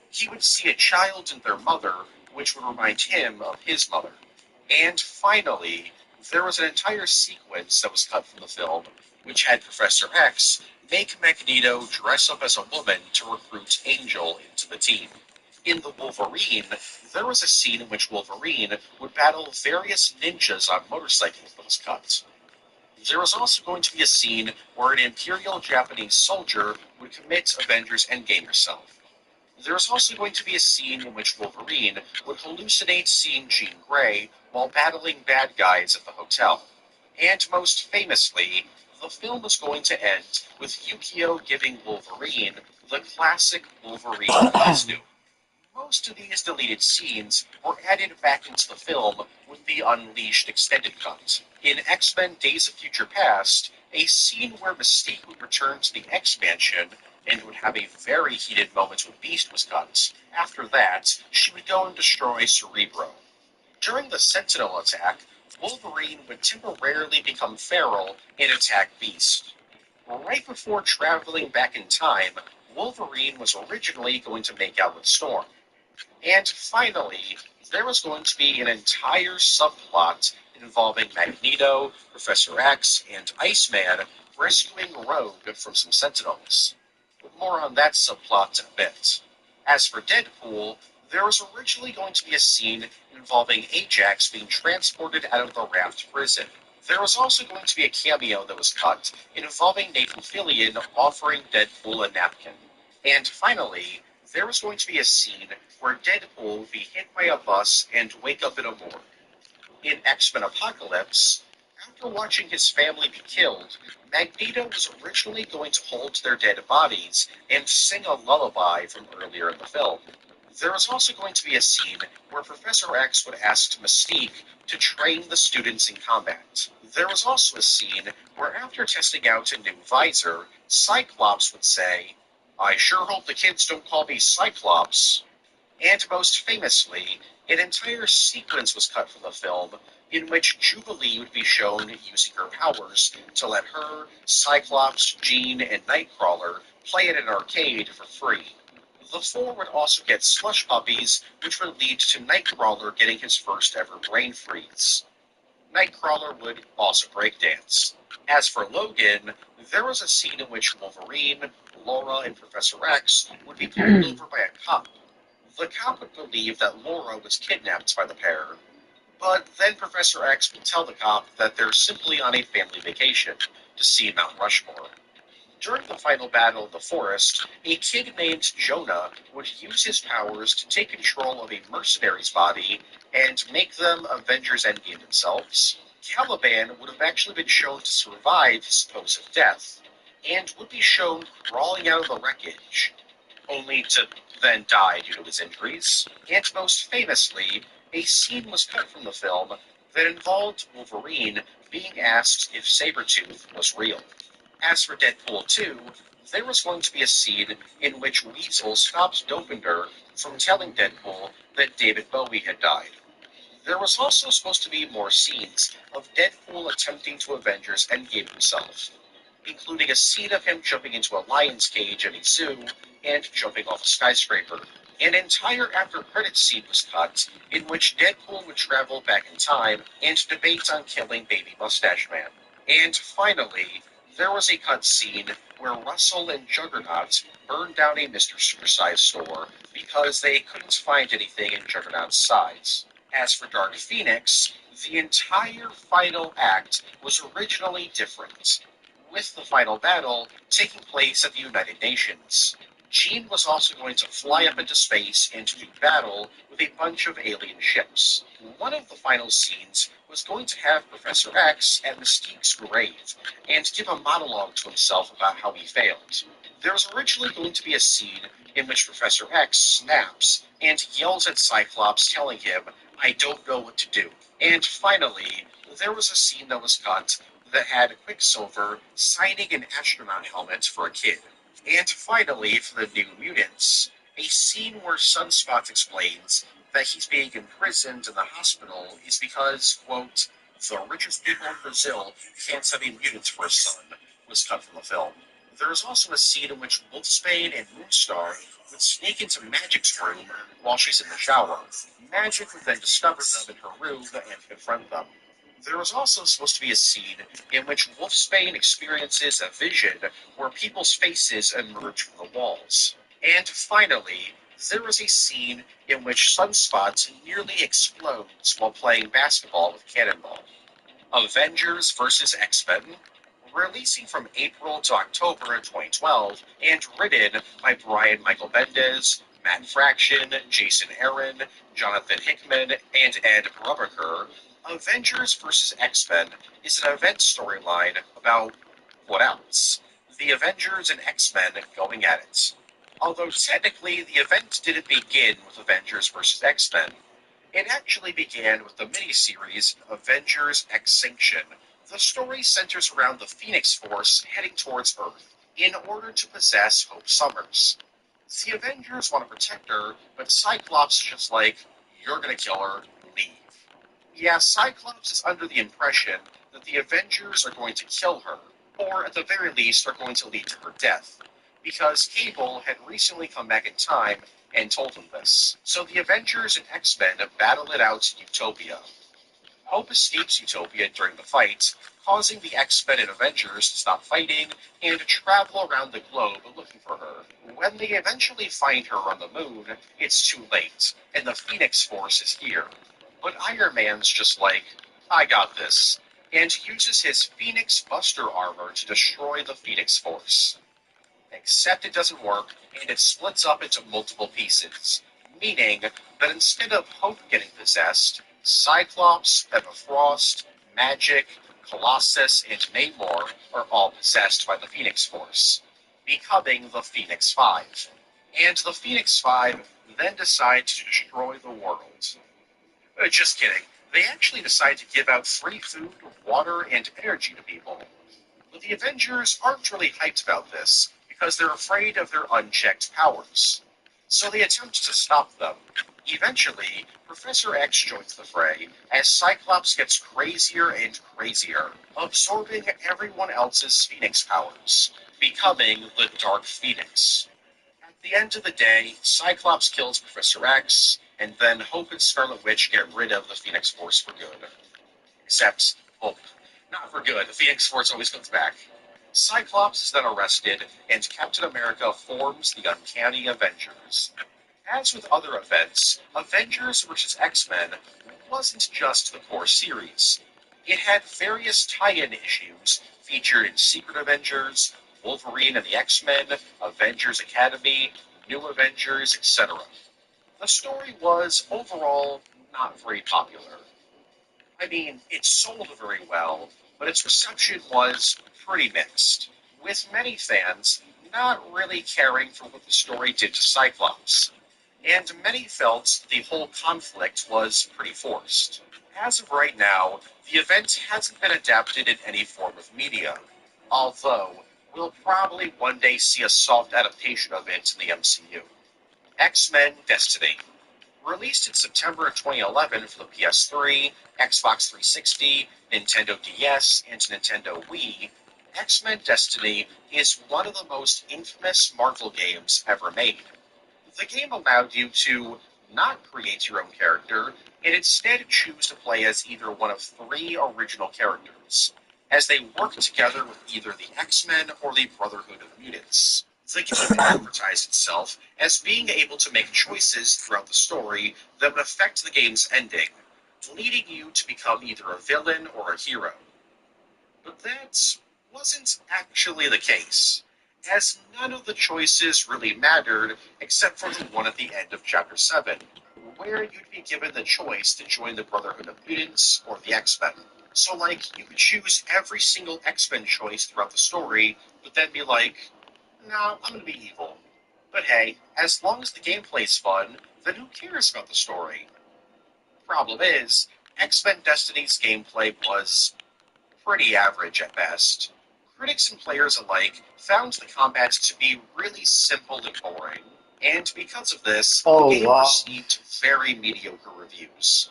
He would see a child and their mother, which would remind him of his mother. And finally, there was an entire sequence that was cut from the film, which had Professor X make Magneto dress up as a woman to recruit Angel into the team. In the Wolverine, there was a scene in which Wolverine would battle various ninjas on motorcycles that was cut. There was also going to be a scene where an Imperial Japanese soldier would commit Avengers Endgame herself. There's also going to be a scene in which Wolverine would hallucinate seeing Jean Grey while battling bad guys at the hotel. And most famously, the film was going to end with Yukio giving Wolverine the classic Wolverine costume. Most of these deleted scenes were added back into the film with the Unleashed extended cut. In X-Men Days of Future Past, a scene where Mystique would return to the X-Mansion and would have a very heated moment with Beast was cut. After that, she would go and destroy Cerebro. During the Sentinel attack, Wolverine would temporarily become feral and attack Beast. Right before traveling back in time, Wolverine was originally going to make out with Storm. And finally, there was going to be an entire subplot involving Magneto, Professor X, and Iceman rescuing Rogue from some Sentinels. More on that subplot in a bit. As for Deadpool, there was originally going to be a scene involving Ajax being transported out of the Raft prison. There was also going to be a cameo that was cut involving Nathan Fillion offering Deadpool a napkin. And finally, there was going to be a scene where Deadpool would be hit by a bus and wake up in a morgue. In X-Men Apocalypse, after watching his family be killed, Magneto was originally going to hold their dead bodies and sing a lullaby from earlier in the film. There was also going to be a scene where Professor X would ask Mystique to train the students in combat. There was also a scene where after testing out a new visor, Cyclops would say, "I sure hope the kids don't call me Cyclops." And most famously, an entire sequence was cut from the film in which Jubilee would be shown using her powers to let her, Cyclops, Jean, and Nightcrawler play at an arcade for free. The four would also get slush puppies, which would lead to Nightcrawler getting his first ever brain freeze. Nightcrawler would also breakdance. As for Logan, there was a scene in which Wolverine, Laura, and Professor X would be pulled over by a cop. The cop would believe that Laura was kidnapped by the pair, but then Professor X would tell the cop that they're simply on a family vacation to see Mount Rushmore. During the final battle in the forest, a kid named Jonah would use his powers to take control of a mercenary's body and make them Avengers Endgame themselves. Caliban would have actually been shown to survive his supposed death, and would be shown crawling out of the wreckage, only to then die due to his injuries. And most famously, a scene was cut from the film that involved Wolverine being asked if Sabretooth was real. As for Deadpool 2, there was going to be a scene in which Weasel stops Dopinder from telling Deadpool that David Bowie had died. There was also supposed to be more scenes of Deadpool attempting to Avengers Endgame himself, including a scene of him jumping into a lion's cage at a zoo and jumping off a skyscraper. An entire after-credits scene was cut in which Deadpool would travel back in time and debate on killing Baby Mustache Man. And finally, there was a cut scene where Russell and Juggernaut burned down a Mr. Supersize store because they couldn't find anything in Juggernaut's size. As for Dark Phoenix, the entire final act was originally different, with the final battle taking place at the United Nations. Jean was also going to fly up into space and do battle with a bunch of alien ships. One of the final scenes was going to have Professor X at Mystique's grave and give a monologue to himself about how he failed. There was originally going to be a scene in which Professor X snaps and yells at Cyclops, telling him, "I don't know what to do." And finally, there was a scene that was cut that had Quicksilver signing an astronaut helmet for a kid. And finally, for the New Mutants, a scene where Sunspot explains that he's being imprisoned in the hospital is because, quote, "the richest people in Brazil can't have a mutant for a son," was cut from the film. There is also a scene in which Wolfsbane and Moonstar would sneak into Magic's room while she's in the shower. Magic would then discover them in her room and confront them. There was also supposed to be a scene in which Wolfsbane experiences a vision where people's faces emerge from the walls. And finally, there was a scene in which Sunspot nearly explodes while playing basketball with Cannonball. Avengers vs. X-Men, releasing from April to October in 2012, and written by Brian Michael Bendis, Matt Fraction, Jason Aaron, Jonathan Hickman, and Ed Brubaker, Avengers vs. X-Men is an event storyline about what else? The Avengers and X-Men going at it. Although technically the event didn't begin with Avengers vs. X-Men. It actually began with the miniseries Avengers Extinction. The story centers around the Phoenix Force heading towards Earth in order to possess Hope Summers. The Avengers want to protect her, but Cyclops is just like, you're gonna kill her, leave. Yeah, Cyclops is under the impression that the Avengers are going to kill her, or at the very least are going to lead to her death, because Cable had recently come back in time and told him this. So the Avengers and X-Men battle it out in Utopia. Hope escapes Utopia during the fight, causing the X-Men and Avengers to stop fighting and to travel around the globe looking for her. When they eventually find her on the moon, it's too late, and the Phoenix Force is here. But Iron Man's just like, I got this, and uses his Phoenix Buster armor to destroy the Phoenix Force. Except it doesn't work, and it splits up into multiple pieces, meaning that instead of Hope getting possessed, Cyclops, Emma Frost, Magic, Colossus, and Namor are all possessed by the Phoenix Force, becoming the Phoenix Five. And the Phoenix Five then decide to destroy the world. Just kidding. They actually decide to give out free food, water, and energy to people. But the Avengers aren't really hyped about this, because they're afraid of their unchecked powers. So they attempt to stop them. Eventually, Professor X joins the fray as Cyclops gets crazier and crazier, absorbing everyone else's Phoenix powers, becoming the Dark Phoenix. At the end of the day, Cyclops kills Professor X, and then Hope and Scarlet Witch get rid of the Phoenix Force for good. Except, well, not for good. The Phoenix Force always comes back. Cyclops is then arrested, and Captain America forms the Uncanny Avengers. As with other events, Avengers vs. X-Men wasn't just the core series. It had various tie-in issues featured in Secret Avengers, Wolverine and the X-Men, Avengers Academy, New Avengers, etc. The story was, overall, not very popular. I mean, it sold very well, but its reception was pretty mixed, with many fans not really caring for what the story did to Cyclops, and many felt the whole conflict was pretty forced. As of right now, the event hasn't been adapted in any form of media, although we'll probably one day see a soft adaptation of it in the MCU. X-Men Destiny. Released in September of 2011 for the PS3, Xbox 360, Nintendo DS, and Nintendo Wii, X-Men Destiny is one of the most infamous Marvel games ever made. The game allowed you to not create your own character, and instead choose to play as either one of three original characters, as they work together with either the X-Men or the Brotherhood of Mutants. The game advertised itself as being able to make choices throughout the story that would affect the game's ending, leading you to become either a villain or a hero. But that wasn't actually the case, as none of the choices really mattered except for the one at the end of Chapter 7, where you'd be given the choice to join the Brotherhood of Mutants or the X-Men. So, you could choose every single X-Men choice throughout the story, but then be like, no, I'm gonna be evil. But hey, as long as the gameplay's fun, then who cares about the story? Problem is, X-Men Destiny's gameplay was pretty average at best. Critics and players alike found the combat to be really simple and boring, and because of this, the game received very mediocre reviews.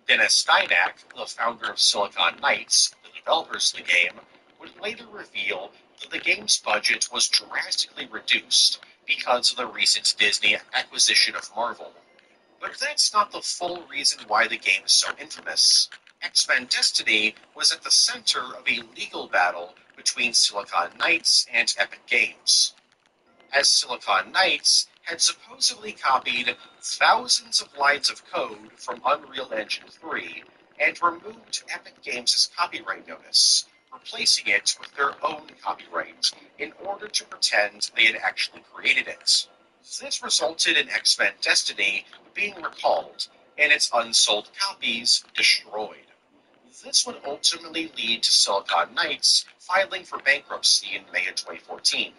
Dennis Steinak, the founder of Silicon Knights, the developers of the game, would later reveal that the game's budget was drastically reduced because of the recent Disney acquisition of Marvel. But that's not the full reason why the game is so infamous. X-Men Destiny was at the center of a legal battle between Silicon Knights and Epic Games, as Silicon Knights had supposedly copied thousands of lines of code from Unreal Engine 3 and removed Epic Games' copyright notice, replacing it with their own copyright in order to pretend they had actually created it. This resulted in X-Men Destiny being recalled and its unsold copies destroyed. This would ultimately lead to Silicon Knights filing for bankruptcy in May of 2014.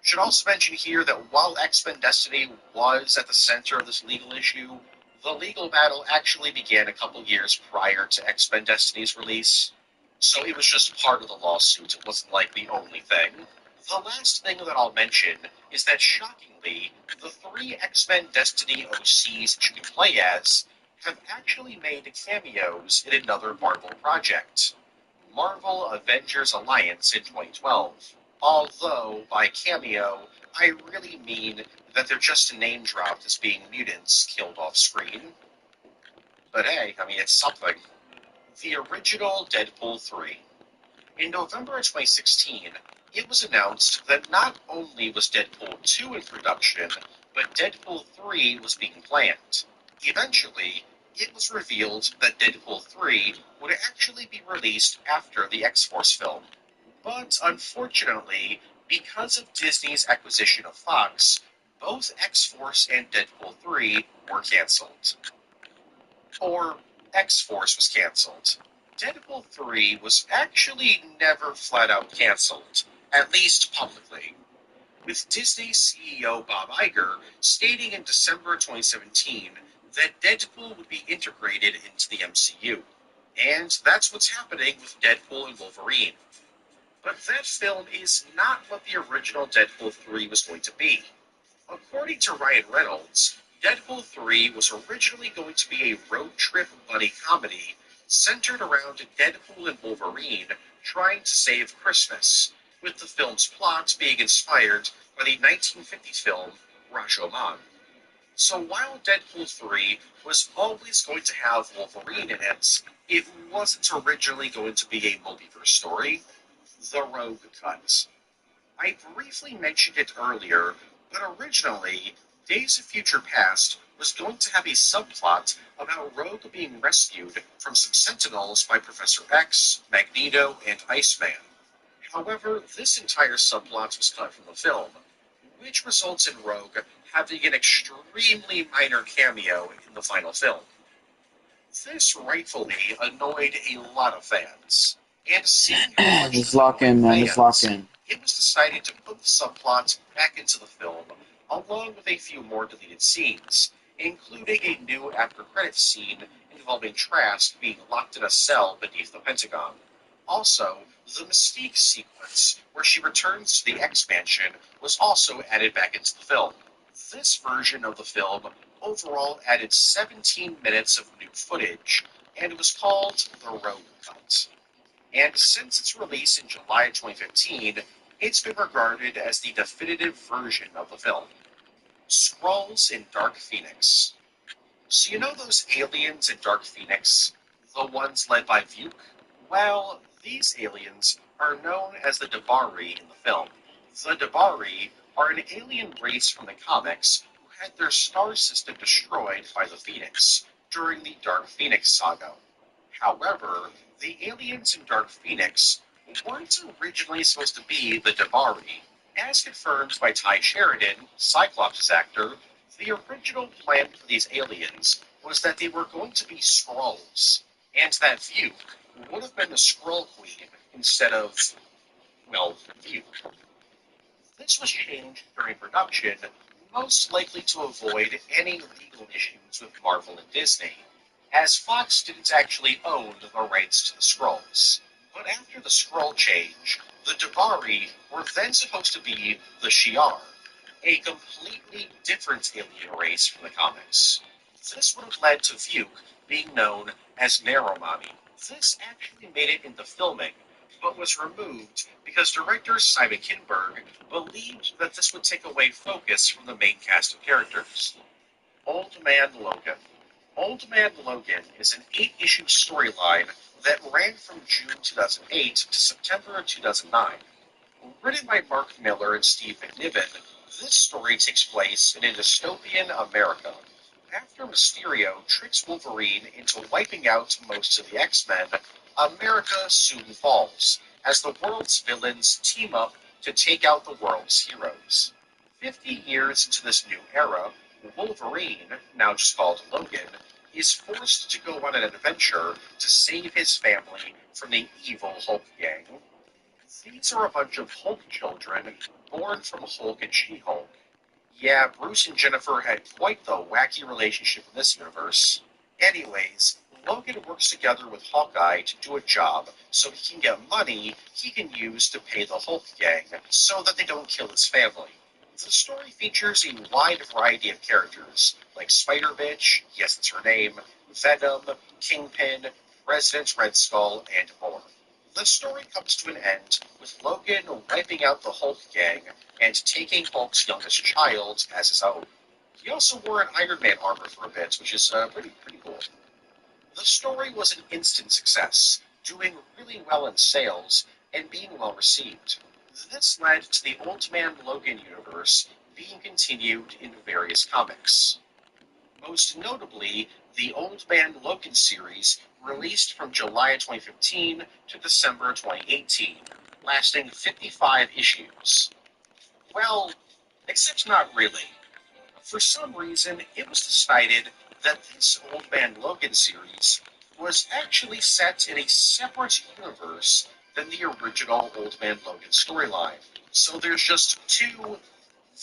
Should also mention here that while X-Men Destiny was at the center of this legal issue, the legal battle actually began a couple years prior to X-Men Destiny's release, so it was just part of the lawsuit. It wasn't like the only thing. The last thing that I'll mention is that shockingly, the 3 X-Men Destiny OCs that you can play as have actually made cameos in another Marvel project, Marvel Avengers Alliance in 2012. Although, by cameo, I really mean that they're just name dropped as being mutants killed off screen. But hey, I mean, it's something. The original Deadpool 3. In November of 2016, it was announced that not only was Deadpool 2 in production, but Deadpool 3 was being planned. Eventually, it was revealed that Deadpool 3 would actually be released after the X-Force film. But unfortunately, because of Disney's acquisition of Fox, both X-Force and Deadpool 3 were cancelled. Or X-Force was cancelled. Deadpool 3 was actually never flat out cancelled, at least publicly, with Disney CEO Bob Iger stating in December 2017 that Deadpool would be integrated into the MCU. And that's what's happening with Deadpool and Wolverine. But that film is not what the original Deadpool 3 was going to be. According to Ryan Reynolds, Deadpool 3 was originally going to be a road trip buddy comedy centered around Deadpool and Wolverine trying to save Christmas, with the film's plot being inspired by the 1950s film Rashomon. So while Deadpool 3 was always going to have Wolverine in it, it wasn't originally going to be a multiverse story. The Rogue Cut. I briefly mentioned it earlier, but originally, Days of Future Past was going to have a subplot about Rogue being rescued from some Sentinels by Professor X, Magneto, and Iceman. However, this entire subplot was cut from the film, which results in Rogue having an extremely minor cameo in the final film. This rightfully annoyed a lot of fans, and seeing how much Just lock in, man. Just lock in. it was decided to put the subplot back into the film, along with a few more deleted scenes, including a new after-credits scene involving Trask being locked in a cell beneath the Pentagon. Also, the Mystique sequence, where she returns to the X-Mansion, was also added back into the film. This version of the film overall added 17 minutes of new footage, and it was called The Rogue Cut. And since its release in July of 2015, it's been regarded as the definitive version of the film. Skrulls in Dark Phoenix. So you know those aliens in Dark Phoenix? The ones led by Vuk? Well, these aliens are known as the Dabari in the film. The Dabari are an alien race from the comics who had their star system destroyed by the Phoenix during the Dark Phoenix saga. However, the aliens in Dark Phoenix weren't originally supposed to be the Dabari. As confirmed by Ty Sheridan, Cyclops' actor, the original plan for these aliens was that they were going to be Skrulls, and that Vuk would have been the Skrull Queen instead of, well, Vuk. This was changed during production, most likely to avoid any legal issues with Marvel and Disney, as Fox didn't actually own the rights to the Skrulls. But after the Skrull change, the Dabari were then supposed to be the Shi'ar, a completely different alien race from the comics. This would have led to Vuk being known as Naromami. This actually made it into filming, but was removed because director Simon Kinberg believed that this would take away focus from the main cast of characters. Old Man Logan. Old Man Logan is an 8-issue storyline that ran from June 2008 to September 2009. Written by Mark Miller and Steve McNiven, this story takes place in a dystopian America. After Mysterio tricks Wolverine into wiping out most of the X-Men, America soon falls, as the world's villains team up to take out the world's heroes. 50 years into this new era, Wolverine, now just called Logan, is forced to go on an adventure to save his family from the evil Hulk gang. These are a bunch of Hulk children born from Hulk and She-Hulk. Yeah, Bruce and Jennifer had quite the wacky relationship in this universe. Anyways, Logan works together with Hawkeye to do a job so he can get money he can use to pay the Hulk gang so that they don't kill his family. The story features a wide variety of characters, like Spider-Bitch, yes, that's her name, Venom, Kingpin, President Red Skull, and more. The story comes to an end with Logan wiping out the Hulk gang and taking Hulk's youngest child as his own. He also wore an Iron Man armor for a bit, which is pretty cool. The story was an instant success, doing really well in sales and being well received. This led to the Old Man Logan universe being continued in various comics. Most notably, the Old Man Logan series released from July 2015 to December 2018, lasting 55 issues. Well, except not really. For some reason, it was decided that this Old Man Logan series was actually set in a separate universe than the original Old Man Logan storyline. So there's just two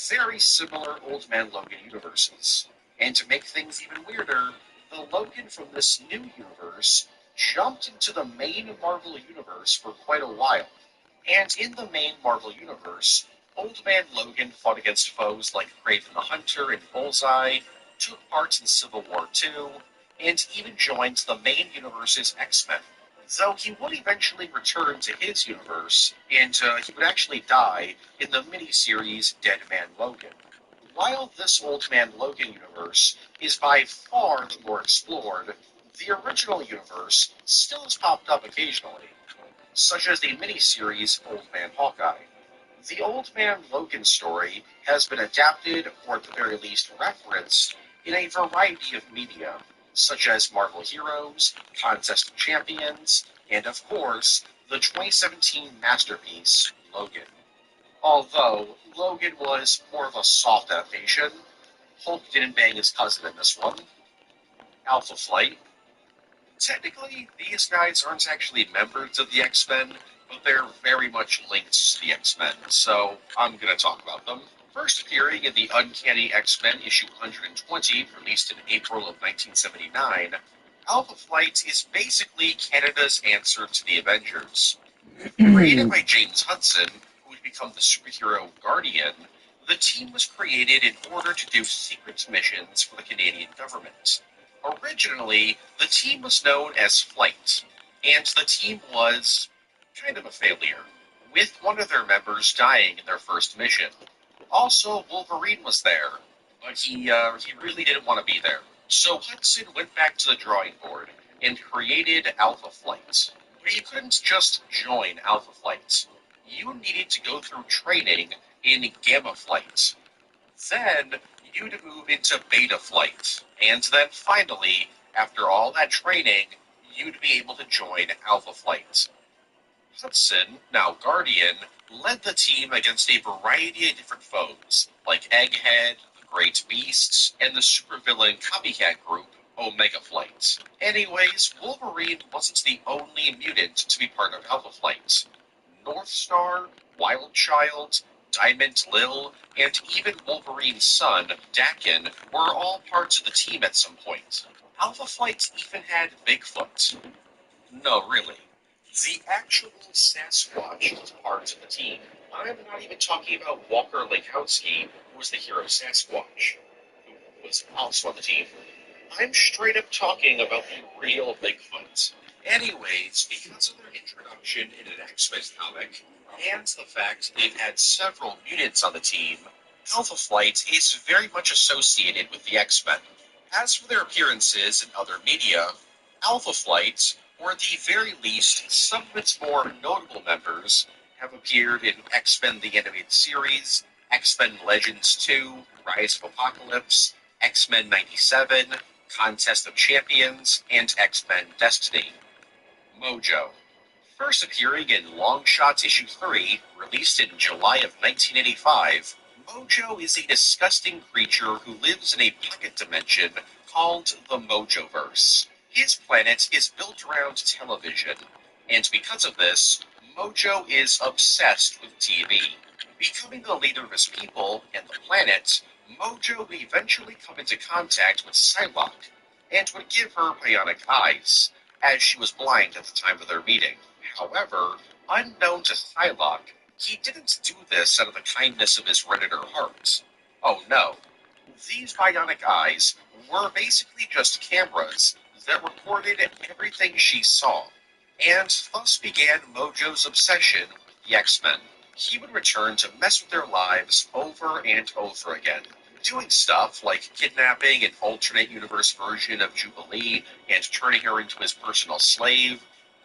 very similar Old Man Logan universes. And to make things even weirder, the Logan from this new universe jumped into the main Marvel universe for quite a while. And in the main Marvel universe, Old Man Logan fought against foes like Kraven the Hunter and Bullseye, took part in Civil War II, and even joined the main universe's X-Men. Though he would eventually return to his universe, and he would actually die in the miniseries Dead Man Logan. While this Old Man Logan universe is by far the more explored, the original universe still has popped up occasionally, such as the miniseries Old Man Hawkeye. The Old Man Logan story has been adapted, or at the very least referenced, in a variety of media, such as Marvel Heroes, Contest of Champions, and of course, the 2017 masterpiece, Logan. Although, Logan was more of a soft adaptation, Hulk didn't bang his cousin in this one. Alpha Flight. Technically, these guys aren't actually members of the X-Men, but they're very much linked to the X-Men, so I'm going to talk about them. First appearing in the Uncanny X-Men issue 120, released in April of 1979, Alpha Flight is basically Canada's answer to the Avengers. Created by James Hudson, who would become the superhero Guardian, the team was created in order to do secret missions for the Canadian government. Originally, the team was known as Flight, and the team was kind of a failure, with one of their members dying in their first mission. Also, Wolverine was there, but he really didn't want to be there. So Hudson went back to the drawing board and created Alpha Flight. But you couldn't just join Alpha Flight. You needed to go through training in Gamma Flight. Then, you'd move into Beta Flight. And then finally, after all that training, you'd be able to join Alpha Flight. Hudson, now Guardian, led the team against a variety of different foes, like Egghead, the Great Beasts, and the supervillain copycat group, Omega Flight. Anyways, Wolverine wasn't the only mutant to be part of Alpha Flight. Northstar, Wildchild, Diamond Lil, and even Wolverine's son, Dakin, were all parts of the team at some point. Alpha Flight even had Bigfoot. No, really. The actual Sasquatch was part of the team. I'm not even talking about Walker Lakowski, who was the hero Sasquatch, who was also on the team. I'm straight up talking about the real Bigfoot. Anyways, because of their introduction in an X-Men comic, and the fact they've had several mutants on the team, Alpha Flight is very much associated with the X-Men. As for their appearances in other media, Alpha Flight, or at the very least, some of its more notable members, have appeared in X-Men the Animated Series, X-Men Legends 2, Rise of Apocalypse, X-Men 97, Contest of Champions, and X-Men Destiny. Mojo. First appearing in Long Shot issue 3, released in July of 1985, Mojo is a disgusting creature who lives in a pocket dimension called the Mojoverse. His planet is built around television, and because of this, Mojo is obsessed with TV. Becoming the leader of his people and the planet, Mojo would eventually come into contact with Psylocke, and would give her bionic eyes, as she was blind at the time of their meeting. However, unknown to Psylocke, he didn't do this out of the kindness of his Redditor heart. Oh no. These bionic eyes were basically just cameras that recorded everything she saw, and thus began Mojo's obsession with the X-Men. He would return to mess with their lives over and over again, doing stuff like kidnapping an alternate universe version of Jubilee and turning her into his personal slave,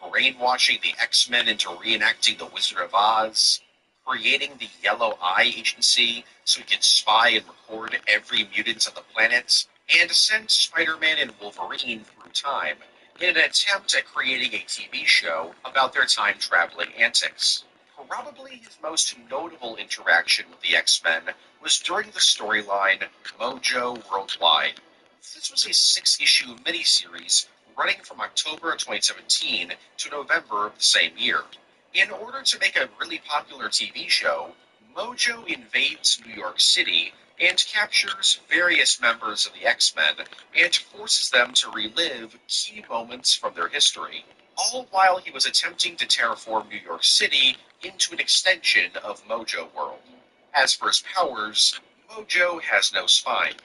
brainwashing the X-Men into reenacting The Wizard of Oz, creating the Yellow Eye Agency so he could spy and record every mutant on the planet, and send Spider-Man and Wolverine through time in an attempt at creating a TV show about their time-traveling antics. Probably his most notable interaction with the X-Men was during the storyline Mojo Worldwide. This was a 6-issue miniseries running from October of 2017 to November of the same year. In order to make a really popular TV show, Mojo invades New York City and captures various members of the X-Men and forces them to relive key moments from their history, all while he was attempting to terraform New York City into an extension of Mojo World. As for his powers, Mojo has no spine.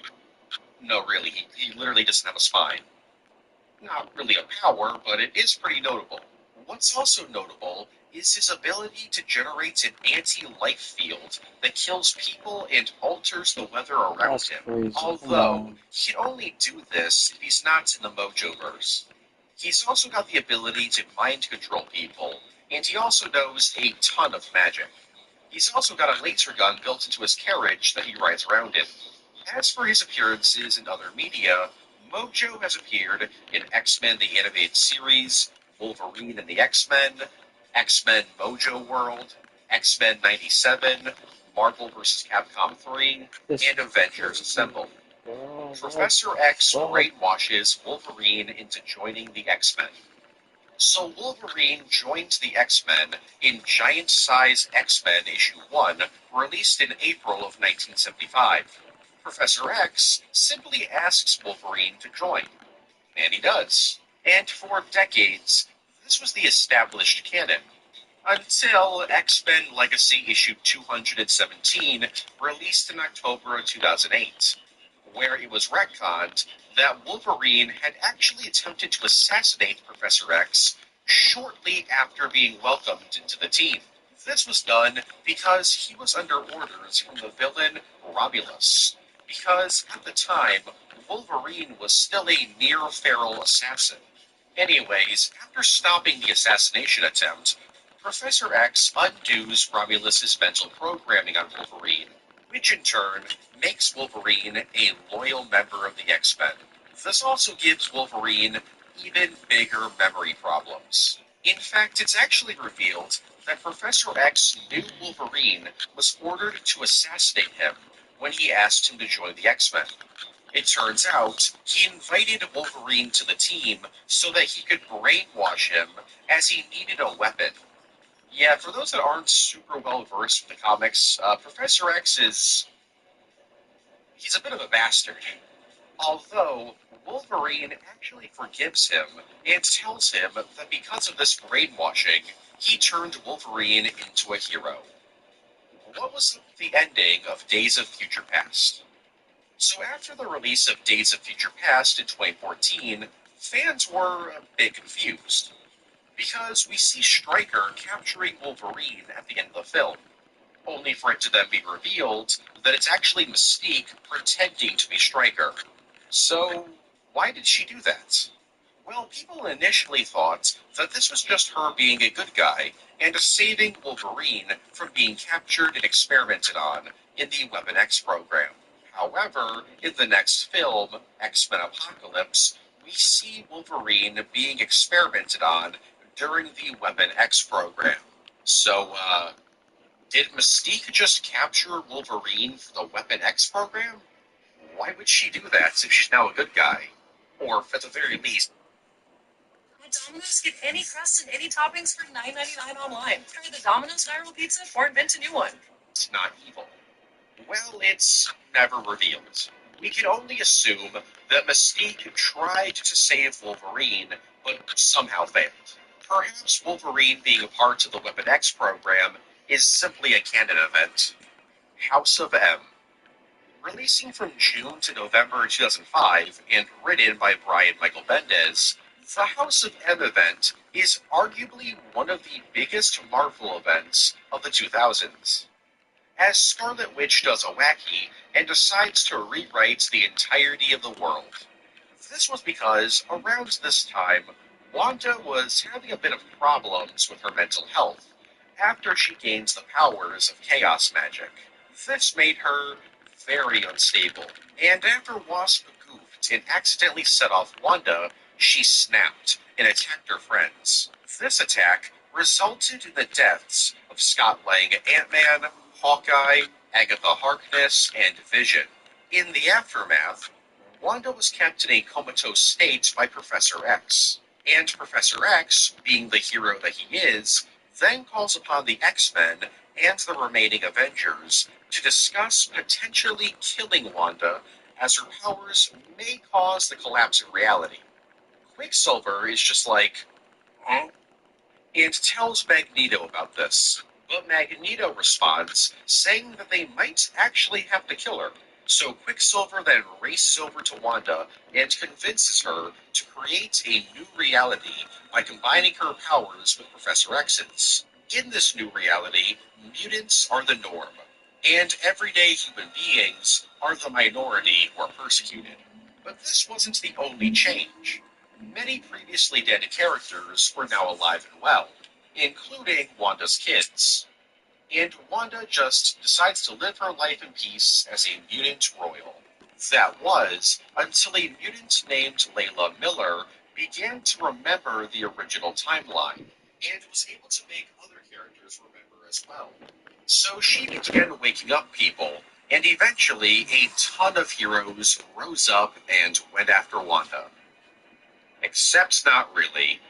No, really, he literally doesn't have a spine. Not really a power, but it is pretty notable. What's also notable is his ability to generate an anti-life field that kills people and alters the weather around him. Crazy. Although, he can only do this if he's not in the Mojoverse. He's also got the ability to mind control people, and he also knows a ton of magic. He's also got a laser gun built into his carriage that he rides around in. As for his appearances in other media, Mojo has appeared in X-Men the Animated Series, Wolverine and the X-Men, X-Men Mojo World, X-Men 97, Marvel vs. Capcom 3, and Avengers Assemble. Professor X brainwashes Wolverine into joining the X-Men. So Wolverine joins the X-Men in Giant Size X-Men issue 1, released in April of 1975. Professor X simply asks Wolverine to join, and he does. And for decades, this was the established canon, until X-Men Legacy issue 217, released in October of 2008, where it was retconned that Wolverine had actually attempted to assassinate Professor X shortly after being welcomed into the team. This was done because he was under orders from the villain Romulus, because at the time, Wolverine was still a near-feral assassin. Anyways, after stopping the assassination attempt, Professor X undoes Romulus's mental programming on Wolverine, which in turn makes Wolverine a loyal member of the X-Men. This also gives Wolverine even bigger memory problems. In fact, it's actually revealed that Professor X knew Wolverine was ordered to assassinate him when he asked him to join the X-Men. It turns out he invited Wolverine to the team so that he could brainwash him, as he needed a weapon. Yeah, for those that aren't super well versed in the comics, Professor X he's a bit of a bastard. Although, Wolverine actually forgives him and tells him that because of this brainwashing, he turned Wolverine into a hero. What was the ending of Days of Future Past? So after the release of Days of Future Past in 2014, fans were a bit confused, because we see Stryker capturing Wolverine at the end of the film, only for it to then be revealed that it's actually Mystique pretending to be Stryker. So, why did she do that? Well, people initially thought that this was just her being a good guy and saving Wolverine from being captured and experimented on in the Weapon X program. However, in the next film, X-Men Apocalypse, we see Wolverine being experimented on during the Weapon X program. So, Did Mystique just capture Wolverine for the Weapon X program? Why would she do that if she's now a good guy? Or, at the very least, At Domino's, get any crust and any toppings for $9.99 online. Try the Domino's viral pizza or invent a new one. it's not evil. Well, it's never revealed. We can only assume that Mystique tried to save Wolverine, but somehow failed. Perhaps Wolverine being a part of the Weapon X program is simply a canon event. House of M. Releasing from June to November 2005 and written by Brian Michael Bendis, the House of M event is arguably one of the biggest Marvel events of the 2000s. As Scarlet Witch does a wacky and decides to rewrite the entirety of the world. This was because, around this time, Wanda was having a bit of problems with her mental health after she gains the powers of chaos magic. This made her very unstable, and after Wasp goofed and accidentally set off Wanda, she snapped and attacked her friends. This attack resulted in the deaths of Scott Lang, Ant-Man, Hawkeye, Agatha Harkness, and Vision. In the aftermath, Wanda was kept in a comatose state by Professor X, and Professor X, being the hero that he is, then calls upon the X-Men and the remaining Avengers to discuss potentially killing Wanda, as her powers may cause the collapse of reality. Quicksilver is just like, huh? And tells Magneto about this. But Magneto responds, saying that they might actually have to kill her. So Quicksilver then races over to Wanda and convinces her to create a new reality by combining her powers with Professor X's. In this new reality, mutants are the norm, and everyday human beings are the minority or persecuted. But this wasn't the only change. Many previously dead characters were now alive and well, including Wanda's kids. And Wanda just decides to live her life in peace as a mutant royal. That was until a mutant named Layla Miller began to remember the original timeline, and was able to make other characters remember as well. So she began waking up people, and eventually a ton of heroes rose up and went after Wanda. Except not really.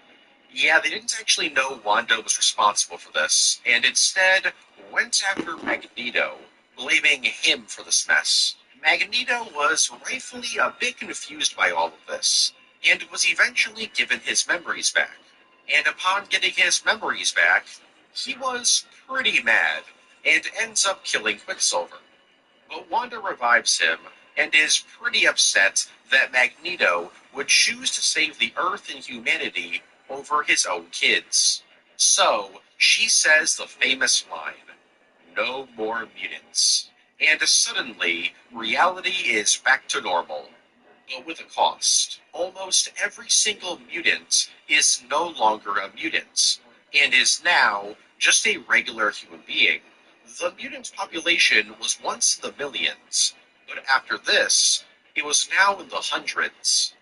Yeah, they didn't actually know Wanda was responsible for this, and instead went after Magneto, blaming him for this mess. Magneto was rightfully a bit confused by all of this, and was eventually given his memories back. And upon getting his memories back, he was pretty mad, and ends up killing Quicksilver. But Wanda revives him, and is pretty upset that Magneto would choose to save the Earth and humanity over his own kids. So, she says the famous line, "No more mutants." And suddenly, reality is back to normal, but with a cost. Almost every single mutant is no longer a mutant, and is now just a regular human being. The mutant population was once in the millions, but after this, it was now in the hundreds.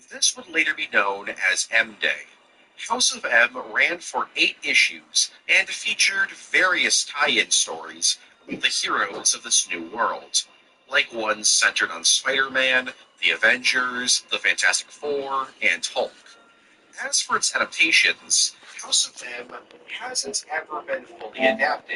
This would later be known as M-Day. House of M ran for 8 issues and featured various tie-in stories with the heroes of this new world, like ones centered on Spider-Man, the Avengers, the Fantastic Four, and Hulk. As for its adaptations, House of M hasn't ever been fully adapted